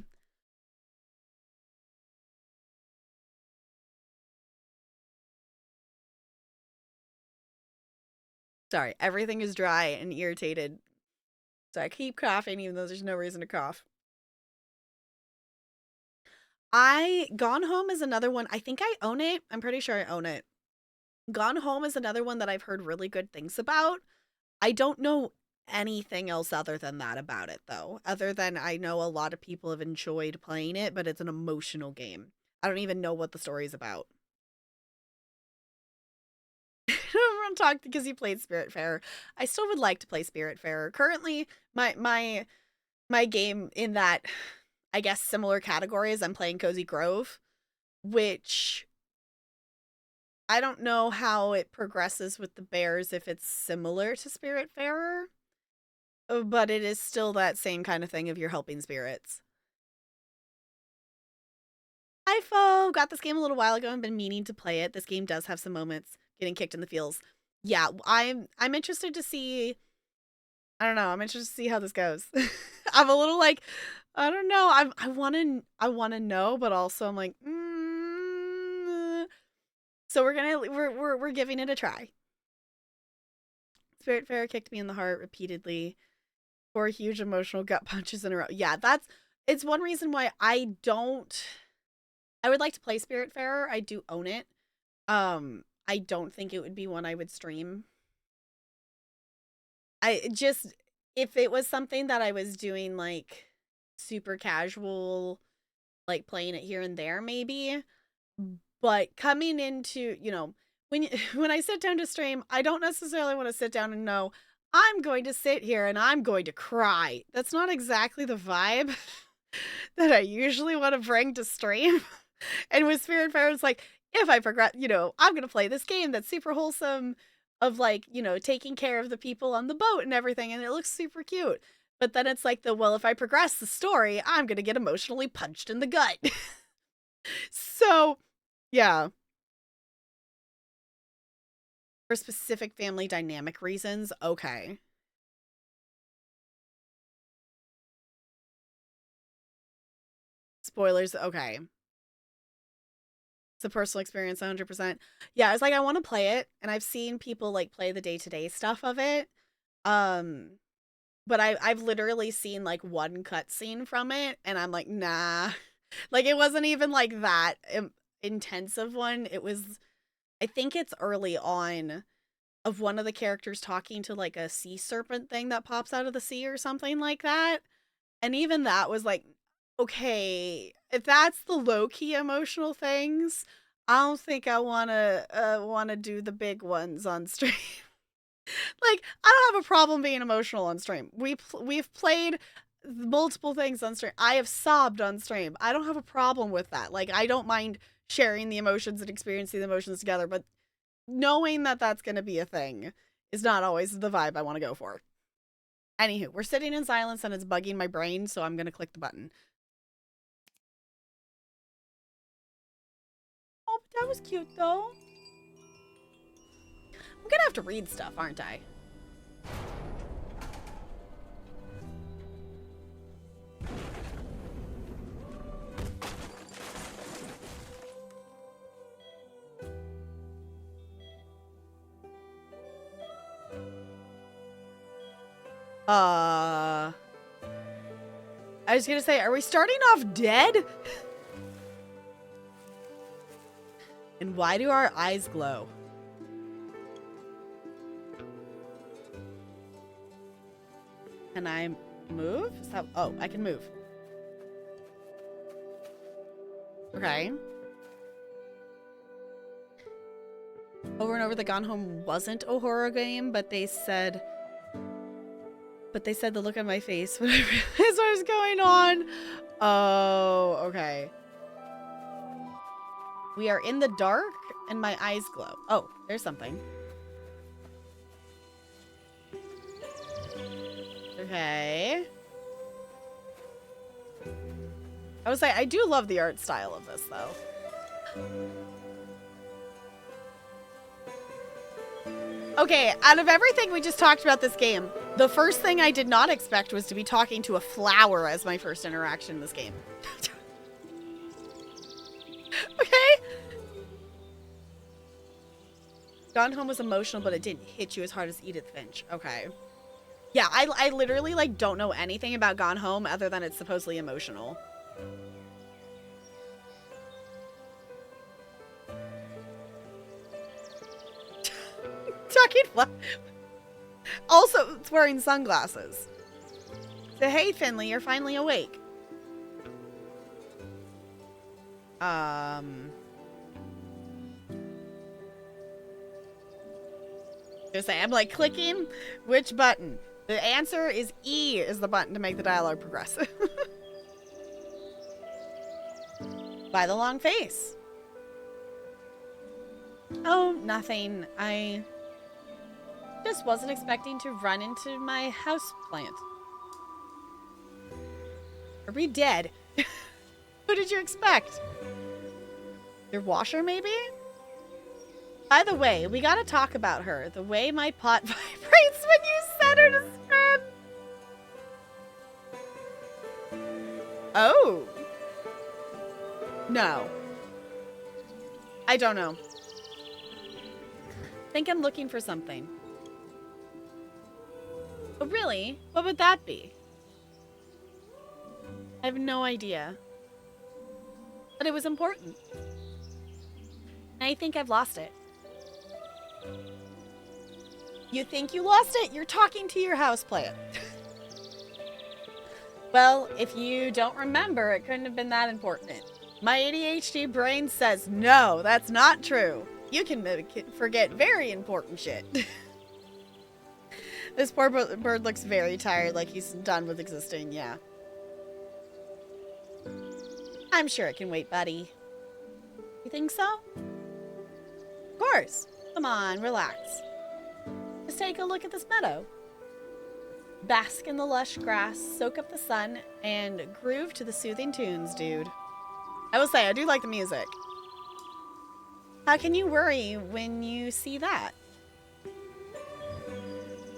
Sorry, everything is dry and irritated. So I keep coughing even though there's no reason to cough. Gone Home is another one. I think I own it. I'm pretty sure I own it. Gone Home is another one that I've heard really good things about. I don't know anything else other than that about it, though. Other than I know a lot of people have enjoyed playing it, but it's an emotional game. I don't even know what the story is about. Everyone talked because you played Spiritfarer. I still would like to play Spiritfarer. Currently, my game in that I guess, similar categories. I'm playing Cozy Grove, which I don't know how it progresses with the bears if it's similar to Spiritfarer, but it is still that same kind of thing of you're helping spirits. Hi, Fo! Got this game a little while ago and been meaning to play it. This game does have some moments getting kicked in the feels. Yeah, I'm interested to see. I don't know. I'm interested to see how this goes. I'm a little like, I don't know. I want to know, but also I'm like, So we're giving it a try. Spiritfarer kicked me in the heart repeatedly. 4 huge emotional gut punches in a row. Yeah, it's one reason why I would like to play Spiritfarer. I do own it. I don't think it would be one I would stream. If it was something that I was doing like super casual, like playing it here and there maybe, but coming into, when I sit down to stream, I don't necessarily want to sit down and know I'm going to sit here and I'm going to cry. That's not exactly the vibe that I usually want to bring to stream. And with Spiritfarer, it's like, if I progress, I'm going to play this game that's super wholesome of like, taking care of the people on the boat and everything. And it looks super cute. But then it's like if I progress the story, I'm going to get emotionally punched in the gut. So, yeah. For specific family dynamic reasons, okay. Spoilers, okay. It's a personal experience, 100%. Yeah, it's like I want to play it, and I've seen people like play the day-to-day stuff of it. But I've literally seen like one cutscene from it, and I'm like, nah. Like it wasn't even like that intensive one. It was, I think it's early on, of one of the characters talking to like a sea serpent thing that pops out of the sea or something like that. And even that was like, okay, if that's the low-key emotional things, I don't think I wanna do the big ones on stream. Like, I don't have a problem being emotional on stream. We've played multiple things on stream. I have sobbed on stream. I don't have a problem with that. Like, I don't mind sharing the emotions and experiencing the emotions together, but knowing that that's going to be a thing is not always the vibe I want to go for. Anywho, we're sitting in silence and it's bugging my brain, so I'm going to click the button. Oh, but that was cute, though. I'm going to have to read stuff, aren't I? I was gonna say, are we starting off dead? And why do our eyes glow? Can I move? Is that, oh, I can move. Okay. Over and over, the Gone Home wasn't a horror game, but they said the look on my face when I realized what was going on. Oh, okay. We are in the dark and my eyes glow. Oh, there's something. Okay. I would say I do love the art style of this, though. Okay, out of everything we just talked about this game, the first thing I did not expect was to be talking to a flower as my first interaction in this game. Okay? Gone Home was emotional, but it didn't hit you as hard as Edith Finch. Okay. Yeah, I literally, like, don't know anything about Gone Home other than it's supposedly emotional. Talking flower. Also, it's wearing sunglasses. So, hey, Finley, you're finally awake. Just say, I'm like clicking which button. The answer is E is the button to make the dialogue progressive. By the long face. Oh, nothing. I just wasn't expecting to run into my houseplant. Are we dead? Who did you expect? Your washer, maybe? By the way, we gotta talk about her. The way my pot vibrates when you set her to spin. Oh. No. I don't know. I think I'm looking for something. But really, what would that be? I have no idea. But it was important. And I think I've lost it. You think you lost it? You're talking to your houseplant. Well, if you don't remember, it couldn't have been that important. My ADHD brain says, no, that's not true. You can forget very important shit. This poor bird looks very tired, like he's done with existing, yeah. I'm sure it can wait, buddy. You think so? Of course. Come on, relax. Just take a look at this meadow. Bask in the lush grass, soak up the sun, and groove to the soothing tunes, dude. I will say, I do like the music. How can you worry when you see that?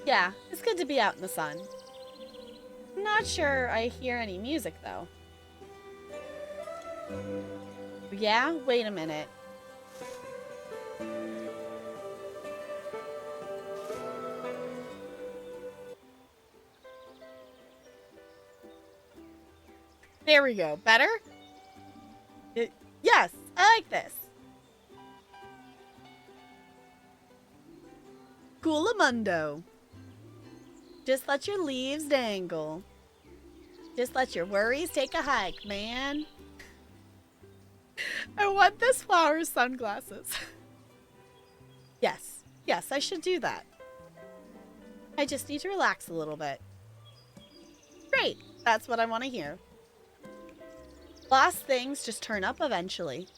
Yeah, it's good to be out in the sun. I'm not sure I hear any music, though. Yeah? Wait a minute. There we go. Better? Yes, I like this. Coolamundo. Just let your leaves dangle. Just let your worries take a hike, man. I want this flower's sunglasses. Yes. Yes, I should do that. I just need to relax a little bit. Great. That's what I want to hear. Lost things just turn up eventually.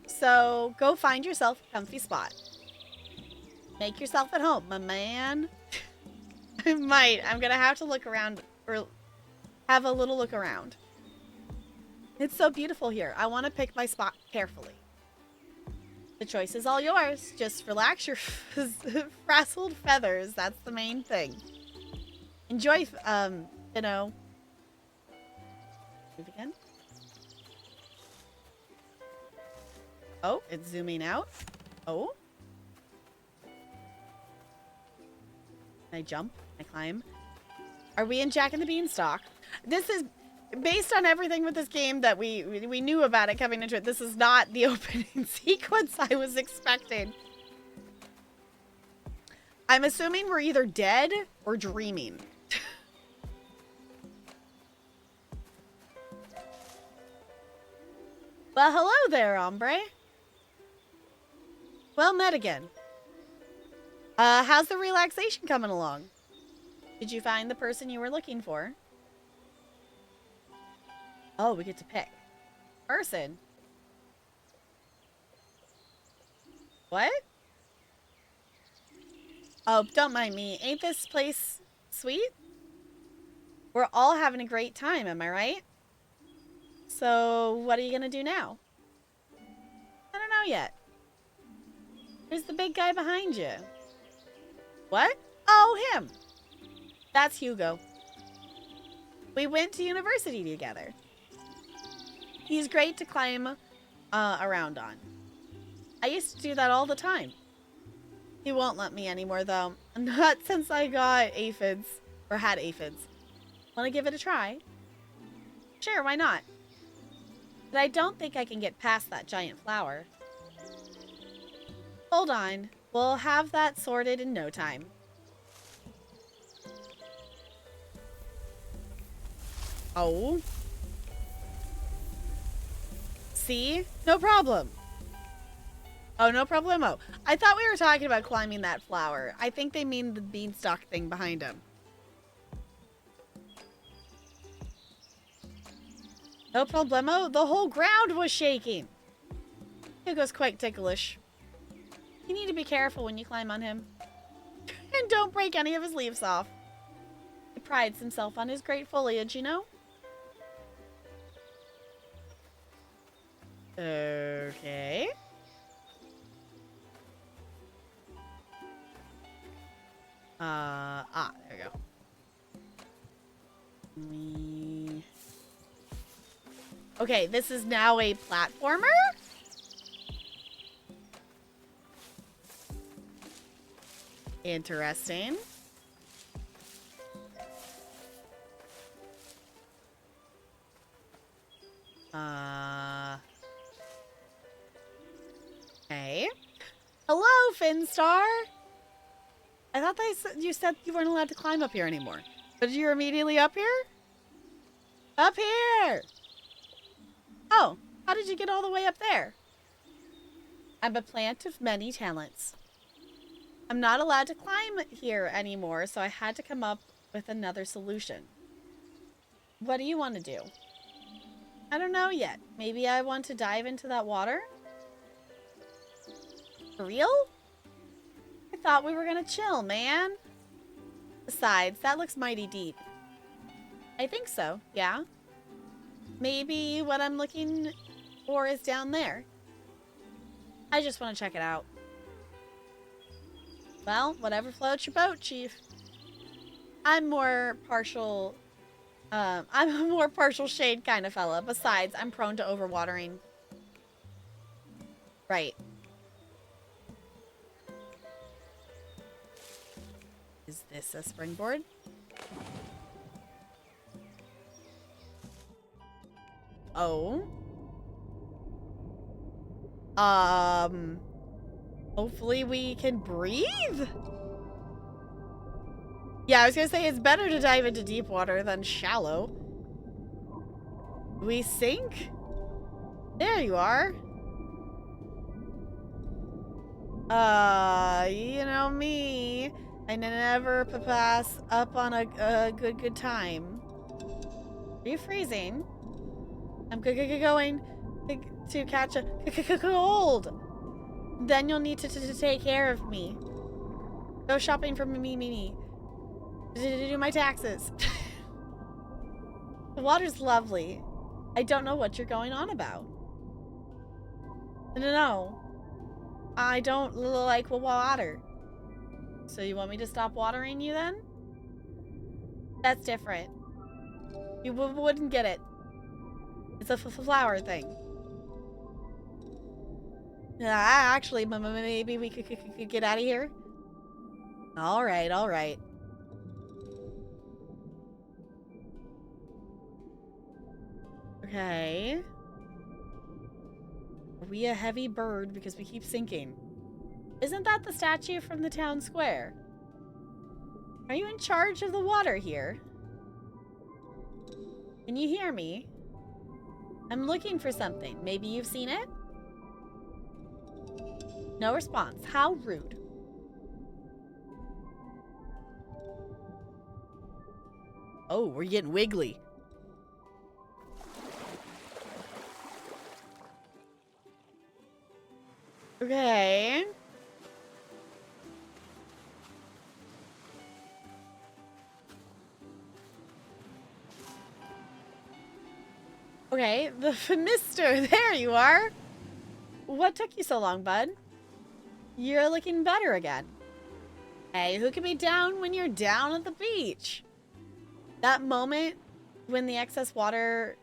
So go find yourself a comfy spot. Make yourself at home, my man. I might. I'm going to have to look around or have a little look around. It's so beautiful here. I want to pick my spot carefully. The choice is all yours. Just relax your frazzled feathers. That's the main thing. Enjoy, you know. Move again. Oh, it's zooming out. Oh. Can I jump? Can I climb? Are we in Jack and the Beanstalk? This is based on everything with this game that we knew about it coming into it. This is not the opening sequence I was expecting. I'm assuming we're either dead or dreaming. Well, hello there, hombre. Well met again. How's the relaxation coming along? Did you find the person you were looking for? Oh, we get to pick. Person. What? Oh, don't mind me. Ain't this place sweet? We're all having a great time, am I right? So, what are you gonna do now? I don't know yet. There's the big guy behind you. What? Oh, him. That's Hugo. We went to university together. He's great to climb around on. I used to do that all the time. He won't let me anymore, though. Not since I got aphids, or had aphids. Want to give it a try? Sure, why not? But I don't think I can get past that giant flower. Hold on. We'll have that sorted in no time. Oh. See? No problem. Oh, no problemo. I thought we were talking about climbing that flower. I think they mean the beanstalk thing behind him. No problemo. The whole ground was shaking. Hugo's quite ticklish. You need to be careful when you climb on him. And don't break any of his leaves off. He prides himself on his great foliage, you know? Okay. There we go. Okay, this is now a platformer? Interesting. Okay. Hello, Finstar. I thought you said you weren't allowed to climb up here anymore. But you're immediately up here? Up here! Oh, how did you get all the way up there? I'm a plant of many talents. I'm not allowed to climb here anymore, so I had to come up with another solution. What do you want to do? I don't know yet. Maybe I want to dive into that water? For real? I thought we were gonna chill, man. Besides, that looks mighty deep. I think so, yeah. Maybe what I'm looking for is down there. I just want to check it out. Well, whatever floats your boat, Chief. I'm a more partial shade kind of fella. Besides, I'm prone to overwatering. Right. Is this a springboard? Oh. Hopefully we can breathe? Yeah, I was gonna say it's better to dive into deep water than shallow. We sink? There you are. You know me. I never pass up on a good time. Are you freezing? I'm going to catch a cold. Then you'll need to take care of me. Go shopping for me. Do my taxes. The water's lovely. I don't know what you're going on about. No. I don't like water. So you want me to stop watering you then? That's different. You wouldn't get it. It's a flower thing. Actually, maybe we could get out of here. All right. Okay. Are we a heavy bird because we keep sinking? Isn't that the statue from the town square? Are you in charge of the water here? Can you hear me? I'm looking for something. Maybe you've seen it? No response. How rude. Oh, we're getting wiggly. Okay. Okay, the Finister, there you are. What took you so long, bud? You're looking better again. Hey, who can be down when you're down at the beach? That moment when the excess water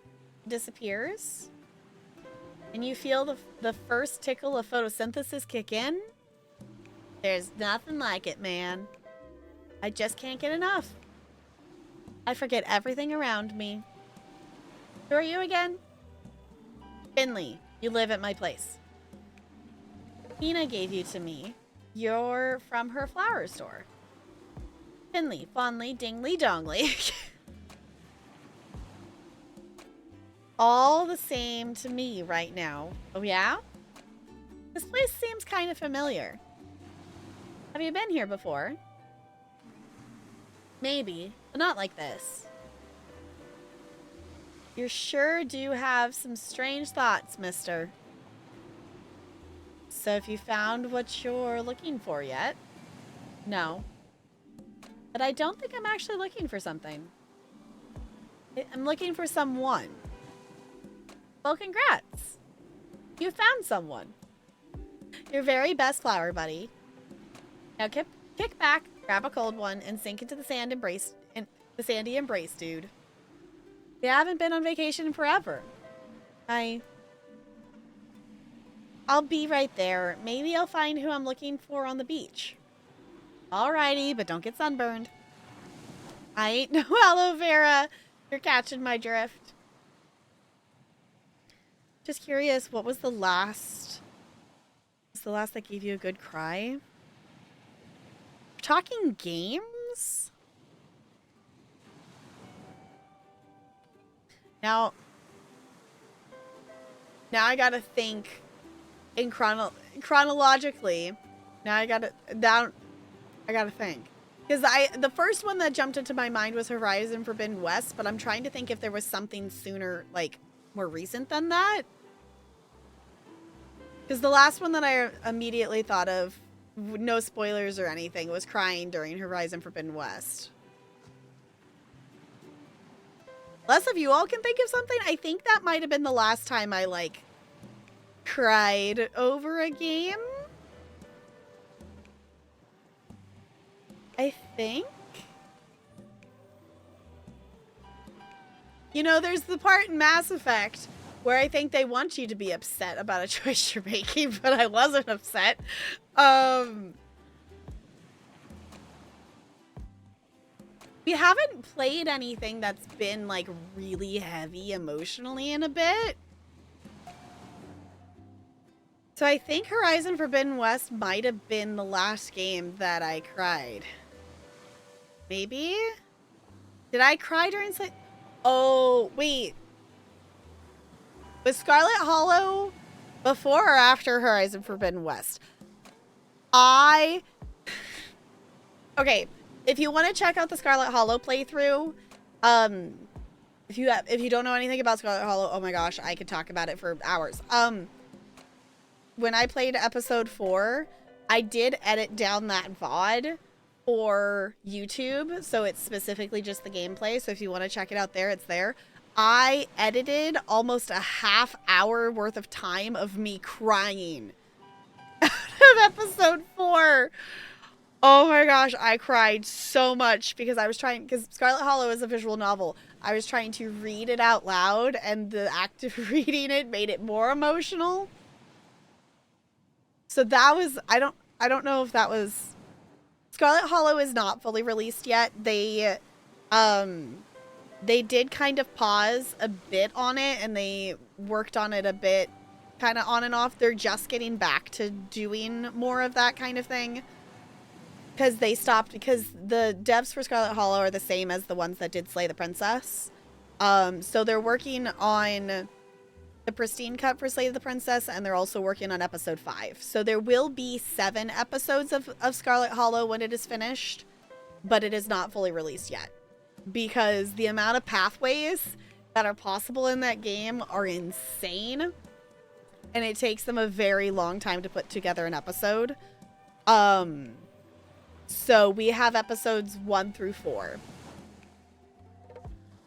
disappears and you feel the first tickle of photosynthesis kick in, there's nothing like it, man. I just can't get enough. I forget everything around me. Who are you again? Finley, you live at my place. Tina gave you to me. You're from her flower store. Finley, fondly, dingly, dongly. All the same to me right now. Oh, yeah? This place seems kind of familiar. Have you been here before? Maybe, but not like this. You sure do have some strange thoughts, mister. So if you found what you're looking for yet? No. But I don't think I'm actually looking for something. I'm looking for someone. Well, congrats. You found someone. Your very best flower buddy. Now kick back, grab a cold one, and sink into the sandy embrace, dude. We haven't been on vacation forever. I'll be right there. Maybe I'll find who I'm looking for on the beach. Alrighty, but don't get sunburned. I ain't no aloe vera. You're catching my drift. Just curious, what was the last? Was the last that gave you a good cry? We're talking games? Now I gotta think in chronologically. Now I gotta think. Because the first one that jumped into my mind was Horizon Forbidden West, but I'm trying to think if there was something sooner, like, more recent than that. Because the last one that I immediately thought of, no spoilers or anything, was crying during Horizon Forbidden West. Unless if you all can think of something, I think that might have been the last time I, like, cried over a game. I think. You know, there's the part in Mass Effect where I think they want you to be upset about a choice you're making, but I wasn't upset. We haven't played anything that's been, like, really heavy emotionally in a bit. So I think Horizon Forbidden West might have been the last game that I cried. Maybe? Did I cry during... Oh, wait. Was Scarlet Hollow before or after Horizon Forbidden West? Okay, if you want to check out the Scarlet Hollow playthrough, if you don't know anything about Scarlet Hollow, oh my gosh, I could talk about it for hours. When I played episode 4, I did edit down that VOD for YouTube, so it's specifically just the gameplay. So if you want to check it out there, it's there. I edited almost a half-hour worth of time of me crying out of episode 4. Oh my gosh, I cried so much because because Scarlet Hollow is a visual novel. I was trying to read it out loud, and the act of reading it made it more emotional. So that was, I don't know if that was... Scarlet Hollow is not fully released yet. They did kind of pause a bit on it, and they worked on it a bit, kind of on and off. They're just getting back to doing more of that kind of thing. Because they stopped, because the devs for Scarlet Hollow are the same as the ones that did Slay the Princess. So they're working on the pristine cut for Slay the Princess, and they're also working on episode 5. So there will be 7 episodes of Scarlet Hollow when it is finished, but it is not fully released yet. Because the amount of pathways that are possible in that game are insane, and it takes them a very long time to put together an episode. So we have episodes 1 through 4.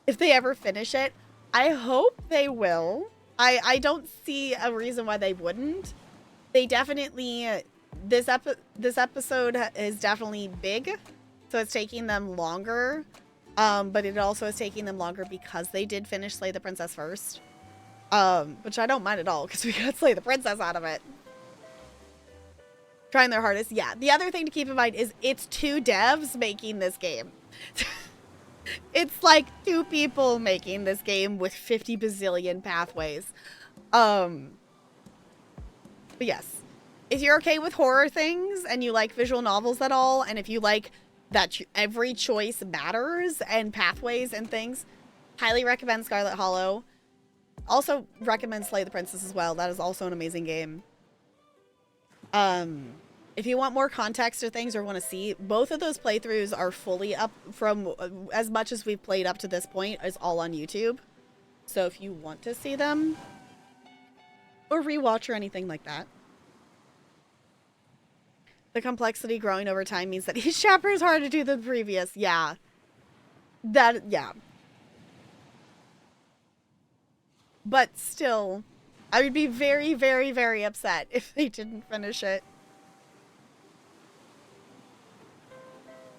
If they ever finish it, I hope they will. I don't see a reason why they wouldn't. They definitely, this episode is definitely big, so it's taking them longer. But it also is taking them longer because they did finish Slay the Princess first. Which I don't mind at all, because we got Slay the Princess out of it. Trying their hardest. Yeah, the other thing to keep in mind is it's 2 devs making this game. It's like 2 people making this game with 50 bazillion pathways. But yes, if you're okay with horror things and you like visual novels at all, and if you like that every choice matters and pathways and things, highly recommend Scarlet Hollow. Also recommend Slay the Princess as well. That is also an amazing game. If you want more context or things or want to see, both of those playthroughs are fully up from as much as we've played up to this point is all on YouTube. So if you want to see them or rewatch or anything like that, the complexity growing over time means that each chapter is harder to do than the previous. Yeah. Yeah. But still, I would be very, very, very upset if they didn't finish it.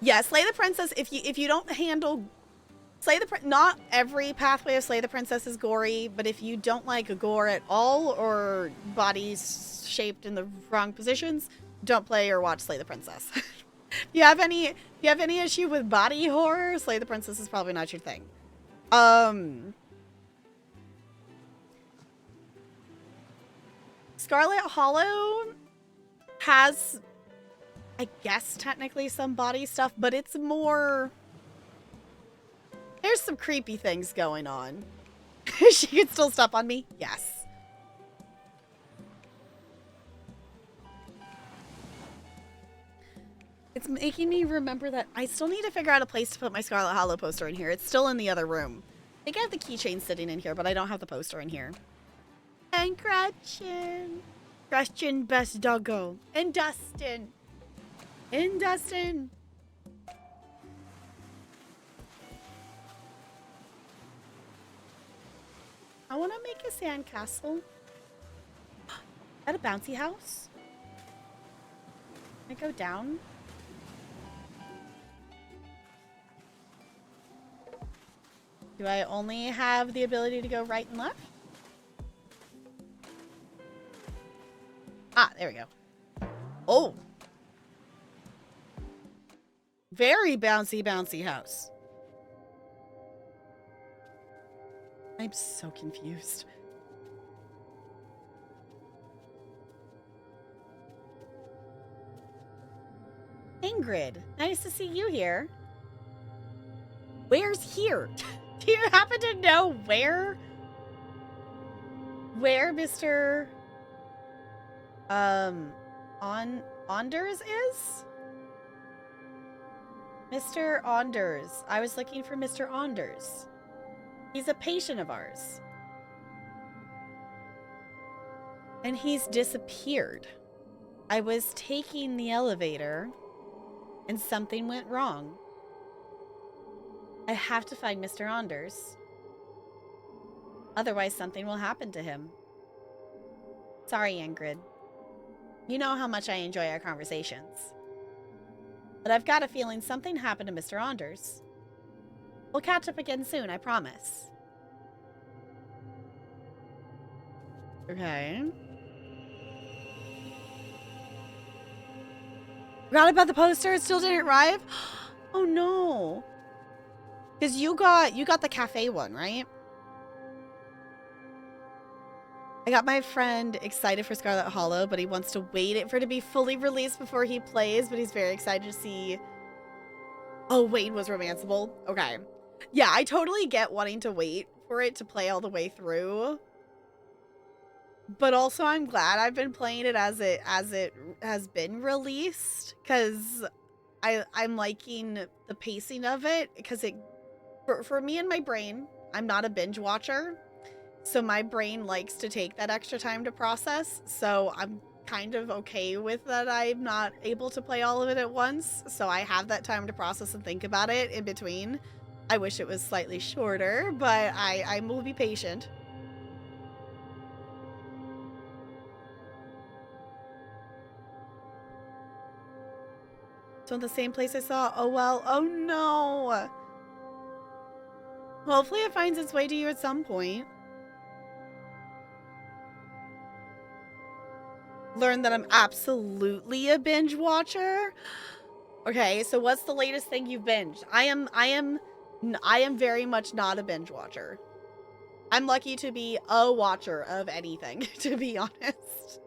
Yeah, Slay the Princess, if you don't handle not every pathway of Slay the Princess is gory, but if you don't like gore at all or bodies shaped in the wrong positions, don't play or watch Slay the Princess. If you have any issue with body horror, Slay the Princess is probably not your thing. Scarlet Hollow has, I guess, technically some body stuff, but it's more... There's some creepy things going on. She can still step on me? Yes. It's making me remember that I still need to figure out a place to put my Scarlet Hollow poster in here. It's still in the other room. I think I have the keychain sitting in here, but I don't have the poster in here. And Gretchen. Gretchen, best doggo. And Dustin. And Dustin. I want to make a sandcastle. Is that a bouncy house? Can I go down? Do I only have the ability to go right and left? Ah, there we go. Oh. Very bouncy, bouncy house. I'm so confused. Ingrid, nice to see you here. Where's here? Do you happen to know where Mr. Anders is? Mr. Anders. I was looking for Mr. Anders. He's a patient of ours. And he's disappeared. I was taking the elevator and something went wrong. I have to find Mr. Anders. Otherwise, something will happen to him. Sorry, Ingrid. You know how much I enjoy our conversations. But I've got a feeling something happened to Mr. Anders. We'll catch up again soon, I promise. Okay. Forgot about the poster. It still didn't arrive? Oh no. Because you got the cafe one, right? I got my friend excited for Scarlet Hollow, but he wants to wait for it to be fully released before he plays, but he's very excited to see... Oh, Wayne was romanceable. Okay. Yeah, I totally get wanting to wait for it to play all the way through. But also I'm glad I've been playing it as it has been released, because I'm liking the pacing of it, because it for me and my brain, I'm not a binge watcher. So my brain likes to take that extra time to process. So I'm kind of okay with that I'm not able to play all of it at once. So I have that time to process and think about it in between. I wish it was slightly shorter, but I will be patient. So in the same place I saw, oh well, oh no. Hopefully it finds its way to you at some point. Learned that I'm absolutely a binge watcher. Okay, so what's the latest thing you've binged? I am very much not a binge watcher. I'm lucky to be a watcher of anything, to be honest.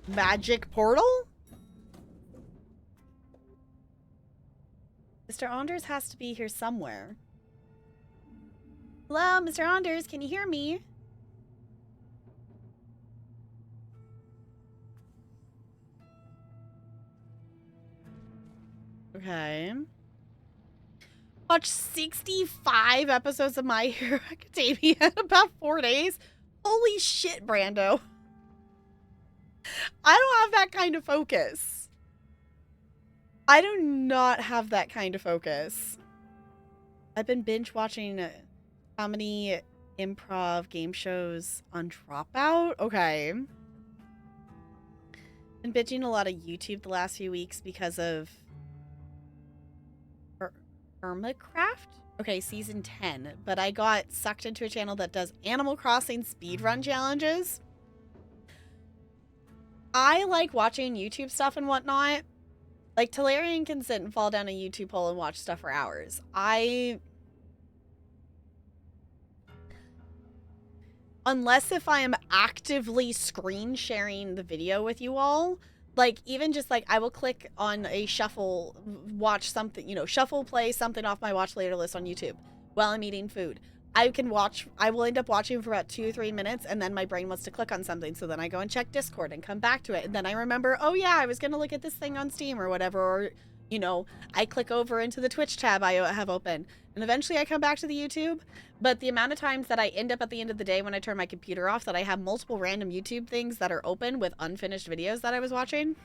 Magic portal? Mr. Anders has to be here somewhere. Hello, Mr. Anders, can you hear me? Okay. Watched 65 episodes of My Hero Academia in about 4 days. Holy shit, Brando. I don't have that kind of focus. I do not have that kind of focus. I've been binge watching how many improv game shows on Dropout? Okay. Been binging a lot of YouTube the last few weeks because of Hermitcraft? Okay, season 10. But I got sucked into a channel that does Animal Crossing speedrun challenges. I like watching YouTube stuff and whatnot. Like, Talarian can sit and fall down a YouTube hole and watch stuff for hours. Unless if I am actively screen sharing the video with you all, like, even just, like, I will click on a shuffle, watch something, you know, shuffle play something off my watch later list on YouTube while I'm eating food. I will end up watching for about 2 or 3 minutes, and then my brain wants to click on something, so then I go and check Discord and come back to it, and then I remember, oh yeah, I was going to look at this thing on Steam or whatever, or, you know, I click over into the Twitch tab I have open, and eventually I come back to the YouTube. But the amount of times that I end up at the end of the day when I turn my computer off that I have multiple random YouTube things that are open with unfinished videos that I was watching.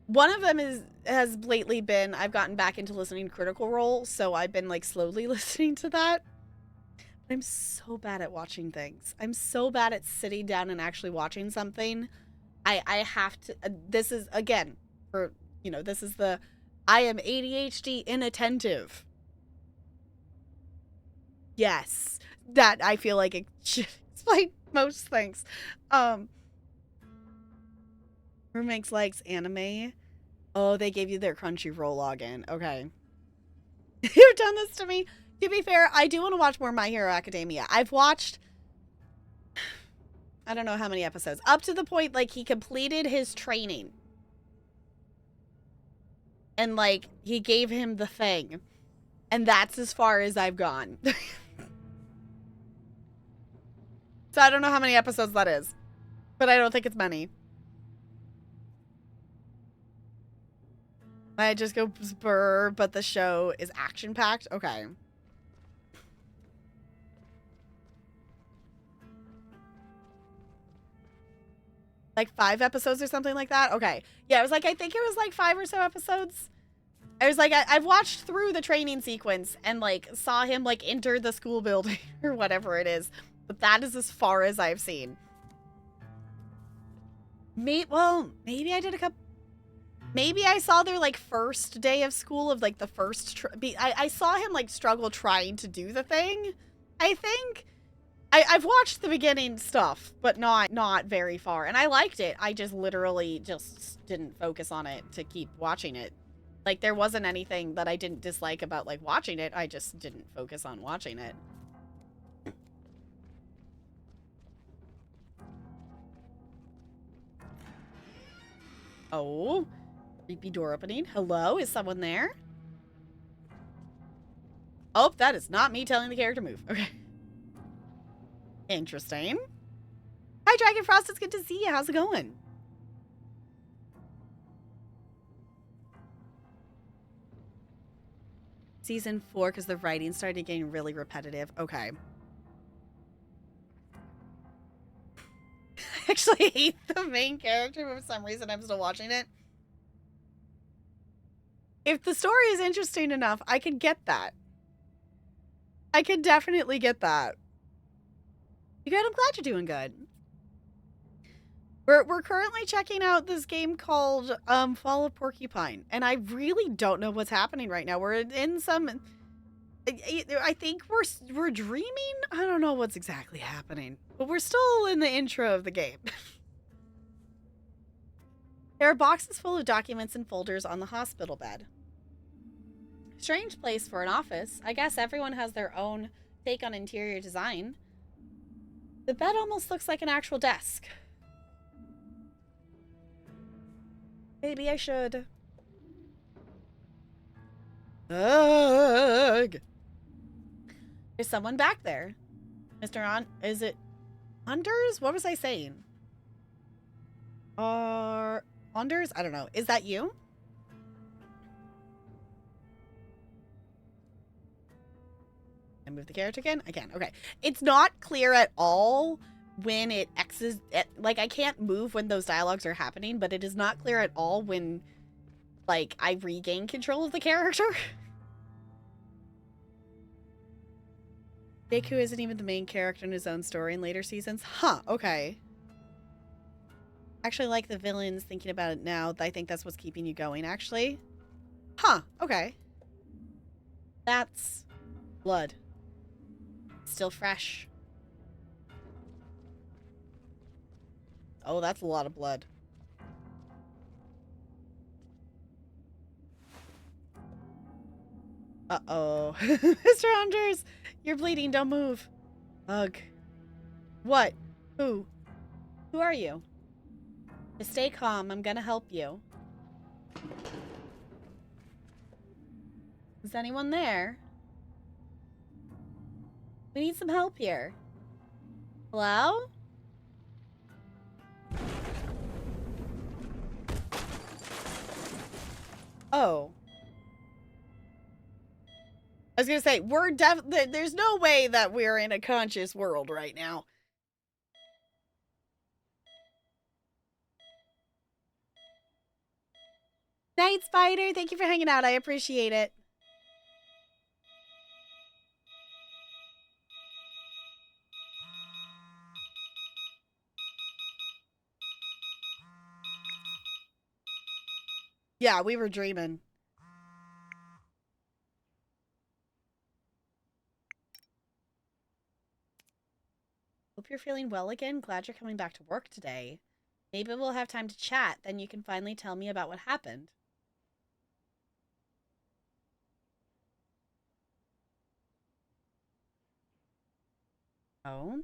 One of them has lately been, I've gotten back into listening to Critical Role, so I've been, like, slowly listening to that. But I'm so bad at watching things. I'm so bad at sitting down and actually watching something. I have to, this is, again, for, you know, this is the, I am ADHD inattentive. Yes, that I feel like it should explain most things. Roommates likes anime. Oh, they gave you their Crunchyroll login. Okay. You've done this to me. To be fair, I do want to watch more My Hero Academia. I've watched, I don't know how many episodes. Up to the point, like, he completed his training. And, like, he gave him the thing. And that's as far as I've gone. So I don't know how many episodes that is. But I don't think it's many. I just go spur, but the show is action-packed? Okay. Like 5 episodes or something like that? Okay. Yeah, it was like, I think it was like 5 or so episodes. I was like, I've watched through the training sequence and, like, saw him, like, enter the school building or whatever it is. But that is as far as I've seen. Well, maybe I did a couple. Maybe I saw their, like, first day of school of, like, the first. I saw him, like, struggle trying to do the thing. I think. I've watched the beginning stuff, but not very far. And I liked it. I just literally just didn't focus on it to keep watching it. Like, there wasn't anything that I didn't dislike about, like, watching it. I just didn't focus on watching it. Oh. Creepy door opening. Hello? Is someone there? Oh, that is not me telling the character move. Okay. Interesting. Hi, Dragonfrost. It's good to see you. How's it going? Season 4, because the writing started getting really repetitive. Okay. I actually hate the main character, but for some reason I'm still watching it. If the story is interesting enough, I could get that. I could definitely get that. You good? I'm glad you're doing good. We're currently checking out this game called Fall of Porcupine, and I really don't know what's happening right now. We're in some, I think we're dreaming. I don't know what's exactly happening, but we're still in the intro of the game. There are boxes full of documents and folders on the hospital bed. Strange place for an office. I guess everyone has their own take on interior design. The bed almost looks like an actual desk. Maybe I should Ugh. There's someone back there. Is it Anders? What was I saying? Anders? I don't know. Is that you? I move the character again? I can. Okay. It's not clear at all when it X's. Like, I can't move when those dialogues are happening, but it is not clear at all when, like, I regain control of the character. Deku isn't even the main character in his own story in later seasons. Huh, okay. Actually, like the villains, thinking about it now, I think that's what's keeping you going, actually. Huh, okay. That's blood. Still fresh. Oh, that's a lot of blood. Uh-oh. Mr. Anders, you're bleeding. Don't move. Ugh. What? Who? Who are you? Just stay calm. I'm gonna help you. Is anyone there? We need some help here. Hello? Oh. I was gonna say, there's no way that we're in a conscious world right now. Night Spider, thank you for hanging out. I appreciate it. Yeah, we were dreaming. Hope you're feeling well again. Glad you're coming back to work today. Maybe we'll have time to chat, then you can finally tell me about what happened. Oh?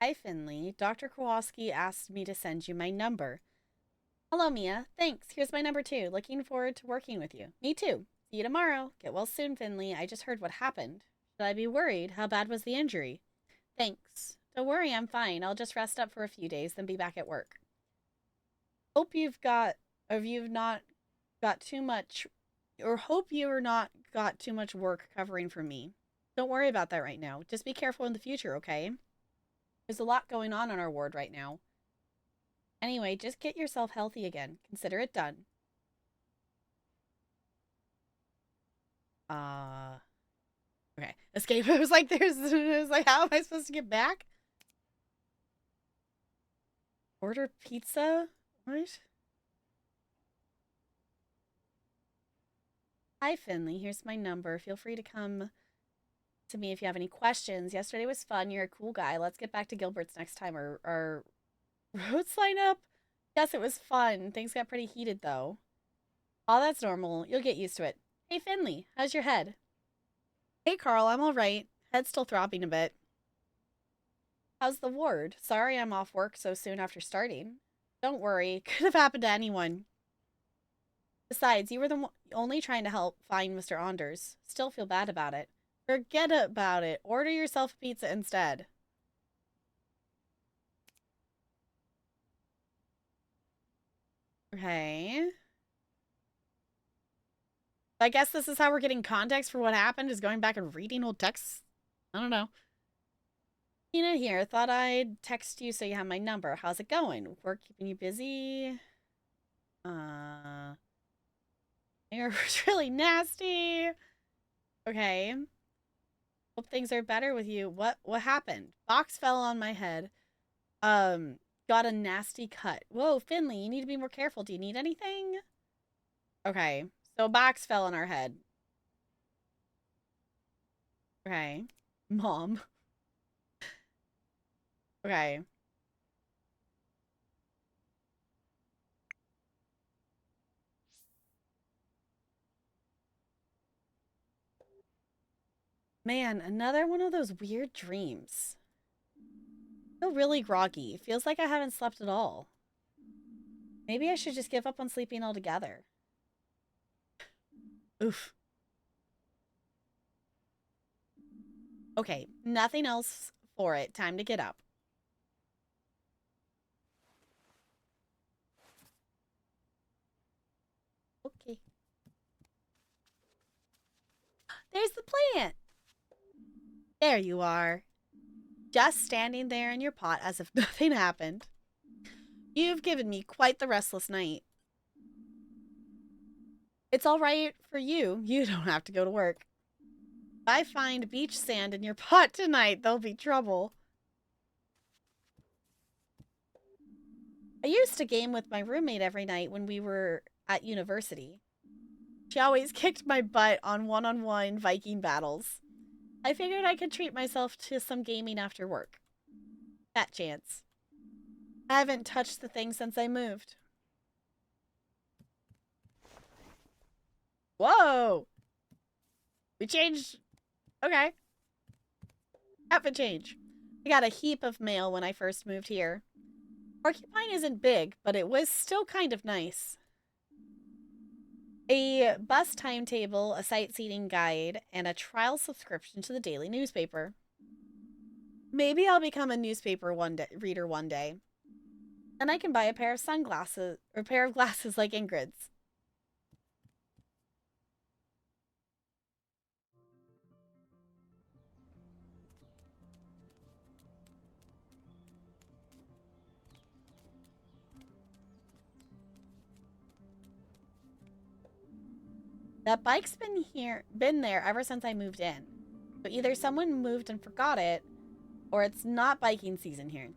Hi, Finley. Dr. Kowalski asked me to send you my number. Hello, Mia. Thanks. Here's my number too. Looking forward to working with you. Me too. See you tomorrow. Get well soon, Finley. I just heard what happened. Should I be worried? How bad was the injury? Thanks. Don't worry, I'm fine. I'll just rest up for a few days, then be back at work. Hope you've not got too much work covering for me. Don't worry about that right now. Just be careful in the future, okay? There's a lot going on our ward right now. Anyway, just get yourself healthy again. Consider it done. Okay. Escape. I was like, how am I supposed to get back? Order pizza? What? Hi, Finley. Here's my number. Feel free to come to me if you have any questions. Yesterday was fun. You're a cool guy. Let's get back to Gilbert's next time. Our roads line up? Yes, it was fun. Things got pretty heated, though. Oh, that's normal. You'll get used to it. Hey, Finley. How's your head? Hey, Carl. I'm all right. Head's still throbbing a bit. How's the ward? Sorry I'm off work so soon after starting. Don't worry. Could have happened to anyone. Besides, you were the only trying to help find Mr. Anders. Still feel bad about it. Forget about it. Order yourself a pizza instead. Okay. I guess this is how we're getting context for what happened, is going back and reading old texts. I don't know. Tina here. Thought I'd text you so you have my number. How's it going? Work keeping you busy? Air was really nasty. Okay. Hope things are better with you. What happened? Box fell on my head. Got a nasty cut. Whoa, Finley, you need to be more careful. Do you need anything? Okay. So a box fell on our head. Okay. Mom. Okay. Man, another one of those weird dreams. I feel really groggy. Feels like I haven't slept at all. Maybe I should just give up on sleeping altogether. Oof. Okay, nothing else for it. Time to get up. Okay. There's the plant. There you are. Just standing there in your pot as if nothing happened. You've given me quite the restless night. It's all right for you. You don't have to go to work. If I find beach sand in your pot tonight, there'll be trouble. I used to game with my roommate every night when we were at university. She always kicked my butt on one-on-one Viking battles. I figured I could treat myself to some gaming after work. Fat chance. I haven't touched the thing since I moved. Whoa! We changed. Okay. Outfit change. I got a heap of mail when I first moved here. Porcupine isn't big, but it was still kind of nice. A bus timetable, a sightseeing guide, and a trial subscription to the daily newspaper. Maybe I'll become a newspaper reader one day. Then I can buy a pair of sunglasses, or a pair of glasses like Ingrid's. That bike's been there ever since I moved in. So either someone moved and forgot it, or it's not biking season here.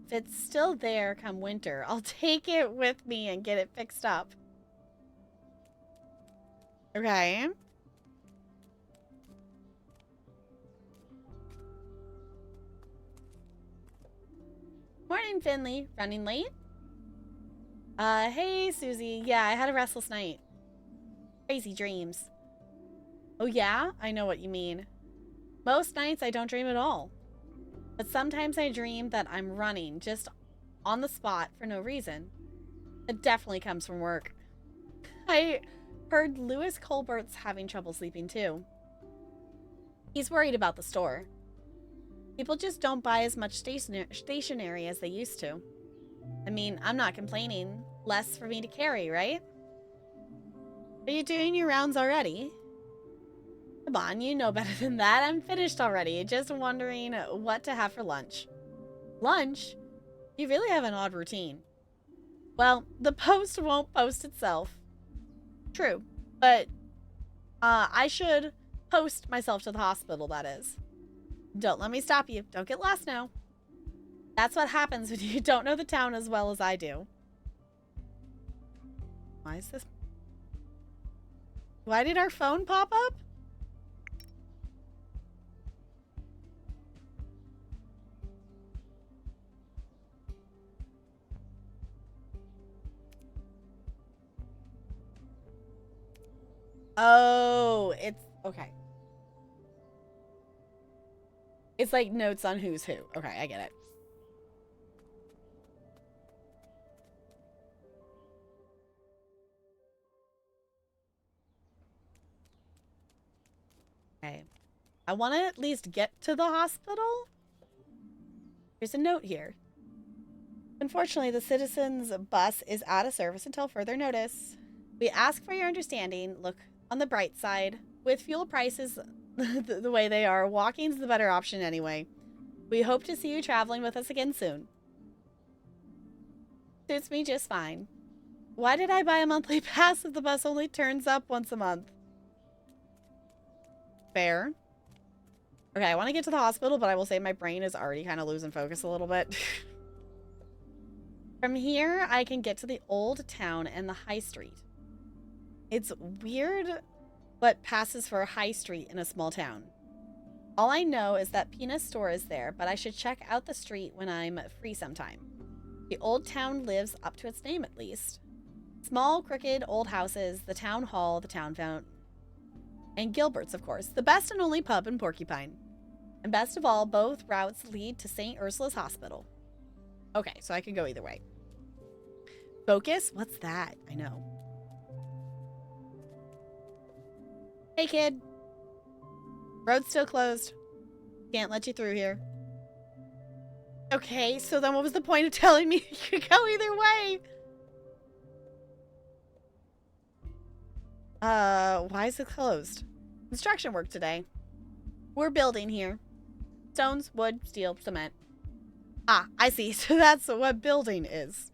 If it's still there come winter, I'll take it with me and get it fixed up. Okay. Morning, Finley. Running late? Hey, Susie. Yeah, I had a restless night. Crazy dreams. Oh yeah? I know what you mean. Most nights I don't dream at all. But sometimes I dream that I'm running just on the spot for no reason. It definitely comes from work. I heard Louis Colbert's having trouble sleeping too. He's worried about the store. People just don't buy as much stationery as they used to. I mean, I'm not complaining. Less for me to carry, right? Are you doing your rounds already? Come on, you know better than that. I'm finished already. Just wondering what to have for lunch. Lunch? You really have an odd routine. Well, the post won't post itself. True, but I should post myself to the hospital, that is. Don't let me stop you. Don't get lost now. That's what happens when you don't know the town as well as I do. Why is this? Why did our phone pop up? Oh, it's okay. It's like notes on who's who. Okay, I get it. Okay. I want to at least get to the hospital. There's a note here. Unfortunately, the citizens' bus is out of service until further notice. We ask for your understanding. Look on the bright side. With fuel prices the way they are, walking's the better option anyway. We hope to see you traveling with us again soon. Suits me just fine. Why did I buy a monthly pass if the bus only turns up once a month? Fair. Okay, I want to get to the hospital, but I will say my brain is already kind of losing focus a little bit. From here, I can get to the old town and the high street. It's weird what passes for a high street in a small town. All I know is that Pina's store is there, but I should check out the street when I'm free sometime. The old town lives up to its name, at least. Small, crooked, old houses, the town hall, the town fount. And Gilbert's, of course, the best and only pub in Porcupine. And best of all, both routes lead to St. Ursula's Hospital. Okay, so I can go either way. Focus? What's that? I know. Hey, kid. Road's still closed. Can't let you through here. Okay, so then what was the point of telling me you could go either way? Why is it closed? Construction work today. We're building here. Stones, wood, steel, cement. Ah, I see. So that's what building is.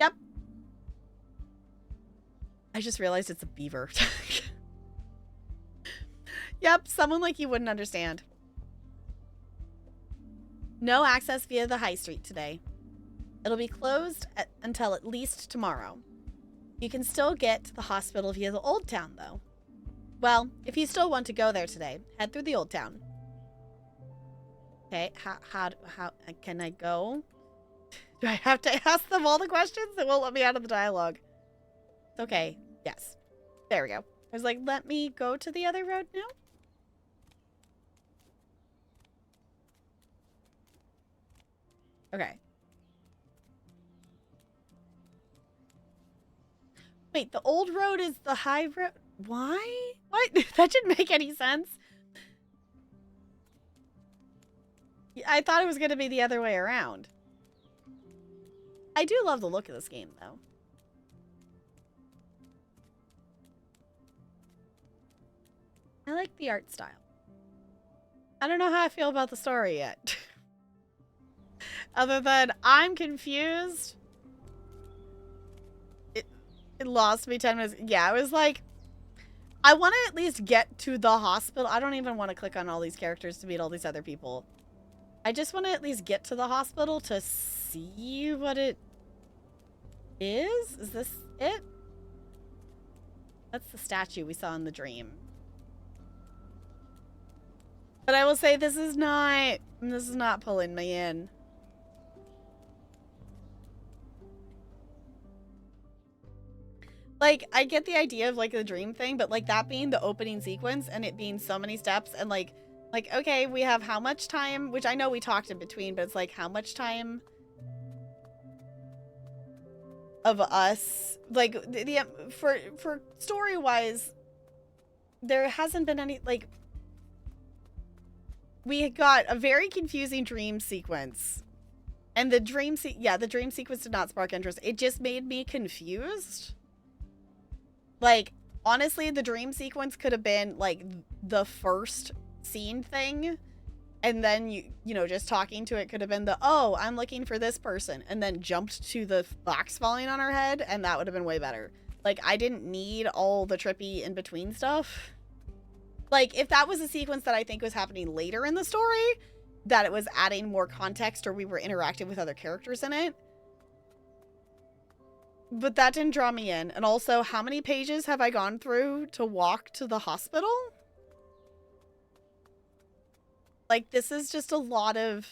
Yep. I just realized it's a beaver. Yep, someone like you wouldn't understand. No access via the high street today. It'll be closed until at least tomorrow. You can still get to the hospital via the old town, though. Well, if you still want to go there today, head through the old town. Okay, how can I go? Do I have to ask them all the questions? It won't let me out of the dialogue. Okay, yes. There we go. I was like, let me go to the other road now? Okay. Wait, the old road is the high road? Why? What? That didn't make any sense. I thought it was going to be the other way around. I do love the look of this game, though. I like the art style. I don't know how I feel about the story yet. Other than I'm confused. It lost me 10 minutes. Yeah, it was like, I want to at least get to the hospital. I don't even want to click on all these characters to meet all these other people. I just want to at least get to the hospital to see what it is. Is this it? That's the statue we saw in the dream. But I will say this is not pulling me in. Like, I get the idea of, like, the dream thing, but, like, that being the opening sequence and it being so many steps and, like, okay, we have how much time, which I know we talked in between, but it's, like, how much time of us, like, for story-wise, there hasn't been any, like, we got a very confusing dream sequence. And the dream sequence did not spark interest. It just made me confused. Like, honestly, the dream sequence could have been, like, the first scene thing. And then, you know, just talking to it could have been the, oh, I'm looking for this person. And then jumped to the box falling on her head. And that would have been way better. Like, I didn't need all the trippy in-between stuff. Like, if that was a sequence that I think was happening later in the story, that it was adding more context or we were interacting with other characters in it. But that didn't draw me in. And also, how many pages have I gone through to walk to the hospital? Like, this is just a lot of...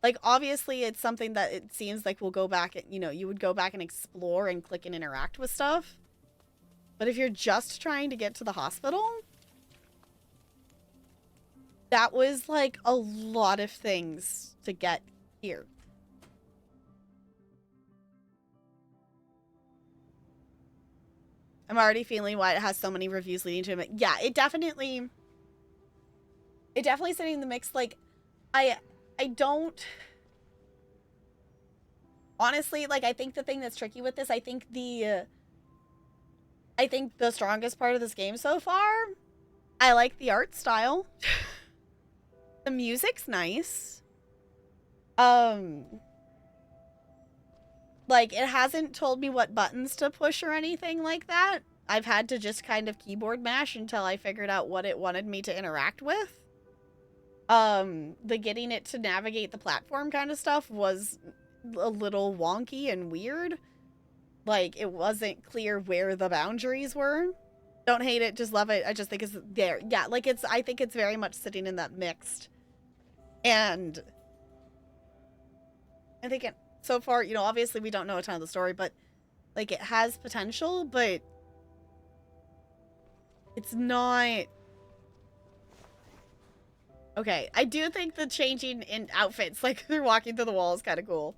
Like, obviously, it's something that it seems like we'll go back and, you know, you would go back and explore and click and interact with stuff. But if you're just trying to get to the hospital... That was, like, a lot of things to get here. I'm already feeling why it has so many reviews leading to it. Yeah, it definitely sitting in the mix. Like, I don't... Honestly, like, I think the thing that's tricky with this, I think the strongest part of this game so far, I like the art style. The music's nice. Like, it hasn't told me what buttons to push or anything like that. I've had to just kind of keyboard mash until I figured out what it wanted me to interact with. The getting it to navigate the platform kind of stuff was a little wonky and weird. Like, it wasn't clear where the boundaries were. Don't hate it, just love it. I just think it's there. Yeah, like, I think it's very much sitting in that mixed. And I think so far, you know, obviously we don't know a ton of the story, but, like, it has potential, but it's not... Okay, I do think the changing in outfits, like, they're walking through the wall is kind of cool.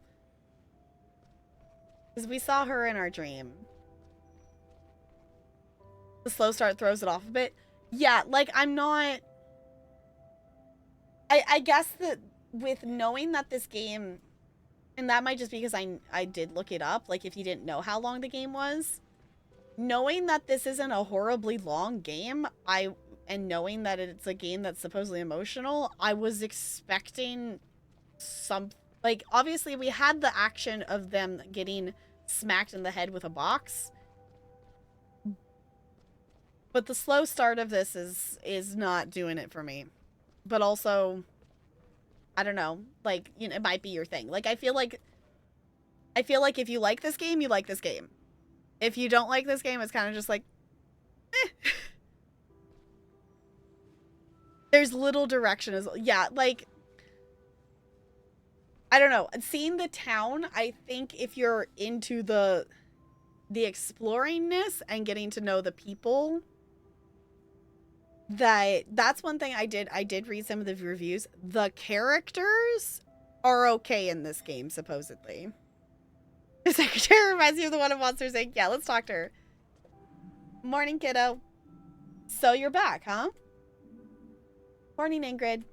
Because we saw her in our dream. The slow start throws it off a bit. Yeah, like, I'm not... I guess that with knowing that this game, and that might just be because I did look it up, like if you didn't know how long the game was, knowing that this isn't a horribly long game, and knowing that it's a game that's supposedly emotional, I was expecting some, like, obviously we had the action of them getting smacked in the head with a box, but the slow start of this is not doing it for me. But also, I don't know, like, you know, it might be your thing. Like, I feel like if you like this game, you like this game. If you don't like this game, it's kind of just like, eh. There's little direction as well. Yeah, like, I don't know. Seeing the town, I think if you're into the exploringness and getting to know the people, that's one thing I did read some of the reviews. The characters are okay in this game, supposedly. The secretary reminds me of the one of Monsters Inc. Yeah, let's talk to her. Morning, kiddo. So you're back, huh? Morning, Ingrid.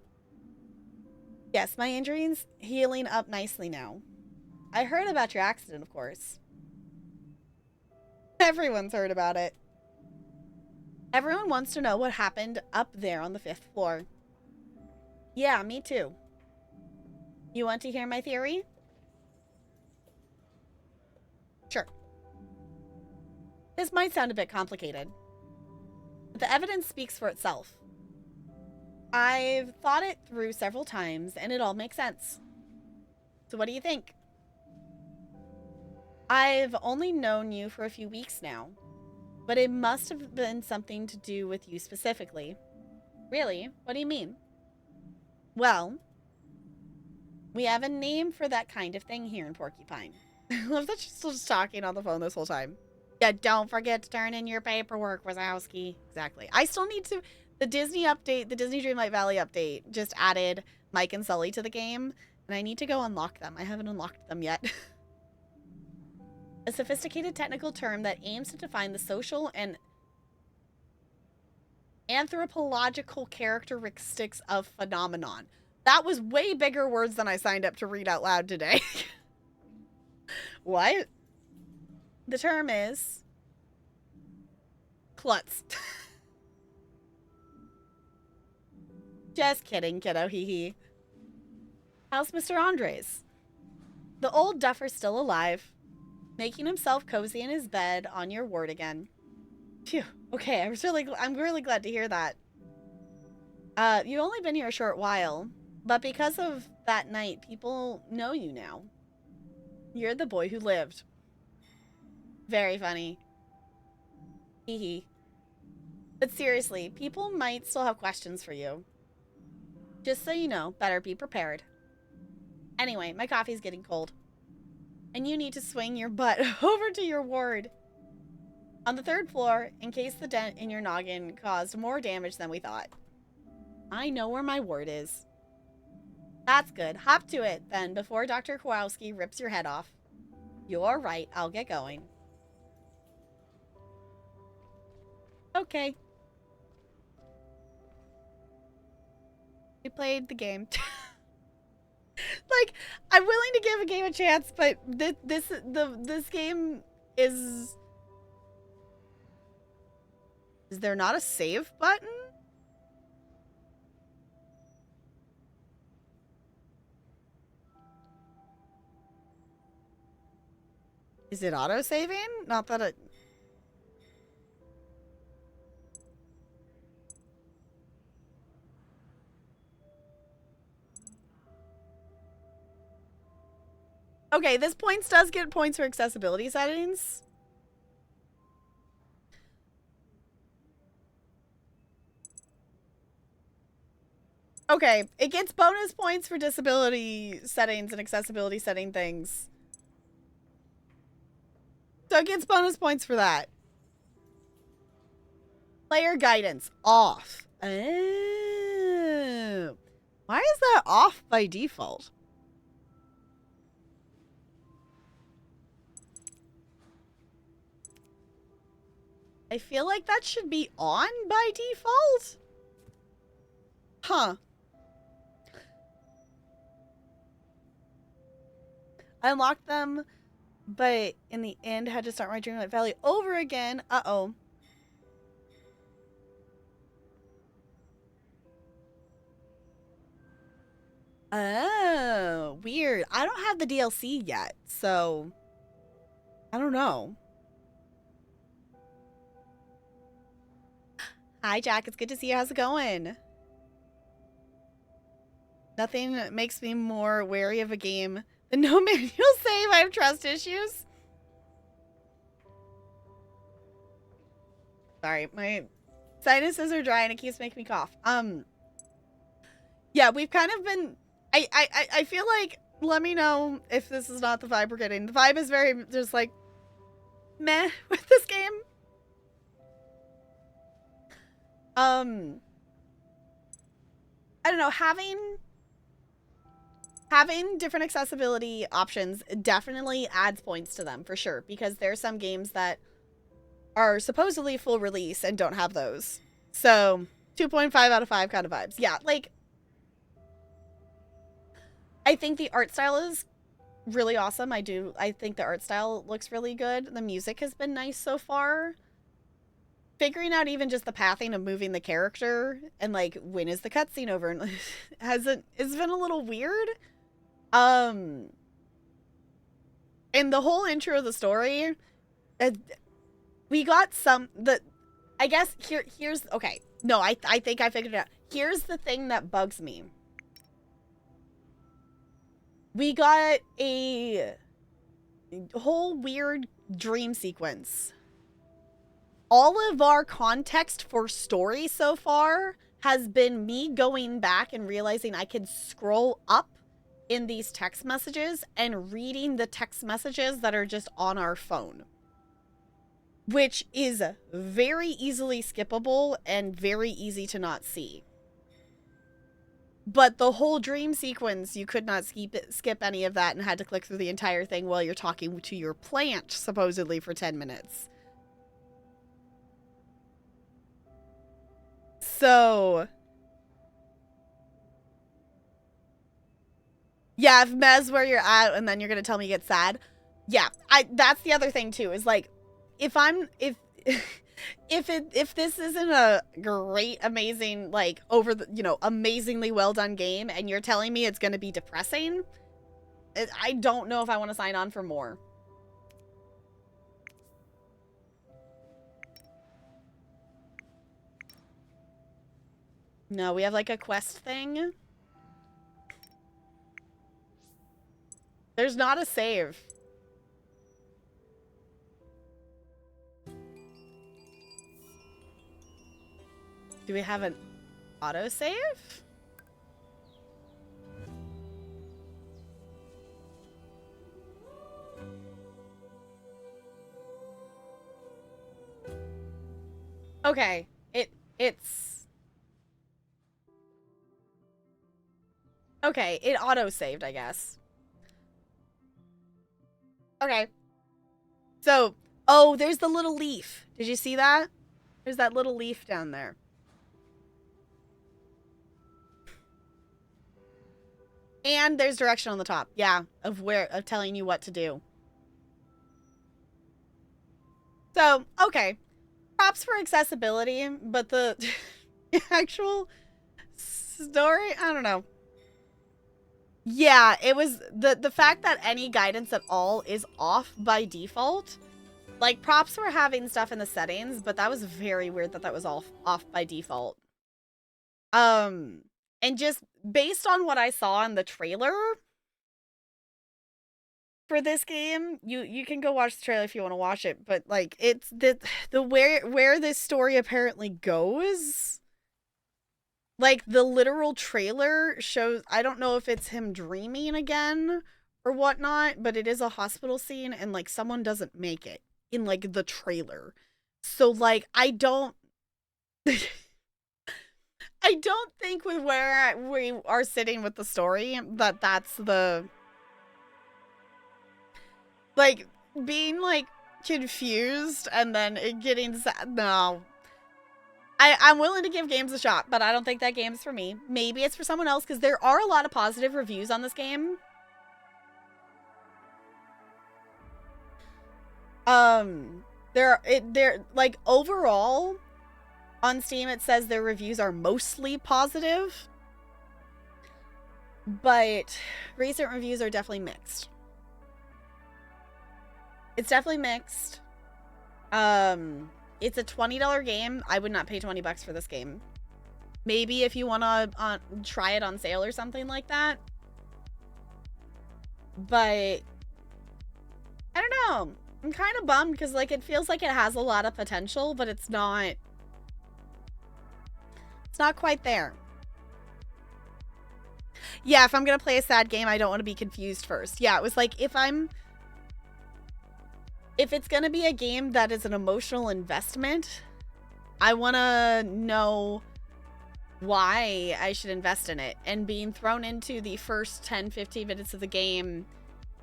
Yes, my injury's healing up nicely now. I heard about your accident, of course. Everyone's heard about it. Everyone wants to know what happened up there on the 5th floor. Yeah, me too. You want to hear my theory? Sure. This might sound a bit complicated, but the evidence speaks for itself. I've thought it through several times, and it all makes sense. So what do you think? I've only known you for a few weeks now, but it must have been something to do with you specifically. Really? What do you mean? Well, we have a name for that kind of thing here in Porcupine. I love that she's still just talking on the phone this whole time. Yeah, don't forget to turn in your paperwork, Wazowski. Exactly. I still need to... The Disney update, the Disney Dreamlight Valley update, just added Mike and Sully to the game, and I need to go unlock them. I haven't unlocked them yet. A sophisticated technical term that aims to define the social and anthropological characteristics of phenomenon. That was way bigger words than I signed up to read out loud today. What? The term is klutz. Just kidding, kiddo, hee hee. How's Mr. Andres? The old duffer's still alive, making himself cozy in his bed on your ward again. Phew. Okay, I'm really glad to hear that. You've only been here a short while, but because of that night, people know you now. You're the boy who lived. Very funny. Hee hee. But seriously, people might still have questions for you. Just so you know, better be prepared. Anyway, my coffee's getting cold. And you need to swing your butt over to your ward. On the 3rd floor, in case the dent in your noggin caused more damage than we thought. I know where my ward is. That's good. Hop to it, then, before Dr. Kowalski rips your head off. You're right. I'll get going. Okay. We played the game. Like, I'm willing to give a game a chance, but this game is... Is there not a save button? Is it auto-saving? Not that it... Okay, this points does get points for accessibility settings. Okay, it gets bonus points for disability settings and accessibility setting things. So it gets bonus points for that. Player guidance off. Oh. Why is that off by default? I feel like that should be on by default. Huh. I unlocked them, but in the end had to start my Dreamlight Valley over again. Uh-oh. Oh, weird. I don't have the DLC yet, so I don't know. Hi, Jack. It's good to see you. How's it going? Nothing makes me more wary of a game than no manual save. I have trust issues. Sorry, my sinuses are dry and it keeps making me cough. Yeah, we've kind of been... I feel like, let me know if this is not the vibe we're getting. The vibe is very just like meh with this game. I don't know, having different accessibility options definitely adds points to them for sure, because there are some games that are supposedly full release and don't have those. So 2.5 out of 5 kind of vibes. Yeah, like I think the art style is really awesome. I think the art style looks really good. The music has been nice so far. Figuring out even just the pathing of moving the character and like when is the cutscene over and it's been a little weird. And the whole intro of the story, we got I guess here's okay. No, I think I figured it out. Here's the thing that bugs me. We got a whole weird dream sequence. All of our context for story so far has been me going back and realizing I could scroll up in these text messages and reading the text messages that are just on our phone, which is very easily skippable and very easy to not see. But the whole dream sequence, you could not skip any of that and had to click through the entire thing while you're talking to your plant, supposedly for 10 minutes. So, yeah, if Mez where you're at and then you're going to tell me you get sad. Yeah, that's the other thing too, is like, if this isn't a great, amazing, like amazingly well done game and you're telling me it's going to be depressing, I don't know if I want to sign on for more. No, we have like a quest thing. There's not a save. Do we have an autosave? Okay, it's okay, it auto-saved, I guess. Okay. So, oh, there's the little leaf. Did you see that? There's that little leaf down there. And there's direction on the top. Yeah, of telling you what to do. So, okay. Props for accessibility, but the actual story, I don't know. Yeah, it was the fact that any guidance at all is off by default. Like, props for having stuff in the settings, but that was very weird that was off by default. And just based on what I saw in the trailer for this game, you can go watch the trailer if you want to watch it, but like it's the where this story apparently goes. Like the literal trailer shows, I don't know if it's him dreaming again or whatnot, but it is a hospital scene and like someone doesn't make it in like the trailer. So like I don't I don't think with where we are sitting with the story that that's the like being like confused and then it getting sad. No. I'm willing to give games a shot, but I don't think that game's for me. Maybe it's for someone else because there are a lot of positive reviews on this game. They're like overall on Steam it says their reviews are mostly positive, but recent reviews are definitely mixed. It's definitely mixed. It's a $20 game. I would not pay $20 for this game. Maybe if you want to try it on sale or something like that. But I don't know. I'm kind of bummed because like it feels like it has a lot of potential, but it's not quite there. Yeah, if I'm going to play a sad game, I don't want to be confused first. Yeah, it was like if it's going to be a game that is an emotional investment, I want to know why I should invest in it. And being thrown into the first 10-15 minutes of the game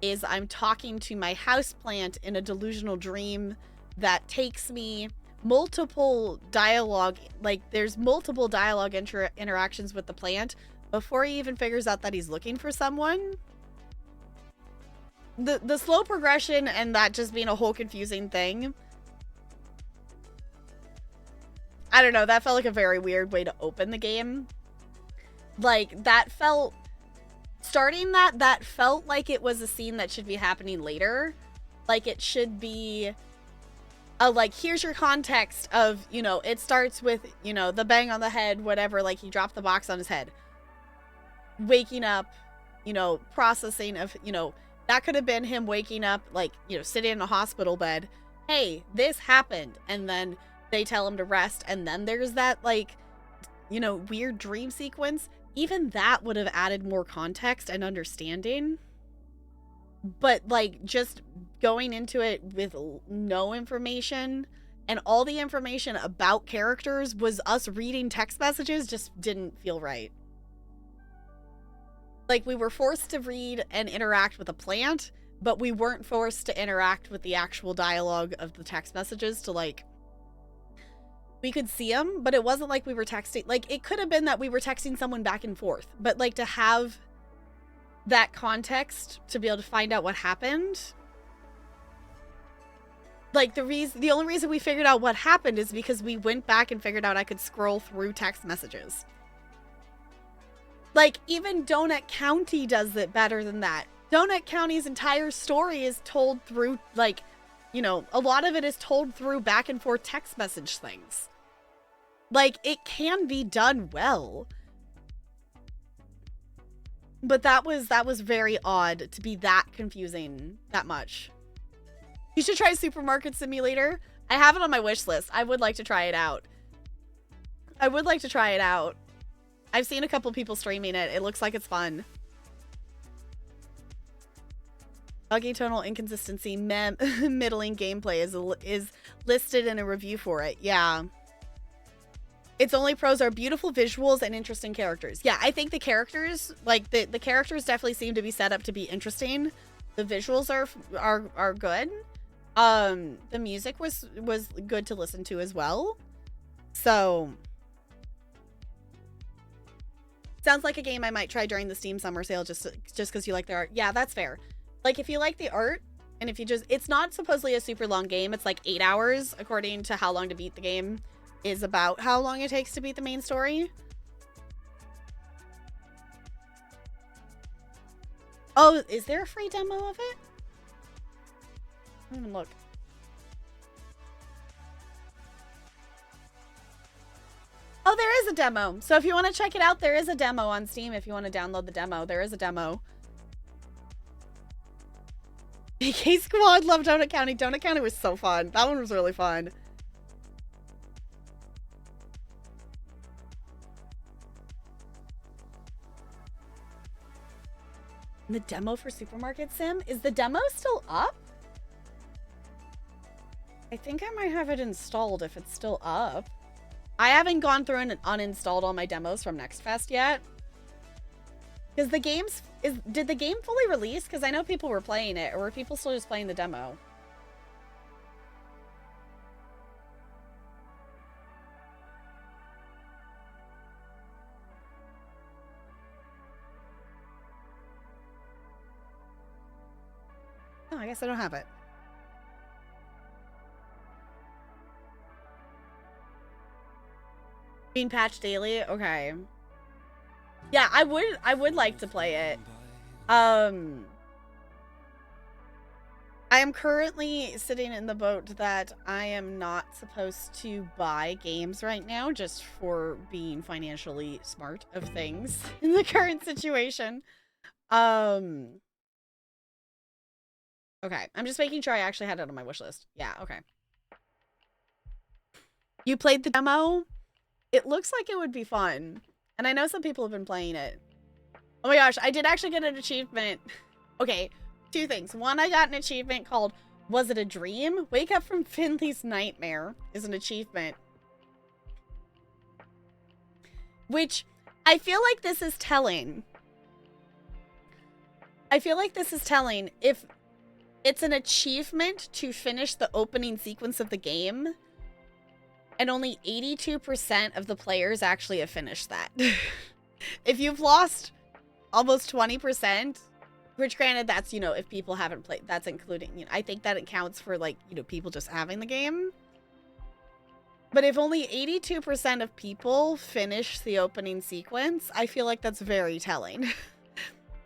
is I'm talking to my houseplant in a delusional dream that takes me multiple dialogue, like there's multiple dialogue interactions with the plant before he even figures out that he's looking for someone. The slow progression and that just being a whole confusing thing, I don't know, that felt like a very weird way to open the game. Like that felt, starting that felt like it was a scene that should be happening later. Like it should be like, here's your context of, you know, it starts with, you know, the bang on the head, whatever, like he dropped the box on his head. Waking up, you know, processing of, you know, that could have been him waking up, like, you know, sitting in a hospital bed. Hey, this happened. And then they tell him to rest. And then there's that, like, you know, weird dream sequence. Even that would have added more context and understanding. But, like, just going into it with no information and all the information about characters was us reading text messages just didn't feel right. Like, we were forced to read and interact with a plant, but we weren't forced to interact with the actual dialogue of the text messages to, like, we could see them, but it wasn't like we were texting. Like, it could have been that we were texting someone back and forth, but, like, to have that context to be able to find out what happened. Like, the only reason we figured out what happened is because we went back and figured out I could scroll through text messages. Like, even Donut County does it better than that. Donut County's entire story is told through, like, you know, a lot of it is told through back and forth text message things. Like, it can be done well. But that was very odd to be that confusing that much. You should try Supermarket Simulator. I have it on my wish list. I would like to try it out. I've seen a couple people streaming it. It looks like it's fun. Buggy tonal inconsistency, middling gameplay is listed in a review for it. Yeah. Its only pros are beautiful visuals and interesting characters. Yeah, I think the characters, like the characters definitely seem to be set up to be interesting. The visuals are good. The music was good to listen to as well. So sounds like a game I might try during the Steam summer sale just because you like the art. Yeah, that's fair. Like, if you like the art, and if you just... It's not supposedly a super long game. It's like 8 hours, according to how long to beat the game is about how long it takes to beat the main story. Oh, is there a free demo of it? I don't even look. Oh, there is a demo. So if you want to check it out, there is a demo on Steam. If you want to download the demo, there is a demo. BK Squad, love Donut County. Donut County was so fun. That one was really fun. The demo for Supermarket Sim? Is the demo still up? I think I might have it installed if it's still up. I haven't gone through and uninstalled all my demos from NextFest yet. Because the game's... Did the game fully release? Because I know people were playing it. Or were people still just playing the demo? Oh, I guess I don't have it. Being patched daily? Okay. Yeah, I would like to play it. I am currently sitting in the boat that I am not supposed to buy games right now just for being financially smart of things in the current situation. Okay, I'm just making sure I actually had it on my wish list. Yeah, okay. You played the demo? It looks like it would be fun. And I know some people have been playing it. Oh my gosh, I did actually get an achievement. Okay, two things. One, I got an achievement called Was It a Dream? Wake Up from Finley's Nightmare is an achievement. Which, I feel like this is telling. I feel like this is telling if it's an achievement to finish the opening sequence of the game, and only 82% of the players actually have finished that. If you've lost almost 20%, which granted that's, you know, if people haven't played, that's including, you know, I think that it counts for like, you know, people just having the game. But if only 82% of people finish the opening sequence, I feel like that's very telling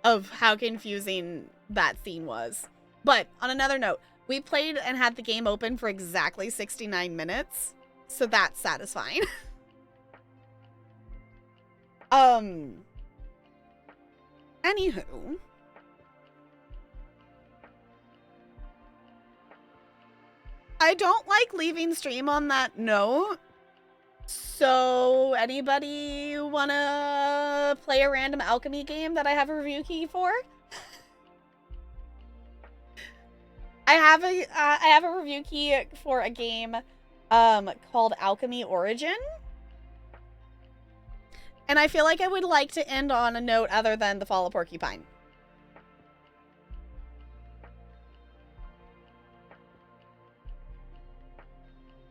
of how confusing that scene was. But on another note, we played and had the game open for exactly 69 minutes. So that's satisfying. Anywho. I don't like leaving stream on that note. So anybody wanna play a random alchemy game that I have a review key for? I have a review key for a game called Alchemy Origin. And I feel like I would like to end on a note other than the Fall of Porcupine.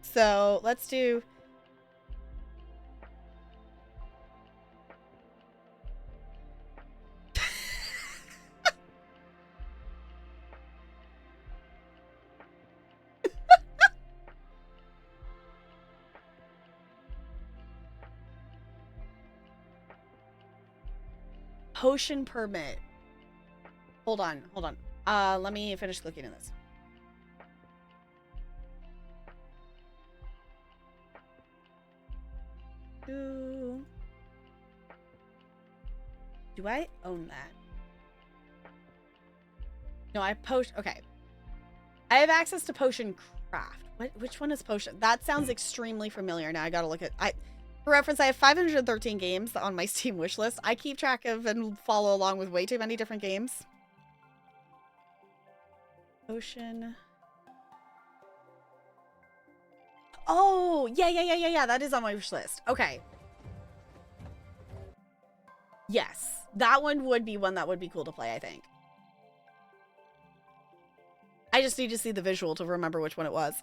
So let's do... Potion permit. Hold on. Let me finish looking at this. Do I own that? No, okay. I have access to potion craft. Which one is potion? That sounds extremely familiar. Now I gotta look at... For reference, I have 513 games on my Steam wishlist. I keep track of and follow along with way too many different games. Potion. Oh, yeah. That is on my wish list. Okay. Yes. That one would be one that would be cool to play, I think. I just need to see the visual to remember which one it was.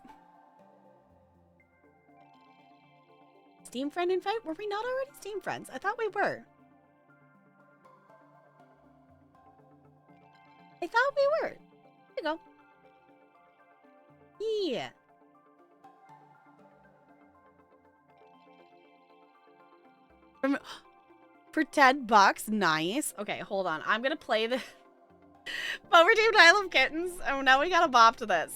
Steam friend invite? Were we not already Steam friends? I thought we were. I thought we were. There you go. Yeah. For $10? Nice. Okay, hold on. I'm gonna play the Power Team Isle of Kittens. Oh, now we gotta bop to this.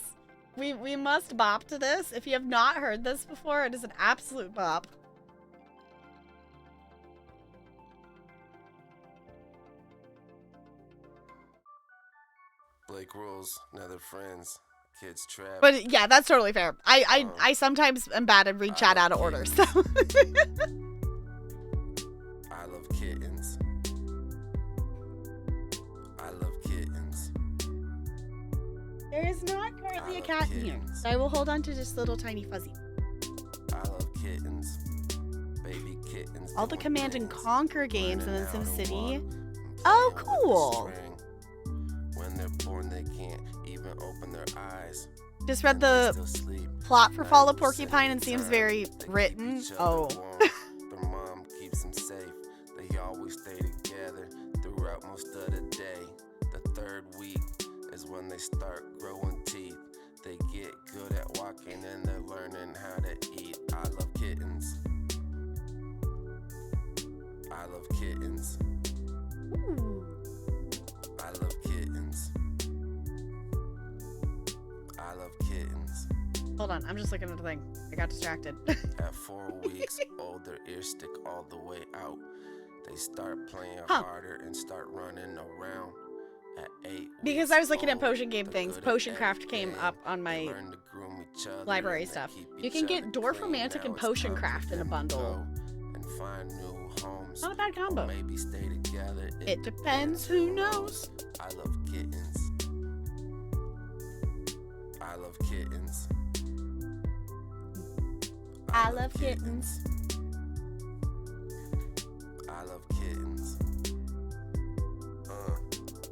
We must bop to this. If you have not heard this before, it is an absolute bop. Blake rules, now they're friends. Kids trap. But yeah, that's totally fair. I sometimes am bad at read chat out of order, so. I love kittens. I love kittens. There is not currently a cat in here, so I will hold on to this little tiny fuzzy. I love kittens. Baby kittens. All the Command and Conquer games in the SimCity. Oh, cool. When they're born, they can't even open their eyes. Just read the plot for Fall of Porcupine and seems very written. Oh. Their mom keeps them safe. They always stay together throughout most of the day. The third week is when they start growing teeth. They get good at walking and they're learning how to eat. I love kittens. love kittens. Ooh. I love kittens. I love kittens. Hold on, I'm just looking at the thing. I got distracted. At 4 weeks old, their ears stick all the way out. They start playing Huh. harder and start running around. At 8 Because weeks I was looking at old, potion game they're things. good at Potion every craft came game. up on They my learn to groom each other library and they stuff. keep You each can get other Dwarf clean. Romantic Now and it's Potion time for Craft in a them to bundle. go and find new homes. Not a bad Or combo. maybe stay together. It depends, who knows? I love kittens. I love kittens. I love kittens. I love kittens.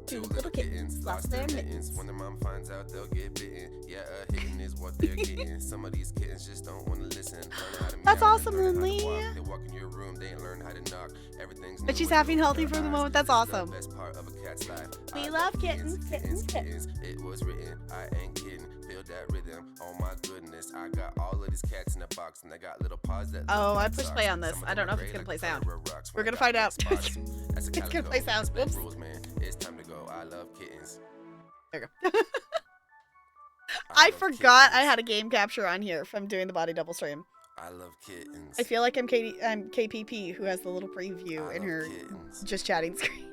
Two little kittens lost their mittens. When their mom finds out, they'll get bitten. Yeah, a hitting is what they're getting. Some of these kittens just don't want to listen. Learn how to That's meow, awesome, learn how to Lindley. walk. They walk in your room, they ain't learn how to knock. Everything's But new she's with happy and those healthy dark for the eyes. moment. That's This is the awesome. best part of a cat's life. We I love kittens, kittens, kittens. It was written, I ain't kidding. Feel that rhythm. Oh my goodness, I got all of these cats in a box, and they got little paws that. Oh, look I like pushed socks. play on this. Some of I don't know them if it's gray gonna play like the sound. color of rocks. We're When gonna I find got out. big spots, that's a It's gonna calico. play sound. Split Whoops. rules, man. It's time to go. I love kittens. There you go. I love forgot I kittens. had a game capture on here from doing the body double stream. I love kittens. I feel like I'm KPP who has the little preview I in love her kittens. just chatting screen.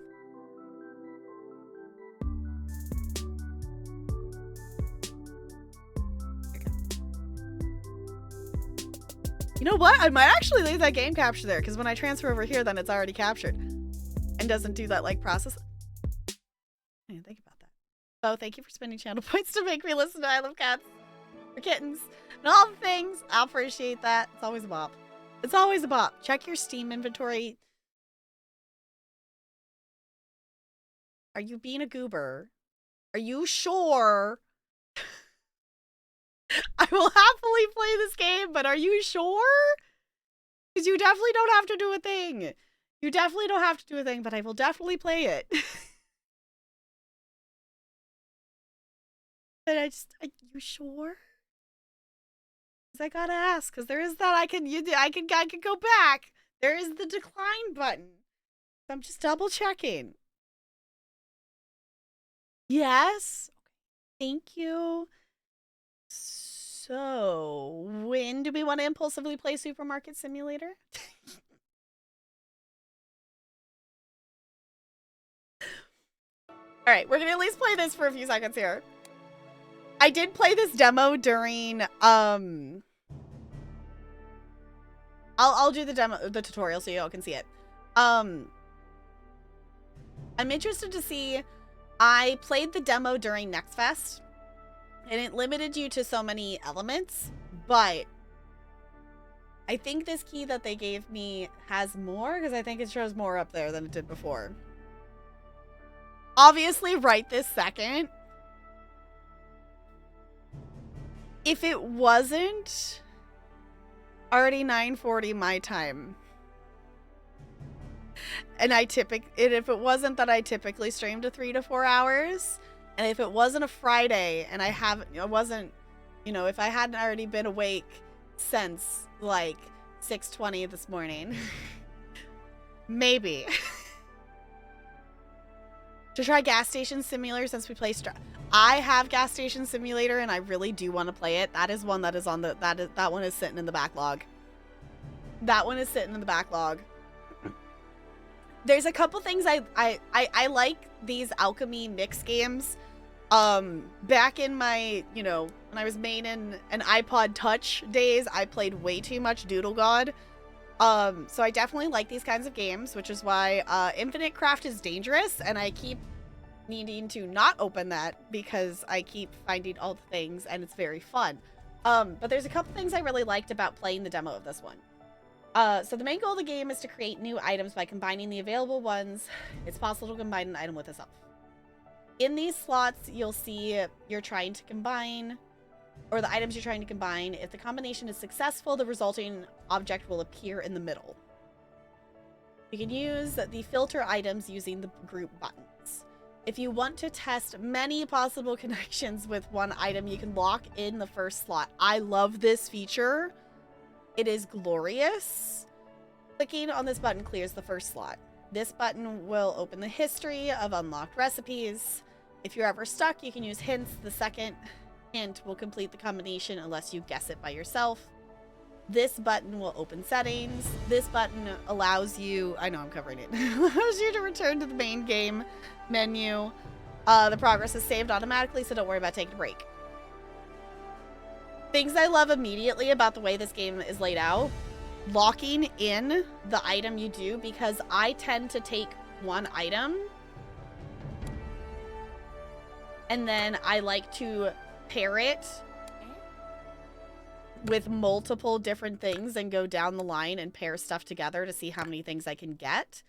You know what? I might actually leave that game capture there because when I transfer over here, then it's already captured and doesn't do that like process. I didn't think about that. Oh, thank you for spending channel points to make me listen to I Love Cats for kittens and all the things. I appreciate that. It's always a bop. It's always a bop. Check your Steam inventory. Are you being a goober? Are you sure? I will happily play this game, but are you sure? Because you definitely don't have to do a thing. You definitely don't have to do a thing, but I will definitely play it. But are you sure? Because I gotta ask, because there is that I can go back. There is the decline button. I'm just double checking. Yes. Thank you. So, when do we want to impulsively play Supermarket Simulator? All right, we're gonna at least play this for a few seconds here. I did play this demo during I'll do the tutorial so y'all can see it. I'm interested to see. I played the demo during Next Fest, and it limited you to so many elements, but I think this key that they gave me has more, because I think it shows more up there than it did before. Obviously, right this second, if it wasn't already 9:40 my time, and if it wasn't that I typically stream to 3 to 4 hours, and if it wasn't a Friday and if I hadn't already been awake since like 6:20 this morning, maybe to try Gas Station Simulator since we play I have Gas Station Simulator and I really do want to play it. That is one that is on the that one is sitting in the backlog. That one is sitting in the backlog. There's a couple things I like these alchemy mix games. Back in my, when I was maining an iPod Touch days, I played way too much Doodle God. So I definitely like these kinds of games, which is why Infinite Craft is dangerous, and I keep needing to not open that because I keep finding all the things and it's very fun. But there's a couple things I really liked about playing the demo of this one. So the main goal of the game is to create new items by combining the available ones. It's possible to combine an item with itself. In these slots, you'll see you're trying to combine, or the items you're trying to combine. If the combination is successful, the resulting object will appear in the middle. You can use the filter items using the group buttons. If you want to test many possible connections with one item, you can lock in the first slot. I love this feature. It is glorious. Clicking on this button clears the first slot. This button will open the history of unlocked recipes. If you're ever stuck, you can use hints. The second hint will complete the combination unless you guess it by yourself. This button will open settings. This button allows you, I know I'm covering it, allows you to return to the main game menu. The progress is saved automatically, so don't worry about taking a break. Things I love immediately about the way this game is laid out. Locking in the item you do, because I tend to take one item and then I like to pair it with multiple different things and go down the line and pair stuff together to see how many things I can get.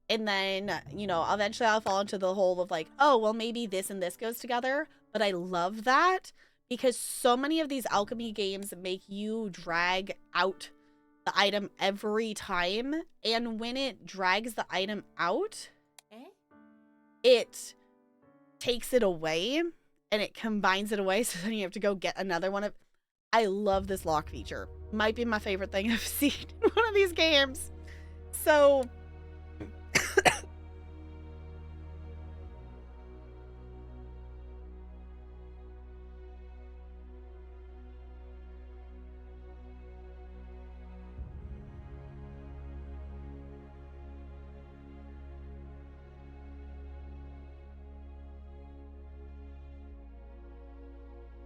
And then, you know, eventually I'll fall into the hole of like, oh, well, maybe this and this goes together. But I love that because so many of these alchemy games make you drag out the item every time. And when it drags the item out, it takes it away and it combines it away. So then you have to go get another one of. I love this lock feature. Might be my favorite thing I've seen in one of these games. So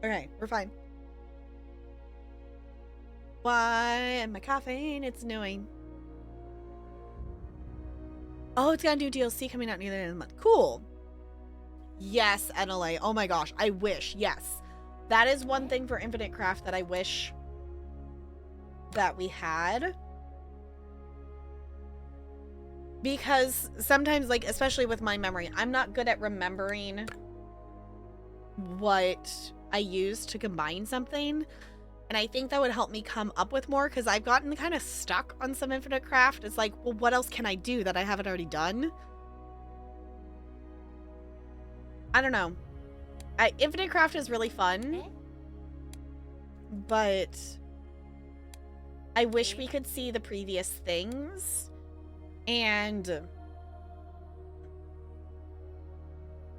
okay, we're fine. Why am my caffeine? It's annoying. Oh, it's gonna do DLC coming out near the end of the month. Cool. Yes, NLA. Oh my gosh. I wish. Yes. That is one thing for Infinite Craft that I wish that we had. Because sometimes, like, especially with my memory, I'm not good at remembering what I used to combine something. And I think that would help me come up with more because I've gotten kind of stuck on some Infinite Craft. It's like, well, what else can I do that I haven't already done? I don't know. Infinite Craft is really fun. But I wish we could see the previous things. And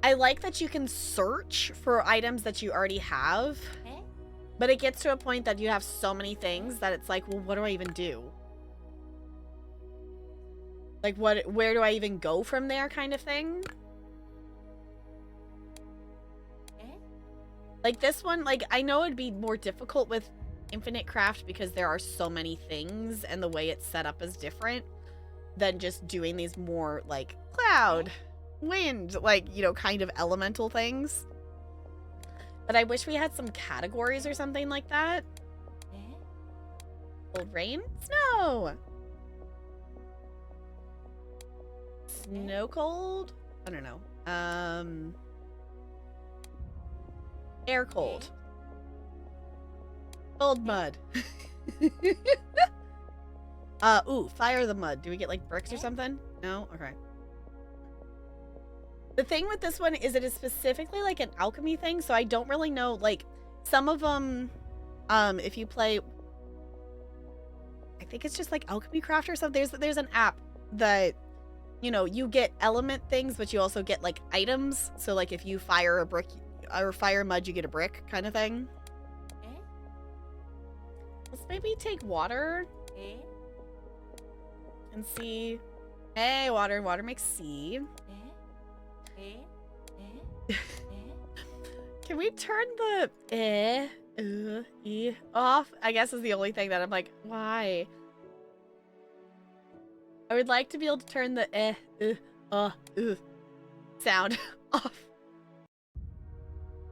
I like that you can search for items that you already have. But it gets to a point that you have so many things that it's like, well, what do I even do? Like, where do I even go from there kind of thing? Like this one, like, I know it'd be more difficult with Infinite Craft because there are so many things and the way it's set up is different than just doing these more, like, cloud, wind, like, you know, kind of elemental things. But I wish we had some categories or something like that. Cold rain? Snow! Snow cold? I don't know. Air cold. Cold mud. Ooh, fire the mud. Do we get like bricks or something? No? Okay. The thing with this one is it is specifically like an alchemy thing, so I don't really know, like, some of them, if you play, I think it's just like Alchemy Craft or something. There's an app that, you know, you get element things, but you also get, like, items. So, like, if you fire a brick, or fire mud, you get a brick kind of thing. Let's maybe take water and see. Hey, water. Water makes sea. Can we turn the off? I guess is the only thing that I'm like, why? I would like to be able to turn the sound off.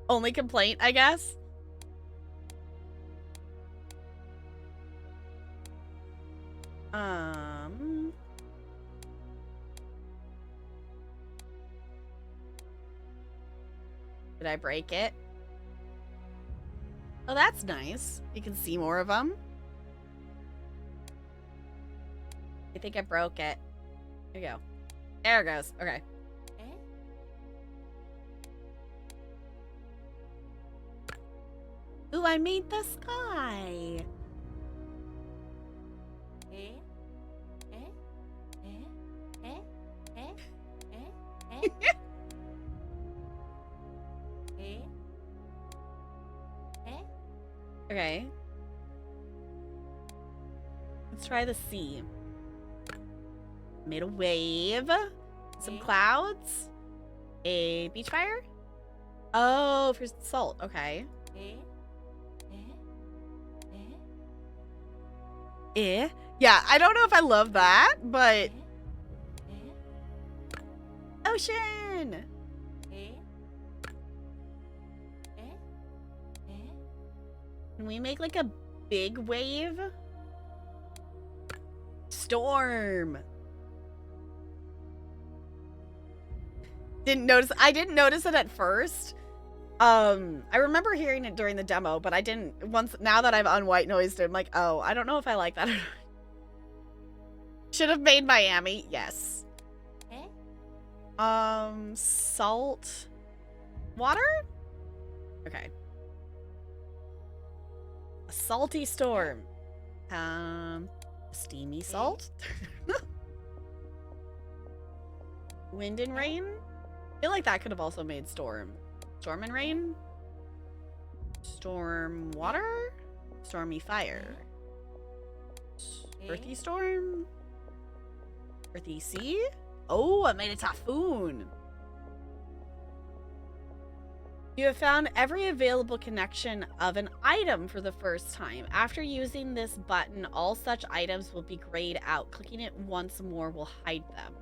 Only complaint, I guess. Did I break it? Oh, that's nice. You can see more of them. I think I broke it. There we go. There it goes. Okay. Ooh, I made the sky. Okay. Let's try the sea. Made a wave. Some clouds. A beach fire? Oh, for salt. Okay. Eh? Yeah, I don't know if I love that, but... Ocean! Can we make like a big wave? Storm! I didn't notice it at first. I remember hearing it during the demo, but I didn't now that I've unwhite noised it, I'm like, oh, I don't know if I like that or not. Should have made Miami, yes. Salt water? Okay. A salty storm. Steamy salt? Wind and rain? I feel like that could have also made storm. Storm and rain? Storm water? Stormy fire. Earthy storm? Earthy sea? Oh, it made a typhoon. You have found every available connection of an item for the first time. After using this button, all such items will be grayed out. Clicking it once more will hide them.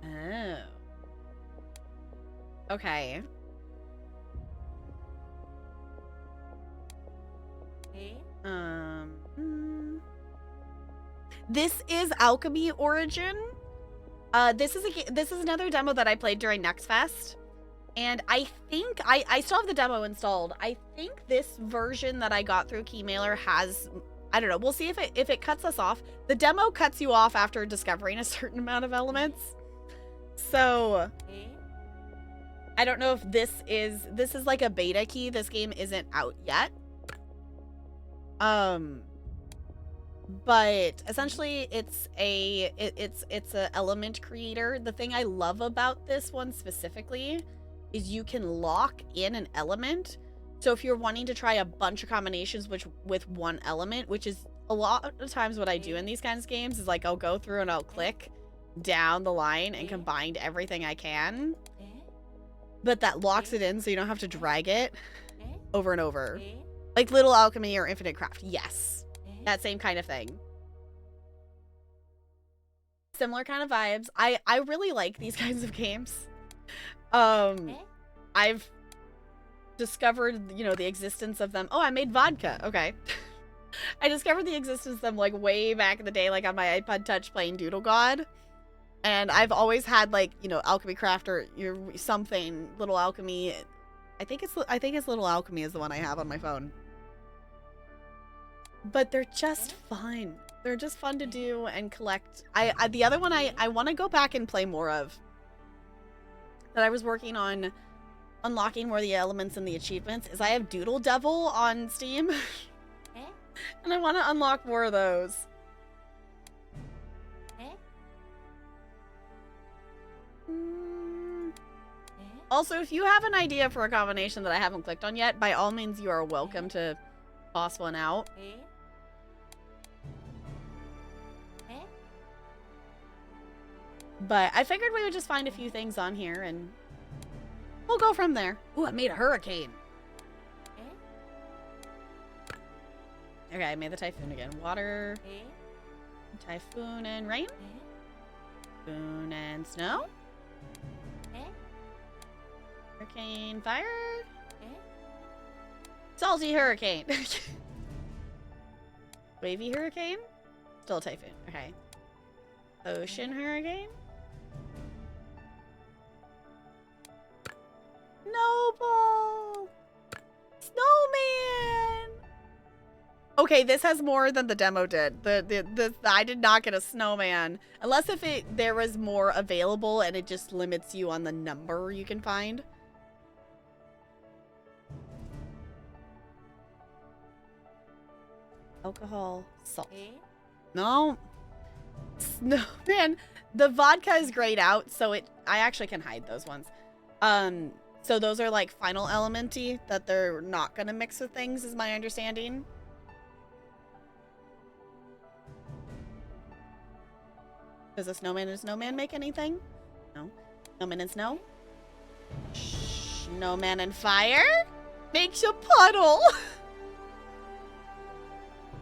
Oh. Okay. This is Alchemy Origin. This is another demo that I played during Next Fest. And I think I still have the demo installed. I think this version that I got through Keymailer has, I don't know, we'll see if it cuts us off. The demo cuts you off after discovering a certain amount of elements. So I don't know if this is like a beta key. This game isn't out yet. But essentially it's a element creator. The thing I love about this one specifically is you can lock in an element. So if you're wanting to try a bunch of combinations with one element, which is a lot of times what I do in these kinds of games, is like I'll go through and I'll click down the line and combine everything I can. But that locks it in so you don't have to drag it over and over. Like Little Alchemy or Infinite Craft. Yes. That same kind of thing. Similar kind of vibes. I really like these kinds of games. I've discovered, the existence of them. Oh, I made vodka. Okay. I discovered the existence of them like way back in the day, like on my iPod Touch playing Doodle God. And I've always had like, Alchemy Craft or something, Little Alchemy. I think it's Little Alchemy is the one I have on my phone. But they're just fun. They're just fun to do and collect. The other one I want to go back and play more of. That I was working on unlocking more of the elements and the achievements is I have Doodle Devil on Steam. And I want to unlock more of those. Also, if you have an idea for a combination that I haven't clicked on yet, by all means you are welcome to boss one out. But I figured we would just find a few things on here and we'll go from there. Ooh, I made a hurricane. Okay, I made the typhoon again. Water, typhoon and rain, typhoon and snow, hurricane, fire, salty hurricane, wavy hurricane, still a typhoon. Okay, ocean hurricane, snowball, snowman. Okay, this has more than the demo did. I did not get a snowman. Unless if there was more available and it just limits you on the number you can find. Alcohol, salt. No. No, man. The vodka is grayed out, so I actually can hide those ones. So those are like final elementy that they're not gonna mix with things, is my understanding. Does a snowman and snowman make anything? No. Snowman and snow? Snowman and fire? Makes a puddle.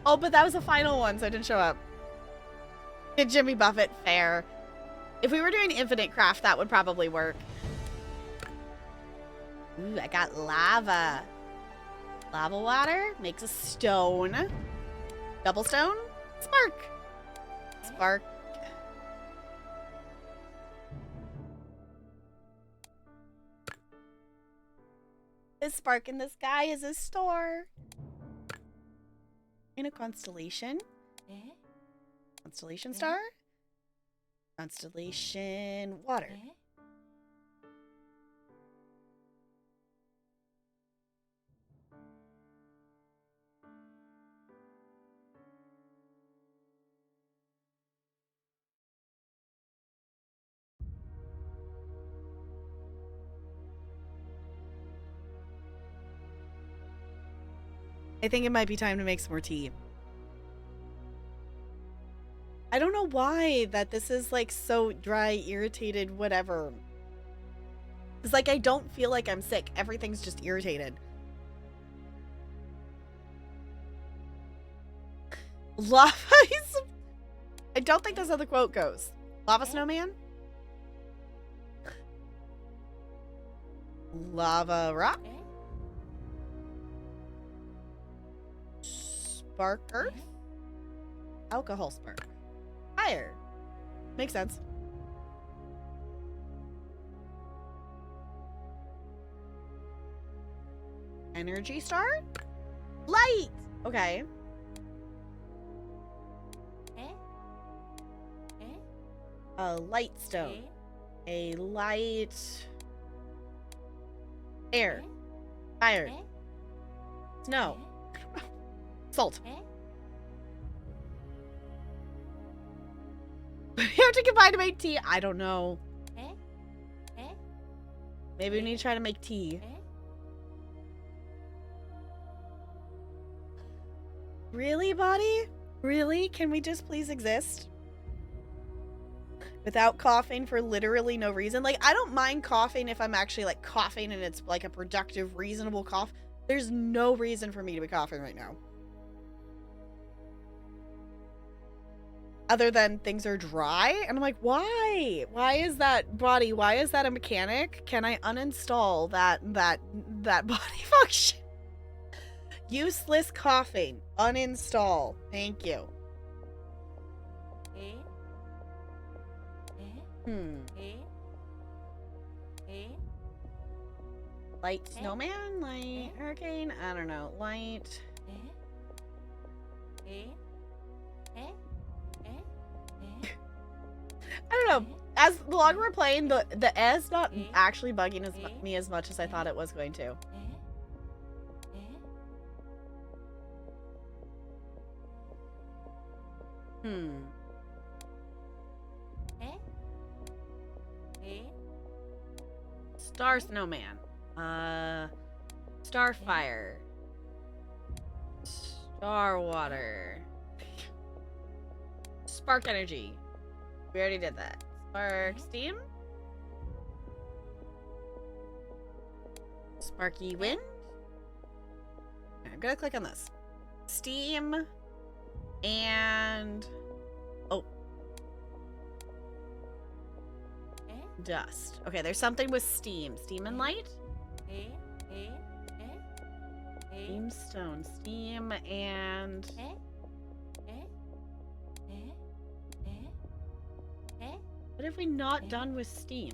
Oh, but that was the final one, so it didn't show up. Good Jimmy Buffett, fair. If we were doing infinite craft, that would probably work. Ooh, I got lava. Lava water makes a stone. Double stone? Spark. Spark. The spark in the sky is a store. In a constellation. Constellation star? Constellation water. I think it might be time to make some more tea. I don't know why that this is like so dry, irritated, whatever. It's like I don't feel like I'm sick. Everything's just irritated. Lava is... I don't think that's how the quote goes. Lava snowman? Lava rock? Spark earth? Alcohol spark. Fire. Makes sense. Energy star? Light! Okay. A light stone. A light... Air. Fire. Snow. Salt. We have to combine to make tea. I don't know. Maybe we need to try to make tea. Really, body? Really? Can we just please exist? Without coughing for literally no reason? Like, I don't mind coughing if I'm actually, like, coughing and it's, like, a productive, reasonable cough. There's no reason for me to be coughing right now. Other than things are dry. And I'm like, why? Why is that body? Why is that a mechanic? Can I uninstall that body function? Useless coughing. Uninstall. Thank you. Light snowman? Light hurricane? I don't know. Light. I don't know. As the longer we're playing, the S not actually bugging me as much as I thought it was going to. Star snowman. Starfire. Star water. Spark energy. We already did that. Spark steam. Sparky wind. I'm gonna click on this. Steam and dust. Okay, there's something with steam. Steam and light? Steam stone. Steam and... What have we not done with steam?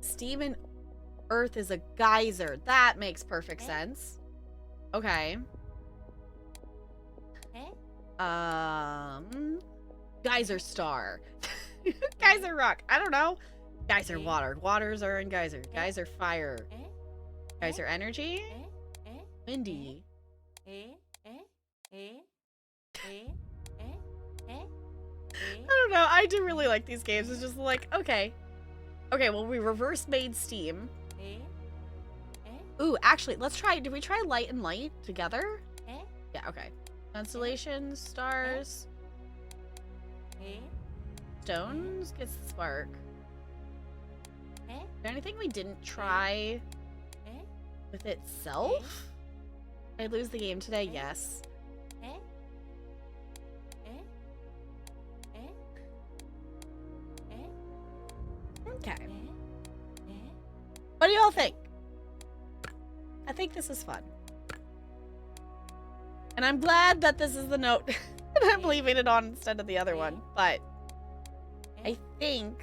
Steam and earth is a geyser. That makes perfect sense. Okay. Geyser star. Geyser rock. I don't know. Geyser water. Waters are in geyser. Geyser fire. Geyser energy. Windy. I don't know. I do really like these games. It's just like, okay. Okay, well, we reverse made Steam. Ooh, actually, let's try. Did we try light and light together? Yeah, okay. Constellations, stars. Stones gets the spark. Is there anything we didn't try with itself? Did I lose the game today? Yes. Okay. What do y'all think? I think this is fun. And I'm glad that this is the note that I'm leaving it on instead of the other one. But I think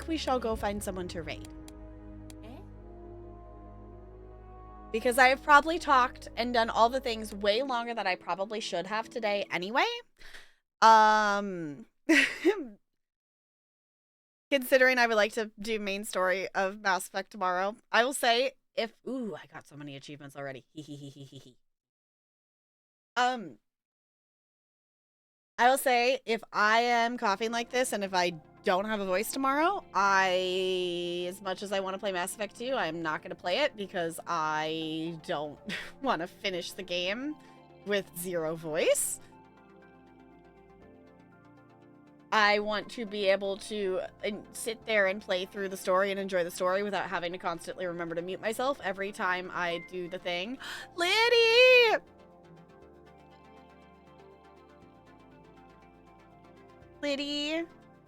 we shall go find someone to raid. Because I have probably talked and done all the things way longer than I probably should have today anyway. Considering I would like to do main story of Mass Effect tomorrow, I will say if ooh, I got so many achievements already. I will say if I am coughing like this and if I don't have a voice tomorrow, as much as I want to play Mass Effect 2, I'm not going to play it because I don't want to finish the game with zero voice. I want to be able to sit there and play through the story and enjoy the story without having to constantly remember to mute myself every time I do the thing. Liddy! Liddy,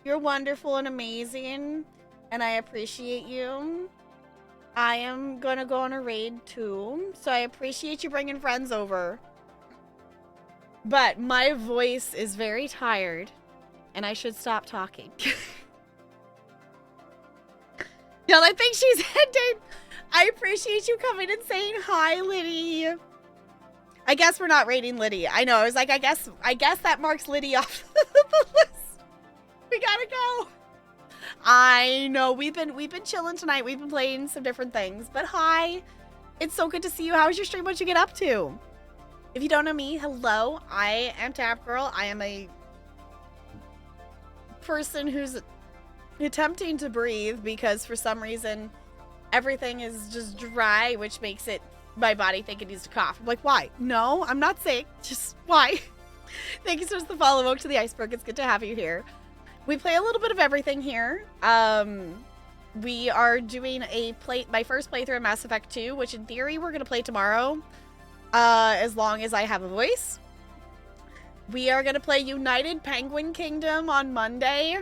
you're wonderful and amazing, and I appreciate you. I am gonna go on a raid too, so I appreciate you bringing friends over. But my voice is very tired. And I should stop talking. Yeah, I think she's ending. I appreciate you coming and saying hi, Liddy. I guess we're not rating Liddy. I know. I was like, I guess that marks Liddy off the list. We gotta go. I know we've been chilling tonight. We've been playing some different things. But hi, it's so good to see you. How was your stream? What'd you get up to? If you don't know me, hello. I am Tap Girl. I am a person who's attempting to breathe because for some reason everything is just dry, which makes my body think it needs to cough. I'm like, why? No, I'm not sick. Just why? Thank you so much for the follow. Welcome to the Iceberg. It's good to have you here. We play a little bit of everything here. We are doing my first playthrough of Mass Effect 2, which in theory we're gonna play tomorrow, as long as I have a voice. We are going to play United Penguin Kingdom on Monday.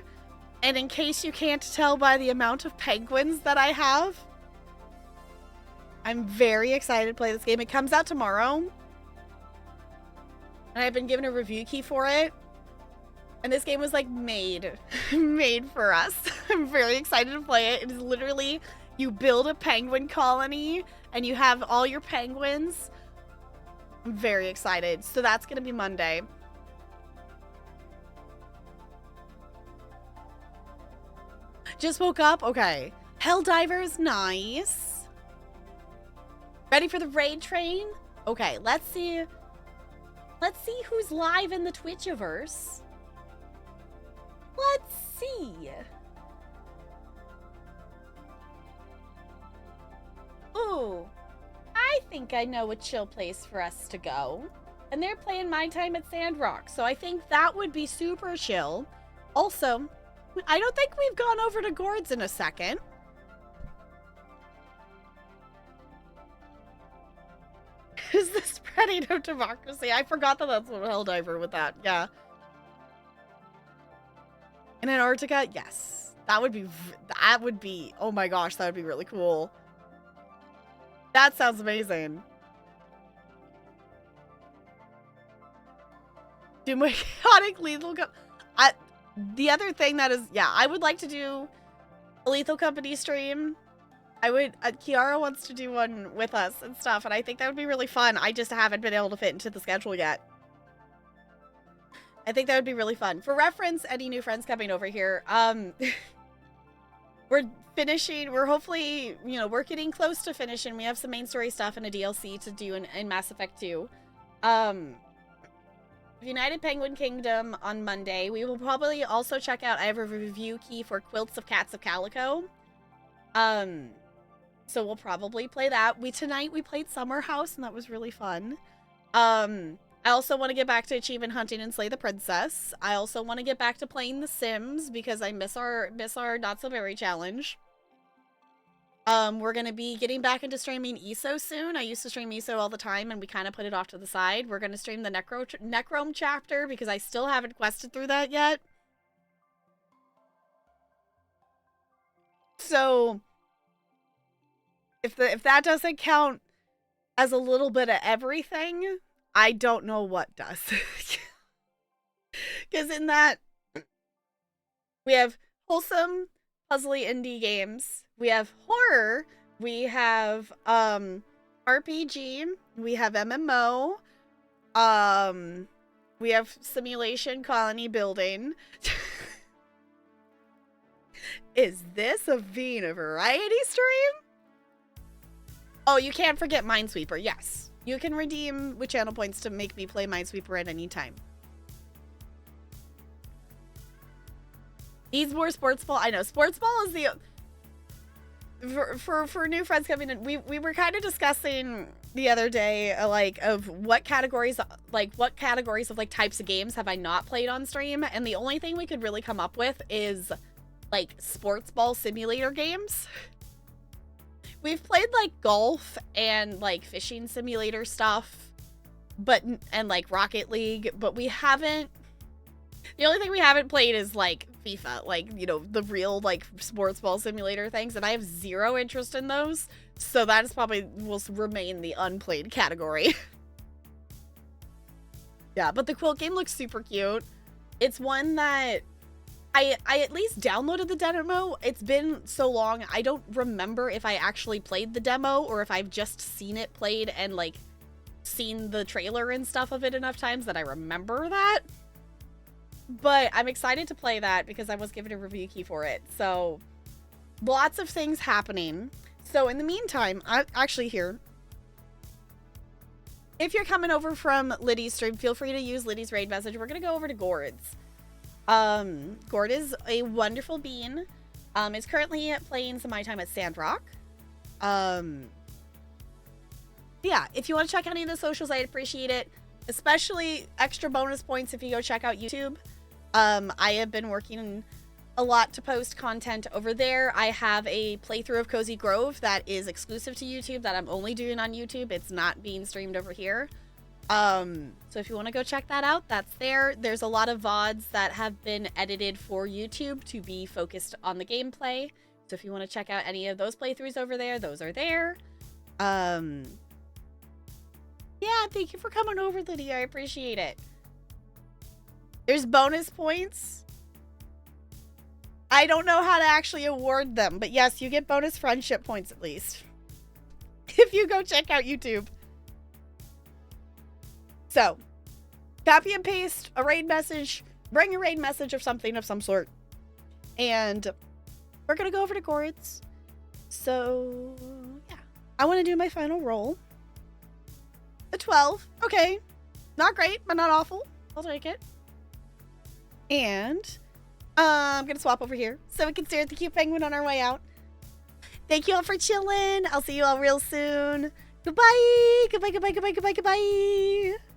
And in case you can't tell by the amount of penguins that I have, I'm very excited to play this game. It comes out tomorrow. And I've been given a review key for it. And this game was like made for us. I'm very excited to play it. It is literally, you build a penguin colony and you have all your penguins. I'm very excited. So that's going to be Monday. Just woke up? Okay. Helldivers, nice. Ready for the raid train? Okay, let's see. Let's see who's live in the Twitchiverse. Let's see. Ooh, I think I know a chill place for us to go. And they're playing My Time at Sandrock, so I think that would be super chill. Also, I don't think we've gone over to Gord's in a second. Is the spreading of democracy? I forgot that that's what Helldiver with that. Yeah. In Antarctica? Yes. That would be, oh my gosh, that would be really cool. That sounds amazing. Do my chaotic lethal the other thing that is, yeah, I would like to do a Lethal Company stream. Kiara wants to do one with us and stuff, and I think that would be really fun. I just haven't been able to fit into the schedule yet. I think that would be really fun. For reference, any new friends coming over here, we're finishing, we're hopefully, you know, we're getting close to finishing. We have some main story stuff and a DLC to do in Mass Effect 2. United Penguin Kingdom on Monday. We will probably also check out, I have a review key for Quilts of Cats of Calico. So we'll probably play that. Tonight we played Summer House and that was really fun. I also want to get back to achievement hunting and Slay the Princess. I also want to get back to playing The Sims because I miss our Not So Berry challenge. We're going to be getting back into streaming ESO soon. I used to stream ESO all the time and we kind of put it off to the side. We're going to stream the Necrome chapter because I still haven't quested through that yet. So if that doesn't count as a little bit of everything, I don't know what does. Because in that, we have wholesome, puzzly indie games. We have horror. We have RPG. We have MMO. We have simulation colony building. Is this a Vina variety stream? Oh, you can't forget Minesweeper. Yes. You can redeem with channel points to make me play Minesweeper at any time. Needs more sports ball. I know sports ball is the for new friends coming in. We were kind of discussing the other day like of what categories of like types of games have I not played on stream, and the only thing we could really come up with is like sports ball simulator games. We've played like golf and like fishing simulator stuff, and like Rocket League, but we haven't. The only thing we haven't played is like FIFA, like, you know, the real like sports ball simulator things, and I have zero interest in those, so that is probably will remain the unplayed category. Yeah, but the quilt game looks super cute. It's one that I at least downloaded the demo. It's been so long, I don't remember if I actually played the demo or if I've just seen it played and like seen the trailer and stuff of it enough times that I remember that. But I'm excited to play that because I was given a review key for it. So lots of things happening. So in the meantime, I'm actually here. If you're coming over from Liddy's stream, feel free to use Liddy's raid message. We're going to go over to Gord's. Gord is a wonderful bean. Is currently playing some My Time at Sandrock. Yeah, if you want to check out any of the socials, I'd appreciate it. Especially extra bonus points if you go check out YouTube. I have been working a lot to post content over there. I have a playthrough of Cozy Grove that is exclusive to YouTube that I'm only doing on YouTube. It's not being streamed over here. So if you want to go check that out, that's there. There's a lot of VODs that have been edited for YouTube to be focused on the gameplay. So if you want to check out any of those playthroughs over there, those are there. Yeah, thank you for coming over, Lydia. I appreciate it. There's bonus points. I don't know how to actually award them, but yes, you get bonus friendship points at least. If you go check out YouTube. So, copy and paste a raid message, bring a raid message of something of some sort. And we're going to go over to Gord's. So, yeah. I want to do my final roll. A 12. Okay. Not great, but not awful. I'll take it. And I'm going to swap over here so we can stare at the cute penguin on our way out. Thank you all for chilling. I'll see you all real soon. Goodbye. Goodbye, goodbye, goodbye, goodbye, goodbye.